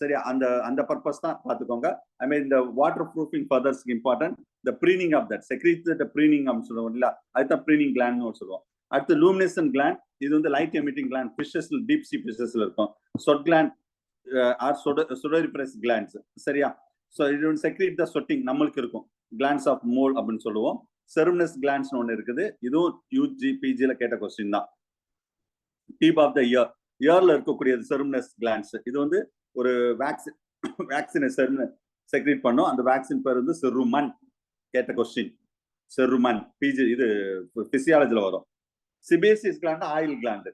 சரியா? அந்த பர்பஸ் தான் பாத்துக்கோங்க. ஐ மீன் இந்த waterproofing feathers important. The preening of that secret the preening அப்படின்னு சொல்லுவோம் இல்ல, அதுதான் ப்ரீனிங் கிளாண்ட்னு சொல்லுவோம். அடுத்து லூமினேசன்ட் கிளாண்ட், இது வந்து லைட் எமிட்டிங் கிளாண்ட். ஃபிஷஸ்ல, டீப் சி ஃபிஷஸ்ல இருக்கும். Sweat gland or sudoriferous glands. சரியா? ஸோ இது வந்து செக்ரீட் த சொட்டிங் நம்மளுக்கு இருக்கும். கிளாண்ட்ஸ் ஆஃப் மோல் அப்படின்னு சொல்லுவோம். செரும்னஸ் கிளாண்ட்ஸ் ஒன்று இருக்குது. இதுவும் யூஜி பிஜில கேட்ட கொஸ்டின் தான். டீப் ஆஃப் த இயர்ல இருக்கக்கூடியது செரும்னஸ் கிளாண்ட்ஸ். இது வந்து ஒரு வேக்சினை செக்ரீட் பண்ணும். அந்த வேக்சின் பேர் வந்து செருமன். கேட்ட கொஸ்டின் செருமன். பிஜி இது பிசியாலஜில வரும். சிபேசியஸ் கிளாண்ட் ஆயில் கிளாண்ட்.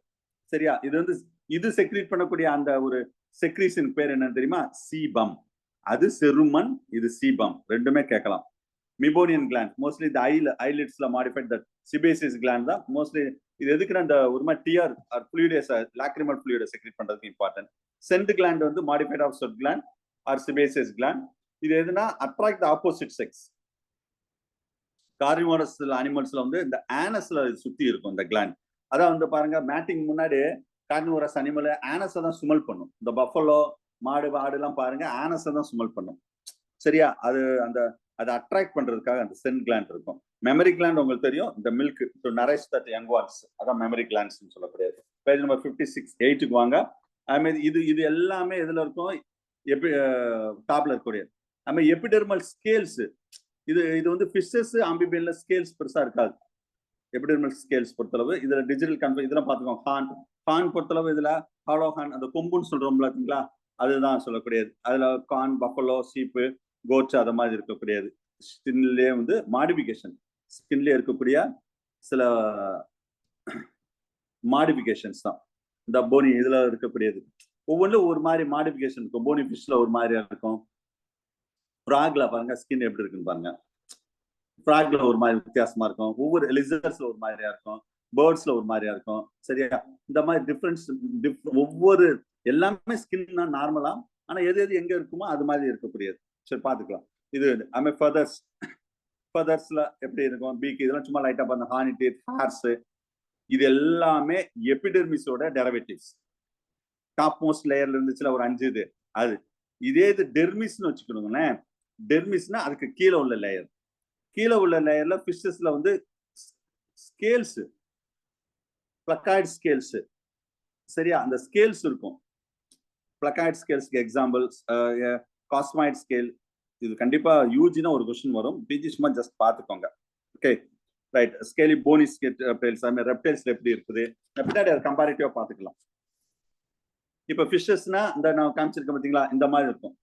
சரியா? இது வந்து இது செக்ரீட் பண்ணக்கூடிய அந்த ஒரு செக்ரீஷன் பேர் என்னன்னு தெரியுமா? சீபம். அது செருமன், இது சீபம். ரெண்டுமே கேட்கலாம். மிபோனியன் கிளாண்ட் மோஸ்ட்லி இந்த ஐலிட்ஸ்ல மாடிஃபைட் தட் சிபேசியஸ் கிளாண்ட் தான் மோஸ்ட்லி. இது எதுக்குன்னா அந்த ஒரு மாதிரி tear or fluids, lacrimal fluid secrete பண்றதுக்கு இம்பார்ட்டன்ட். சென்ட் கிளாண்ட் வந்து modified of sweat gland or sebaceous gland. இது எதுனா attract the opposite sex. Carnivorous அனிமல்ஸ்ல வந்து இந்த ஆனஸ்ல சுத்தி இருக்கும் இந்த கிளாண்ட். அதான் வந்து பாருங்க, மேட்டிங் முன்னாடி கார்னிவோரஸ் அனிமல் ஆனஸை தான் சுமல் பண்ணும். இந்த பஃபலோ, மாடு, ஆடு எல்லாம் பாருங்க ஆனஸை தான் சுமல் பண்ணும். சரியா? அது அதை அட்ராக்ட் பண்றதுக்காக அந்த சென்ட் கிளாண்ட் இருக்கும். மெமரி கிளாண்ட் உங்களுக்கு தெரியும், இந்த milk to nourish that young once, அதான் மெமரி கிளாண்ட்ஸ் சொல்லக்கூடியது. பேஜ் நம்பர் 56 8க்கு வாங்க. அதுமாதிரி இது எல்லாமே எதுல இருக்கும், டாப்ல இருக்கக்கூடிய நம்ம எபிடெர்மல் ஸ்கேல்ஸ். இது வந்து ஃபிஷஸ் ஆம்பிபியன்ல ஸ்கேல்ஸ் பெருசா இருக்காது. எபிடெர்மல் ஸ்கேல்ஸ் பொறுத்தளவு இதுல டிஜிட்டல் கன்ஃபர் இதெல்லாம் பார்த்துக்கோங்க. ஹார்ன் பொறுத்தளவு இதுல ஹாலோ ஹார்ன், அந்த கொம்புன்னு சொல்றோம்ல பார்த்தீங்களா, அதுதான் சொல்லக்கூடியது. அதுல கார்ன், பஃபலோ, சீப்பு, கோட்ஸ் அது மாதிரி இருக்கக்கூடியது. ஸ்கின்லேயே வந்து மாடிஃபிகேஷன், ஸ்கின்லேயே இருக்கக்கூடிய சில மாடிஃபிகேஷன்ஸ் தான் இந்த போனி இதுல இருக்கக்கூடியது. ஒவ்வொன்றும் ஒரு மாதிரி மாடிஃபிகேஷன் இருக்கும். போனி ஃபிஷ்ல ஒரு மாதிரியா இருக்கும். ஃப்ராக்ல பாருங்க ஸ்கின் எப்படி இருக்குன்னு பாருங்க. ஃப்ராக்ல ஒரு மாதிரி வித்தியாசமா இருக்கும். ஒவ்வொரு லிசர்ஸ்ல ஒரு மாதிரியா இருக்கும். பேர்ட்ஸ்ல ஒரு மாதிரியா இருக்கும். சரியா? இந்த மாதிரி டிஃபரன்ஸ் ஒவ்வொரு எல்லாமே ஸ்கின் தான் நார்மலா. ஆனா எது எங்க இருக்குமோ அது மாதிரி இருக்கக்கூடியது. சரி பாத்துக்கலாம். இது ஃபெதர்ஸ்ல எப்படி இருக்கும், பீக், இதெல்லாம் சும்மா லைட்டா பாருங்க. ஹார்னி, ஹேர்ஸ், இது எல்லாமே எபிடெர்மிஸோட டெரிவேட்டிவ்ஸ். டாப் மோஸ்ட் லேயர்ல இருந்துச்சுல ஒரு 5 இது, அது இதே இது டெர்மிஸ்னு வச்சுக்கணுங்களேன். டெர்மிஸ்னா அதுக்கு கீழே உள்ள லேயர். கீழே உள்ள லேயர்ல ஃபிஷஸ்ல வந்து ஸ்கேல்ஸ், பிளக்காய்டு ஸ்கேல்ஸ். சரியா? அந்த ஸ்கேல்ஸ் இருக்கும். பிளக்காய்டு ஸ்கேல்ஸ்க்கு எக்ஸாம்பிள் காஸ்மாய்டு ஸ்கேல். இது கண்டிப்பா யூஜினா ஒரு கொஸ்டின் வரும். பிஜி சும்மா ஜஸ்ட் பார்த்துக்கோங்க. Okay right. ஸ்கேலி போனிஸ் ரெப்டைல்ஸ், ரெப்டைல்ஸ்ல எப்படி இருக்குது பின்னாடி அதை கம்பேரிட்டிவா பார்த்துக்கலாம். இப்ப ஃபிஷஸ்னா இந்த நான் காமிச்சிருக்கேன் பார்த்தீங்களா, இந்த மாதிரி இருக்கும்.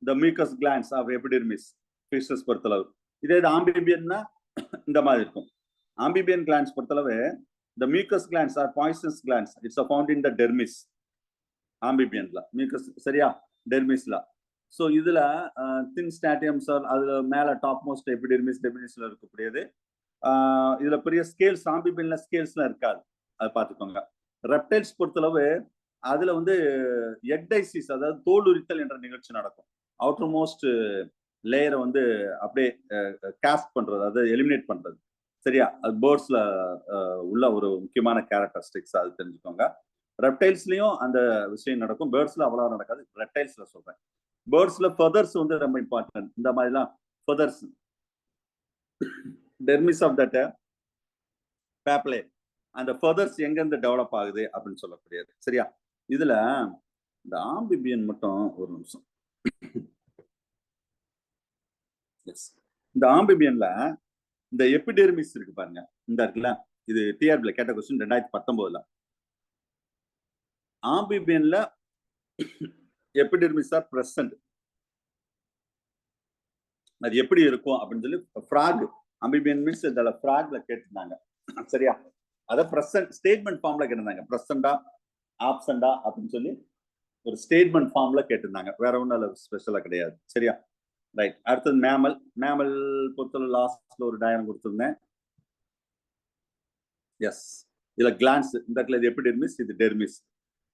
இந்த mucus glands of epidermis fishes பொறுத்தளவு. இதே இது ஆம்பிபியன்னா இந்த மாதிரி இருக்கும். ஆம்பிபியன் கிளாண்ட்ஸ் பொறுத்தளவு the mucus glands are poisonous glands. It's found in the dermis. ஆம்பிபியன்ல மியூக்கஸ், சரியா? டெர்மிஸ்ல. ஸோ இதுல தின் ஸ்டாட்டியம்ஸ் அதுல மேல டாப் மோஸ்ட் எபிடெர்மிஸ் டெர்மிஸ்ல இருக்கக்கூடியது. இதுல பெரிய ஸ்கேல்ஸ் ஆம்பிபியன்ல ஸ்கேல்ஸ்லாம் இருக்காது, அதை பார்த்துக்கோங்க. ரெப்டைல்ஸ் பொறுத்தளவு அதுல வந்து எக்டைசிஸ், அதாவது தோல் உரித்தல் என்ற நிகழ்ச்சி நடக்கும். அவுட்டர் மோஸ்ட் லேயரை வந்து அப்படியே காஸ்ட் பண்றது, அதை எலிமினேட் பண்றது. சரியா? அது பேர்ட்ஸ்ல உள்ள ஒரு முக்கியமான கேரக்டரிஸ்டிக்ஸ், அது தெரிஞ்சுக்கோங்க. ரெப்டைல்ஸ்லயும் அந்த விஷயம் நடக்கும், பேர்ட்ஸ்ல அவ்வளவு நடக்காது. ரெப்டைல்ஸ்ல சொல்றேன். பேர்ட்ஸ்ல ஃபெதர்ஸ் வந்து ரொம்ப இம்பார்ட்டன்ட். இந்த மாதிரிலாம் ஃபெதர்ஸ், டெர்மிஸ் ஆஃப் தட் பேப்லே, அந்த ஃபெதர்ஸ் எங்க இருந்து டெவலப் ஆகுது அப்படின்னு சொல்லக்கூடியது. சரியா? இதுல இந்த ஆம்பிபியன் மட்டும் ஒரு நிமிஷம். இந்த ஆம்பிபியன்ல இந்த எபிடெர்மிஸ் இருக்கு பாருங்க, இந்த இருக்குல்ல, இது டிஆர்பில கேட்ட கொஸ்டின் 2019ல. ஆம்பிபியன்ல எபிடெர்மிஸ் ஆர் பிரசன்ட். அது எப்படி இருக்கும் அப்படின்னு சொல்லி ஃப்ராக், ஆம்பிபியன் மீன்ஸ் இதுல ஃப்ராக்ல கேட்டிருந்தாங்க. சரியா? அத பிரசன்ட் ஸ்டேட்மெண்ட் ஃபார்ம்ல கேட்டிருந்தாங்க. பிரசன்டா ஆப்சண்டா அப்படின்னு சொல்லி ஒரு ஸ்டேட்மெண்ட் ஃபார்ம்ல கேட்டிருந்தாங்க. வேற ஒன்றும் அதுல ஸ்பெஷலா கிடையாது. சரியா? ரைட். அடுத்தது மேமல். மேமல் பொறுத்தவரை லாஸ்ட்ல ஒரு டயக்ராம் கொடுத்திருந்தேன். எஸ், இதுல கிளான்ஸ், இந்த இடத்துல இது எபிடெர்மிஸ், இது டெர்மிஸ்.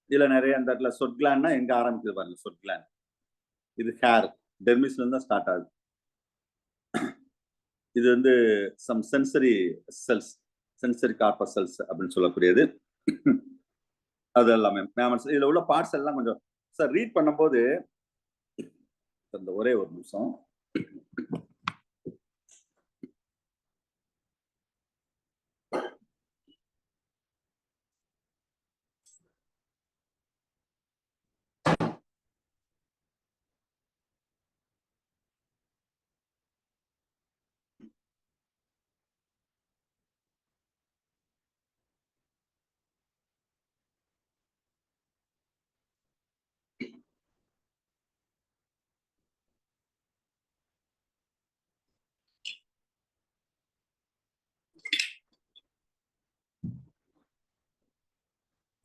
இதுல நிறைய இந்த இடத்துல சொட் கிளாண்ட்னா எங்க ஆரம்பிக்குது பாருங்க, சொட் கிளாண்ட். இது ஹேர், டெர்மிஸ்ல இருந்தா ஸ்டார்ட் ஆகுது. இது வந்து some sensory cells, sensory corpus cells அப்படின்னு சொல்லக்கூடியது. அது எல்லாமே மேமல்ஸ். இதுல உள்ள பார்ட்ஸ் எல்லாம் கொஞ்சம் சார் ரீட் பண்ணும்போது அந்த ஒரே ஒரு நிமிஷம்.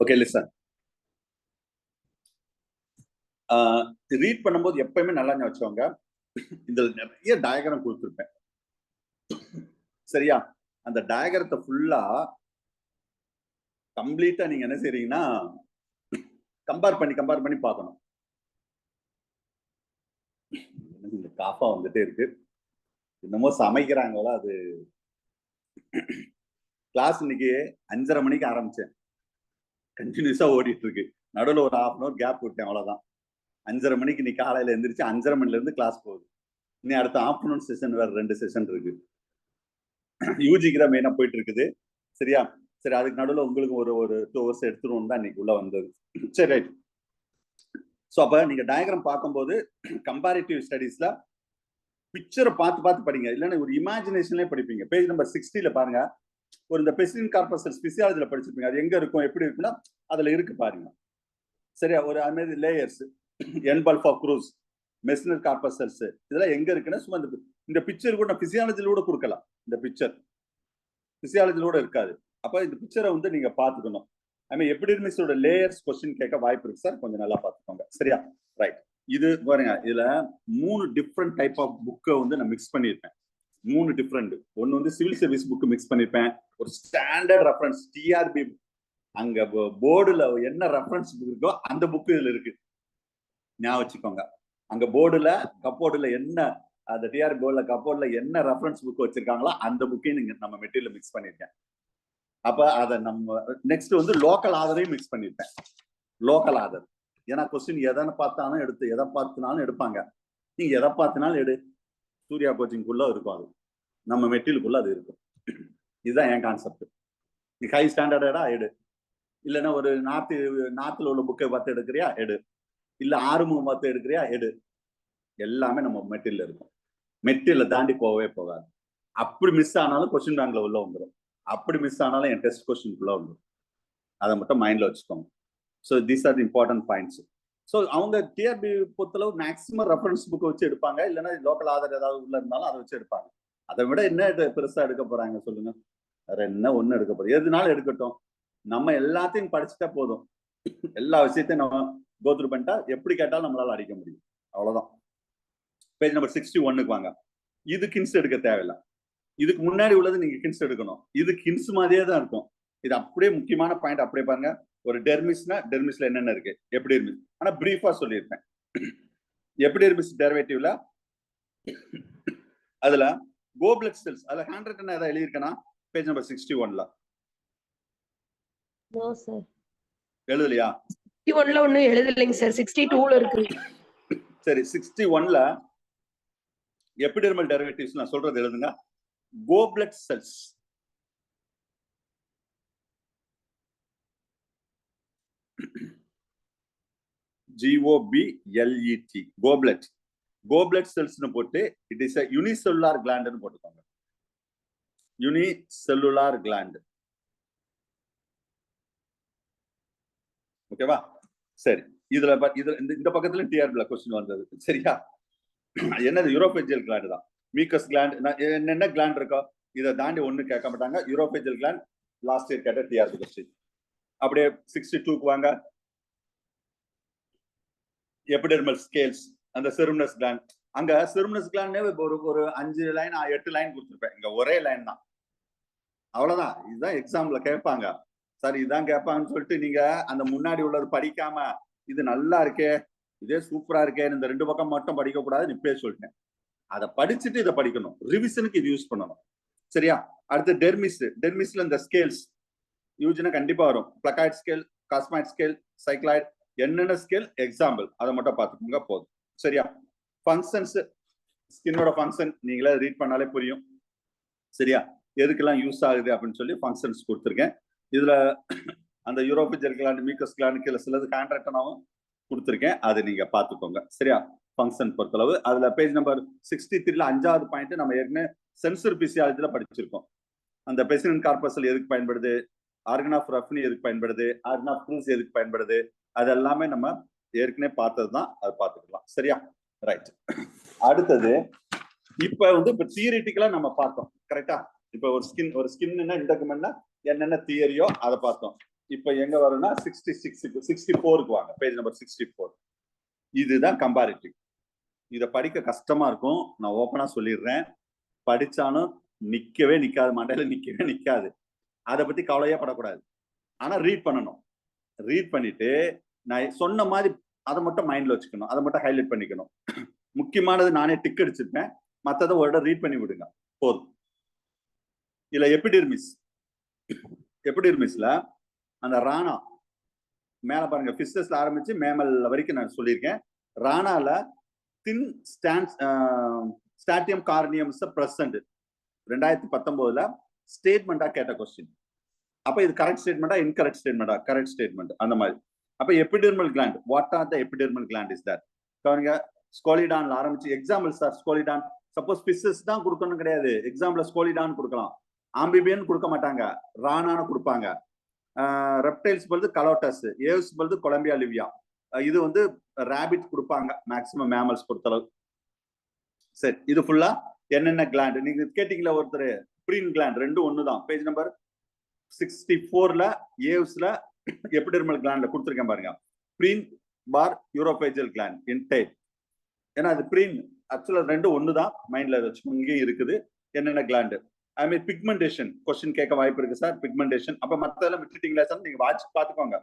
Okay listen. ரீட் பண்ணும்போது எப்பயுமே நல்லா வச்சுக்கோங்க. இதுல நிறைய டயக்ராம் கொடுத்துருப்பேன். சரியா? அந்த டயக்ராத்தை ஃபுல்லா கம்ப்ளீட்டா நீங்க என்ன செய்றீங்கன்னா கம்பேர் பண்ணி பார்க்கணும். இந்த காஃபா வந்துட்டே இருக்கு, என்னமோ சமைக்கிறாங்களா அது. கிளாஸ் இன்னைக்கு 5:30 மணிக்கு ஆரம்பிச்சேன், கண்டினியூஸா ஓடிட்டு இருக்கு. நடுவில் ஒரு 1/2 hour கேப் விட்டேன், அவ்வளவுதான். 5:30 மணிக்கு நீ காலையில எந்திரிச்சு 5:30 மணில இருந்து கிளாஸ் போகுது. இனி அடுத்த ஆஃப்டர்நூன் செஷன் வேற 2 செஷன் இருக்கு. யூஜிக்கு தான் மெயினா போயிட்டு இருக்குது. சரியா? சரி, அதுக்கு நடுவில் உங்களுக்கு ஒரு 2 hours எடுத்துருவோம் தான் இன்னைக்கு உள்ள வந்தது. சரி, ரைட். ஸோ அப்ப நீங்க டயக்ராம் பார்க்கும்போது கம்பேரிட்டிவ் ஸ்டடீஸ்ல பிக்சரை பார்த்து படிங்க, இல்லைன்னா ஒரு இமேஜினேஷன்லேயே படிப்பீங்க. பேஜ் நம்பர் 60ல பாருங்க, ஒரு இந்த பெசிலின் கார்பஸல்ஸ் பிசியாலஜில படிச்சிருப்பீங்க. அது எங்க இருக்கும், எப்படி இருக்குன்னா அதுல இருக்கு பாருங்க. சரியா? ஒரு அது மாதிரி லேயர்ஸ், என்பல்ஃபா க்ரூஸ், மெஸ்னர் கார்பஸல்ஸ், இதெல்லாம் எங்க இருக்குன்னா சும்மா இந்த பிக்சர் கூட பிசியாலஜில கூட கொடுக்கலாம். இந்த பிக்சர் பிசியாலஜில கூட இருக்காது. அப்ப இந்த பிக்சரை வந்து நீங்க பாத்துக்கணும். ஐ மீன் எபிடெர்மிஸோட லேயர்ஸ் கொஸ்டின் கேட்க வாய்ப்பு இருக்கு சார், கொஞ்சம் நல்லா பாத்துக்கோங்க. சரியா? ரைட். இது பாருங்க, இதுல 3 டிஃப்ரெண்ட் டைப் ஆஃப் புக்கை வந்து நான் மிக்ஸ் பண்ணியிருப்பேன். 3 டிஃப்ரெண்ட். ஒன்னு வந்து சிவில் சர்வீஸ் புக் மிக்ஸ் பண்ணிருப்பேன், ஒரு ஸ்டாண்டர்ட் ரெஃபரன்ஸ் டிஆர்பி, அங்க போர்டுல என்ன ரெஃபரன்ஸ் புக் இருக்கோ அந்த புக் இதுல இருக்கு, ஞாபகம் வச்சுக்கோங்க. அங்க போர்டுல கப்போர்டுல என்ன, அந்த டிஆர்பி போர்டுல கப்போர்டுல என்ன ரெஃபரன்ஸ் புக் வச்சிருக்காங்களோ அந்த புக்கையும் நீங்க நம்ம மெட்டீரியல் மிக்ஸ் பண்ணிருக்கேன். அப்ப அதை நம்ம நெக்ஸ்ட் வந்து லோக்கல் ஆதரையும் மிக்ஸ் பண்ணிருப்பேன். லோக்கல் ஆதர், ஏன்னா கொஸ்டின் எதை பார்த்தாலும் எதை பார்த்தினாலும் எடுப்பாங்க. நீங்க எதை பார்த்தினாலும் எடு, சூர்யா கோச்சிங்குள்ள இருக்கும், அது நம்ம மெட்டீரியலுக்குள்ள அது இருக்கும். இதுதான் என் கான்செப்ட். நீ ஹை ஸ்டாண்டர்டா எடு, இல்லைன்னா ஒரு நார்த்தில் உள்ள புக்கை பார்த்து எடுக்கிறியா எடு, இல்ல ஆறுமுகம் பார்த்து எடுக்கிறியா எடு, எல்லாமே நம்ம மெட்டீரியல் இருக்கும். மெட்டீரியலை தாண்டி போகவே போகாது. அப்படி மிஸ் ஆனாலும் கொஸ்டின் பேங்க்ல உள்ள வந்துடும், அப்படி மிஸ் ஆனாலும் என் டெஸ்ட் கொஸ்டின்குள்ள வந்துடும். அதை மட்டும் மைண்ட்ல வச்சுக்கோங்க. So these are the important points. So அவங்க டிஆர்பி பொறுத்தளவு மேக்ஸிமம் ரெஃபரன்ஸ் புக்கை வச்சு எடுப்பாங்க, இல்லைன்னா லோக்கல் ஆதார் ஏதாவது உள்ள இருந்தாலும் அதை வச்சு எடுப்பாங்க. அதை விட என்ன பெருசா எடுக்க போறாங்க சொல்லுங்க? வேற என்ன ஒண்ணு எடுக்க போறோம்? எதுனாலும் எடுக்கட்டும், நம்ம எல்லாத்தையும் படிச்சுட்டா போதும். எல்லா விஷயத்தையும் நம்ம கோத்ரூ பண்ணிட்டா எப்படி கேட்டாலும் நம்மளால அடிக்க முடியும். அவ்வளவுதான். பேஜ் நம்பர் 61க்கு வாங்க. இது கின்ஸ் எடுக்க தேவையில்லை. இதுக்கு முன்னாடி உள்ளது நீங்க கின்ஸ் எடுக்கணும். இது கின்ஸ் மாதிரியே தான் இருக்கும். இது அப்படியே முக்கியமான பாயிண்ட் அப்படியே பாருங்க. ஒரு டெர்மிஸ்னா டெர்மிஸ்ல என்னென்ன இருக்கு, எபிடெர்மிஸ், ஆனா பிரீஃபா சொல்லியிருப்பேன். எபிடெர்மிஸ் டெரிவேட்டிவ்ல அதுல கோப்லெட் செல்ஸ், அதுல ஹேண்ட் ரைட்டன் ஏதாவது எழுதியிருக்கேனா? பேஜ் நம்பர் 61ல நோ சார், எழுதலையா? 61ல ஒண்ணும் எழுதலைங்க சார், 62ல இருக்கு. சரி, 61ல எபிடெர்மல் டெரிவேட்டிவ்ஸ் நான் சொல்றது எழுதுங்க. Goblet cells, GOBLET, goblet. Goblet செல்ஸ்னு போட்டு it is a unicellular gland னு போட்டுக்கோங்க. Unicellular gland. ஓகேவா? சரி, இதுல இந்த பக்கத்துல டிஆர்பில கொஸ்டின் வந்தது. சரியா? என்னது? யூரோபேஜியல் கிளாண்ட் தான். மீக்கஸ் கிளாண்ட், என்னென்ன கிளாண்ட் இருக்கோ இதை தாண்டி ஒண்ணு கேட்க மாட்டாங்க. யூரோபேஜியல் கிளாண்ட் லாஸ்ட் இயர் கேட்ட டிஆர்பி கொஸ்டின். அப்படியே 62க்கு வாங்க. எபிடெர்மல் ஸ்கேல்ஸ், அந்த செரும்னஸ் கிளாண்ட். அங்க செரும்னஸ் கிளாண்டே ஒரு 5 லைன் 8 லைன் கொடுத்துருப்பேன். இங்க ஒரே லைன் தான், அவ்வளவுதான். இதுதான் எக்ஸாம்ல கேட்பாங்க. சார் இதுதான் கேட்பாங்கன்னு சொல்லிட்டு நீங்க அந்த முன்னாடி உள்ளது படிக்காம இது நல்லா இருக்கே, இதே சூப்பரா இருக்கே, இந்த 2 பக்கம் மட்டும் படிக்க கூடாது இப்பயே சொல்லிட்டேன். அதை படிச்சுட்டு இதை படிக்கணும், ரிவிஷனுக்கு இது யூஸ் பண்ணணும். சரியா? அடுத்து டெர்மிஸ். டெர்மிஸ்ல இந்த ஸ்கேல்ஸ் யூஜ்னா கண்டிப்பா வரும். பிளக்காய்ட் ஸ்கேல், காஸ்மாய்ட் ஸ்கேல், சைக்ளாய்ட், என்னென்ன ஸ்கேல் எக்ஸாம்பிள் அதை மட்டும் பார்த்துக்கோங்க போதும். சரியா? ஃபங்க்ஷன்ஸ், ஸ்கின்னோட ஃபங்க்ஷன் நீங்களே ரீட் பண்ணாலே புரியும். சரியா? எதுக்கெல்லாம் யூஸ் ஆகுது அப்படின்னு சொல்லி ஃபங்க்ஷன்ஸ் கொடுத்துருக்கேன். இதுல அந்த யூரோபேஜியல் கிளாண்ட், மீக்கஸ் கிளாண்ட் கீழே சிலது ஹேண்ட் ரைட்டனாவும் கொடுத்துருக்கேன், அது நீங்க பார்த்துக்கோங்க. சரியா? ஃபங்க்ஷன் பொறுத்தளவு அதுல பேஜ் நம்பர் 63ல 5வது பாயிண்ட் நம்ம ஏற்கனவே சென்சர் பிசியாலஜில படிச்சிருக்கோம். அந்த பெசிலின் கார்பஸல் எதுக்கு பயன்படுது, ஆர்கன் ஆஃப் ரஃப்னி எதுக்கு பயன்படுது, ஆர்கன் ஆஃப் க்ரூஸ் எதுக்கு பயன்படுது, அது எல்லாமே நம்ம ஏற்கனவே பார்த்தது தான், அது பார்த்துக்கலாம். சரியா? ரைட். அடுத்தது இப்ப இப்ப தியரிட்டிக்கலா நம்ம பார்த்தோம். கரெக்டா? இப்ப ஒரு ஸ்கின்னா இன்டர்கமெண்ட்னா என்னென்ன தியரியோ அதை பார்த்தோம். இப்ப எங்க வரும்னா 64க்கு வாங்க. Page number 64. இதுதான் கம்பேரிட்டிவ். இதை படிக்க கஷ்டமா இருக்கும், நான் ஓப்பனா சொல்லிடுறேன். படிச்சாலும் நிக்கவே நிக்காது, மண்டையில நிக்கவே நிக்காது. அதை பத்தி கவலையே படக்கூடாது. ஆனா ரீட் பண்ணணும். ரீட் பண்ணிட்டு நான் சொன்ன மாதிரி அதை மட்டும் மைண்ட்ல வச்சுக்கணும், அதை மட்டும் ஹைலைட் பண்ணிக்கணும். முக்கியமானது நானே டிக் அடிச்சிருப்பேன், மற்றதை ஒரு இடம் ரீட் பண்ணி விடுங்க போதும். இல்ல எபிடெர்மிஸ், எபிடெர்மிஸ்ல அந்த ராணா மேல பாருங்க, பிஸ்டஸ்ல ஆரம்பிச்சு மேமல் வரைக்கும் நான் சொல்லியிருக்கேன். ராணால தின் ஸ்டாட்டியம் கார்னியம் பிரசன்ட் 2019 ஸ்டேட்மெண்டா கேட்ட கொஸ்டின். அப்ப இது கரெக்ட் ஸ்டேட்மெண்டா இன்கரெக்ட் ஸ்டேட்மெண்டா? Correct statement. அந்த மாதிரி. அப்ப epidermal gland, what are the epidermal gland is that? பாருங்க, ஸ்கோலிடான்ல ஆரம்பிச்சு example sir. Scoliodon suppose Pisces தான் கொடுக்கணும் கிடையாது, எக்ஸாம்பிள் ஸ்கோலிடான் கொடுக்கலாம், ஆம்பிபியன் கொடுக்க மாட்டாங்க, ரானான்னு கொடுப்பாங்க. ரெப்டைல்ஸ் பொழுது கலோட்டஸ், ஏவ்ஸ் பொழுது கொலம்பியா லிவியா. இது வந்து ரேபிட் கொடுப்பாங்க மேக்சிமம் மேமல்ஸ் பொறுத்தளவு. சரி, இது ஃபுல்லா என்னென்ன கிளாண்ட் நீங்க கேட்டீங்களா? ஒருத்தர் ப்ரீன் கிளாண்ட், ரெண்டும் ஒண்ணுதான். பேஜ் நம்பர் 64ல ஏவ்ஸ்ல எபிடெர்மல் கிளாண்ட்ல கொடுத்துருக்கேன் பாருங்க. ப்ரீன் பார் யூரோபேஜியல் கிளாண்ட் இன்டேக். ஏன்னா அது ப்ரீன் ஆக்சுவலா ரெண்டும் ஒண்ணுதான், மைண்ட்ல வச்சுக்கோங்க. இங்கேயும் இருக்குது என்னென்ன கிளாண்ட். ஐ மீன் பிக்மெண்டேஷன் கொஸ்டின் கேட்க வாய்ப்பு இருக்கு சார். பிக்மெண்டேஷன் அப்ப மத்ததெல்லாம் விட்டுட்டீங்களா சார்? நீங்க வாட்ச் பாத்துக்கோங்க.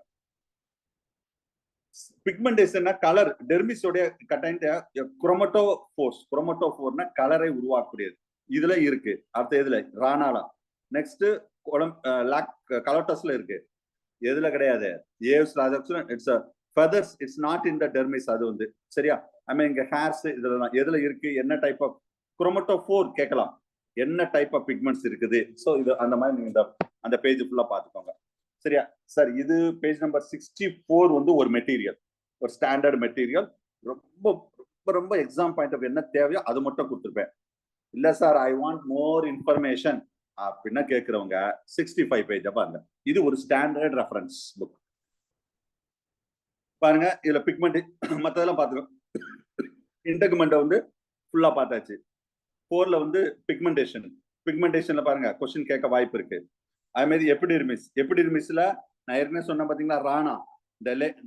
பிக்மெண்டேஷன்னா கலர், டெர்மிஸோட கட்டைன் குரோமட்டோஃபோர்னா கலரை உருவாக்கக்கூடியது. இதுல இருக்கு. அடுத்த இதுல ரானாலா, நெக்ஸ்ட் கலோட்டஸ்ல இருக்கு. எதுல கிடையாது? ஏவ்ஸ்ல. It's feathers, it's not in the dermis. அது வந்து சரியா? ஐ மீன் இங்க ஹேர்ஸ் இதெல்லாம் எதுல இருக்கு? என்ன டைப் ஆஃப் குரோமட்டோஃபோர் கேட்கலாம், என்ன டைப் ஆஃப் பிக்மெண்ட்ஸ் இருக்குது. ஸோ இது அந்த மாதிரி நீங்க அந்த பேஜ் ஃபுல்லா பாத்துக்கோங்க. சரியா சார்? இது பேஜ் நம்பர் 64 வந்து ஒரு மெட்டீரியல், ஒரு ஸ்டாண்டர்ட் மெட்டீரியல். ரொம்ப ரொம்ப ரொம்ப எக்ஸாம் பாயிண்ட் ஆஃப் என்ன தேவையோ அது மட்டும் கொடுத்துருப்பேன். இல்ல sir I want more information அப்படின்னா கேட்கிறவங்க 65 பேஜ் பாருங்க. இது ஒரு ஸ்டாண்டர்ட் ரெஃபரன்ஸ் புக் பாருங்க. இதுல பிக்மெண்ட் மத்ததெல்லாம் பாத்துக்கோங்க. இன்டெகுமெண்ட் வந்து ஃபுல்லா பார்த்தாச்சு. 4ல வந்து பிக்மெண்டேஷன்ல பாருங்க கொஸ்டின் கேட்க வாய்ப்பு இருக்கு. அதே மாதிரி எபிடெர்மிஸ்ல நான் ஏற்கனவே சொன்ன பாத்தீங்களா, ரானா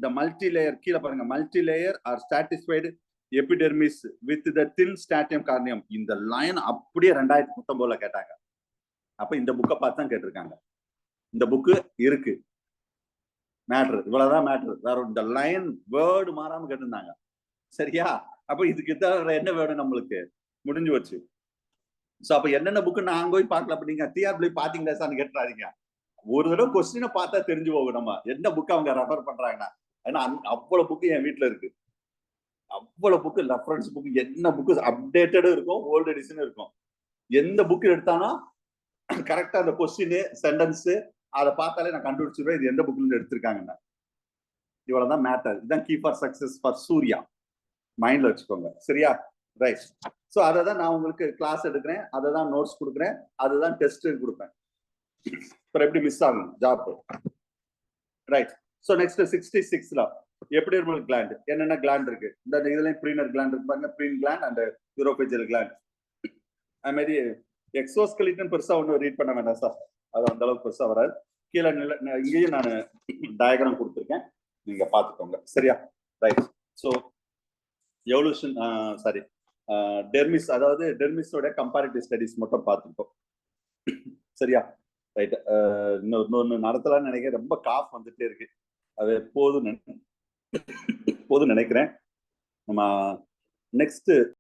the multi-layer கீழே பாருங்க, multi-layer are satisfied epidermis with the thin statium corneum. இந்த லைன் அப்படியே 2019ல கேட்டாங்க. அப்ப இந்த புக்கை பார்த்து தான் கேட்டிருக்காங்க. இந்த புக்கு இருக்கு. மேட்ரு இவ்வளவுதான் மேட்ரு. வேற இந்த லைன் வேர்டு மாறாம கேட்டிருந்தாங்க. சரியா? அப்ப இதுக்கு என்ன வேணும் நம்மளுக்கு? முடிஞ்சு வச்சு. சோ அப்ப என்னென்ன புக்கு நாங்க போய் பார்க்கல. அப்ப நீங்க டிஆர்பி பாத்தீங்களா சார் கேட்டுறாதீங்க. ஒரு தடவை கொஸ்டினை பார்த்தா தெரிஞ்சு போகும் நம்ம என்ன புக்கு அவங்க ரெஃபர் பண்றாங்கன்னா. ஏன்னா அவ்வளவு புக்கு என் வீட்டுல இருக்கு. அவ்வளவு புக்கு, ரெஃபரன்ஸ் புக்கு, என்ன புக்கு அப்டேட்டடும் இருக்கும், ஓல்டு எடிஷனும் இருக்கும். எந்த புக்கு எடுத்தானா கரெக்டா அந்த கொஸ்டின் சென்டென்ஸ் அதை பார்த்தாலே நான் கண்டுபிடிச்சிருவேன் இது எந்த புக்ல இருந்து எடுத்திருக்காங்கன்னா. இவ்வளவுதான் மேட்டர். இதுதான் key for success for Surya. மைண்ட்ல வச்சுக்கோங்க. சரியா? ரைட். ஸோ அதை தான் நான் உங்களுக்கு கிளாஸ் எடுக்கிறேன், அதை தான் நோட்ஸ் கொடுக்குறேன், அதுதான் டெஸ்ட் கொடுப்பேன். அப்புறம் எப்படி மிஸ் ஆகும் ஜாப்? ரைட். ஸோ நெக்ஸ்ட் 66ல எபிடெர்மல் கிளாண்ட். என்னென்ன கிளாண்ட் இருக்கு? இந்த இதுலயும் ப்ரீனர் கிளாண்ட் இருக்கு பாருங்க. Preen gland and uropygial gland. அது மாதிரி எக்ஸோஸ்கெலிட்டன் பெருசா ஒன்றும் ரீட் பண்ண வேண்டாம் சார், அது அந்த அளவுக்கு பெருசா வராது. கீழே இங்கேயும் நான் டயக்ராம் கொடுத்துருக்கேன், நீங்க பாத்துக்கோங்க. சரியா? Right. So evolution sorry dermis, அதாவது டெர்மிஸோட கம்பேரிட்டிவ் ஸ்டடிஸ் மட்டும் பார்த்துருக்கோம். சரியா? ரைட். இன்னொன்னு நடத்தலாம்னு நினைக்கிறேன். ரொம்ப காஃப் வந்துட்டே இருக்கு. அது போதும் நினைக்கிறேன். நம்ம நெக்ஸ்ட்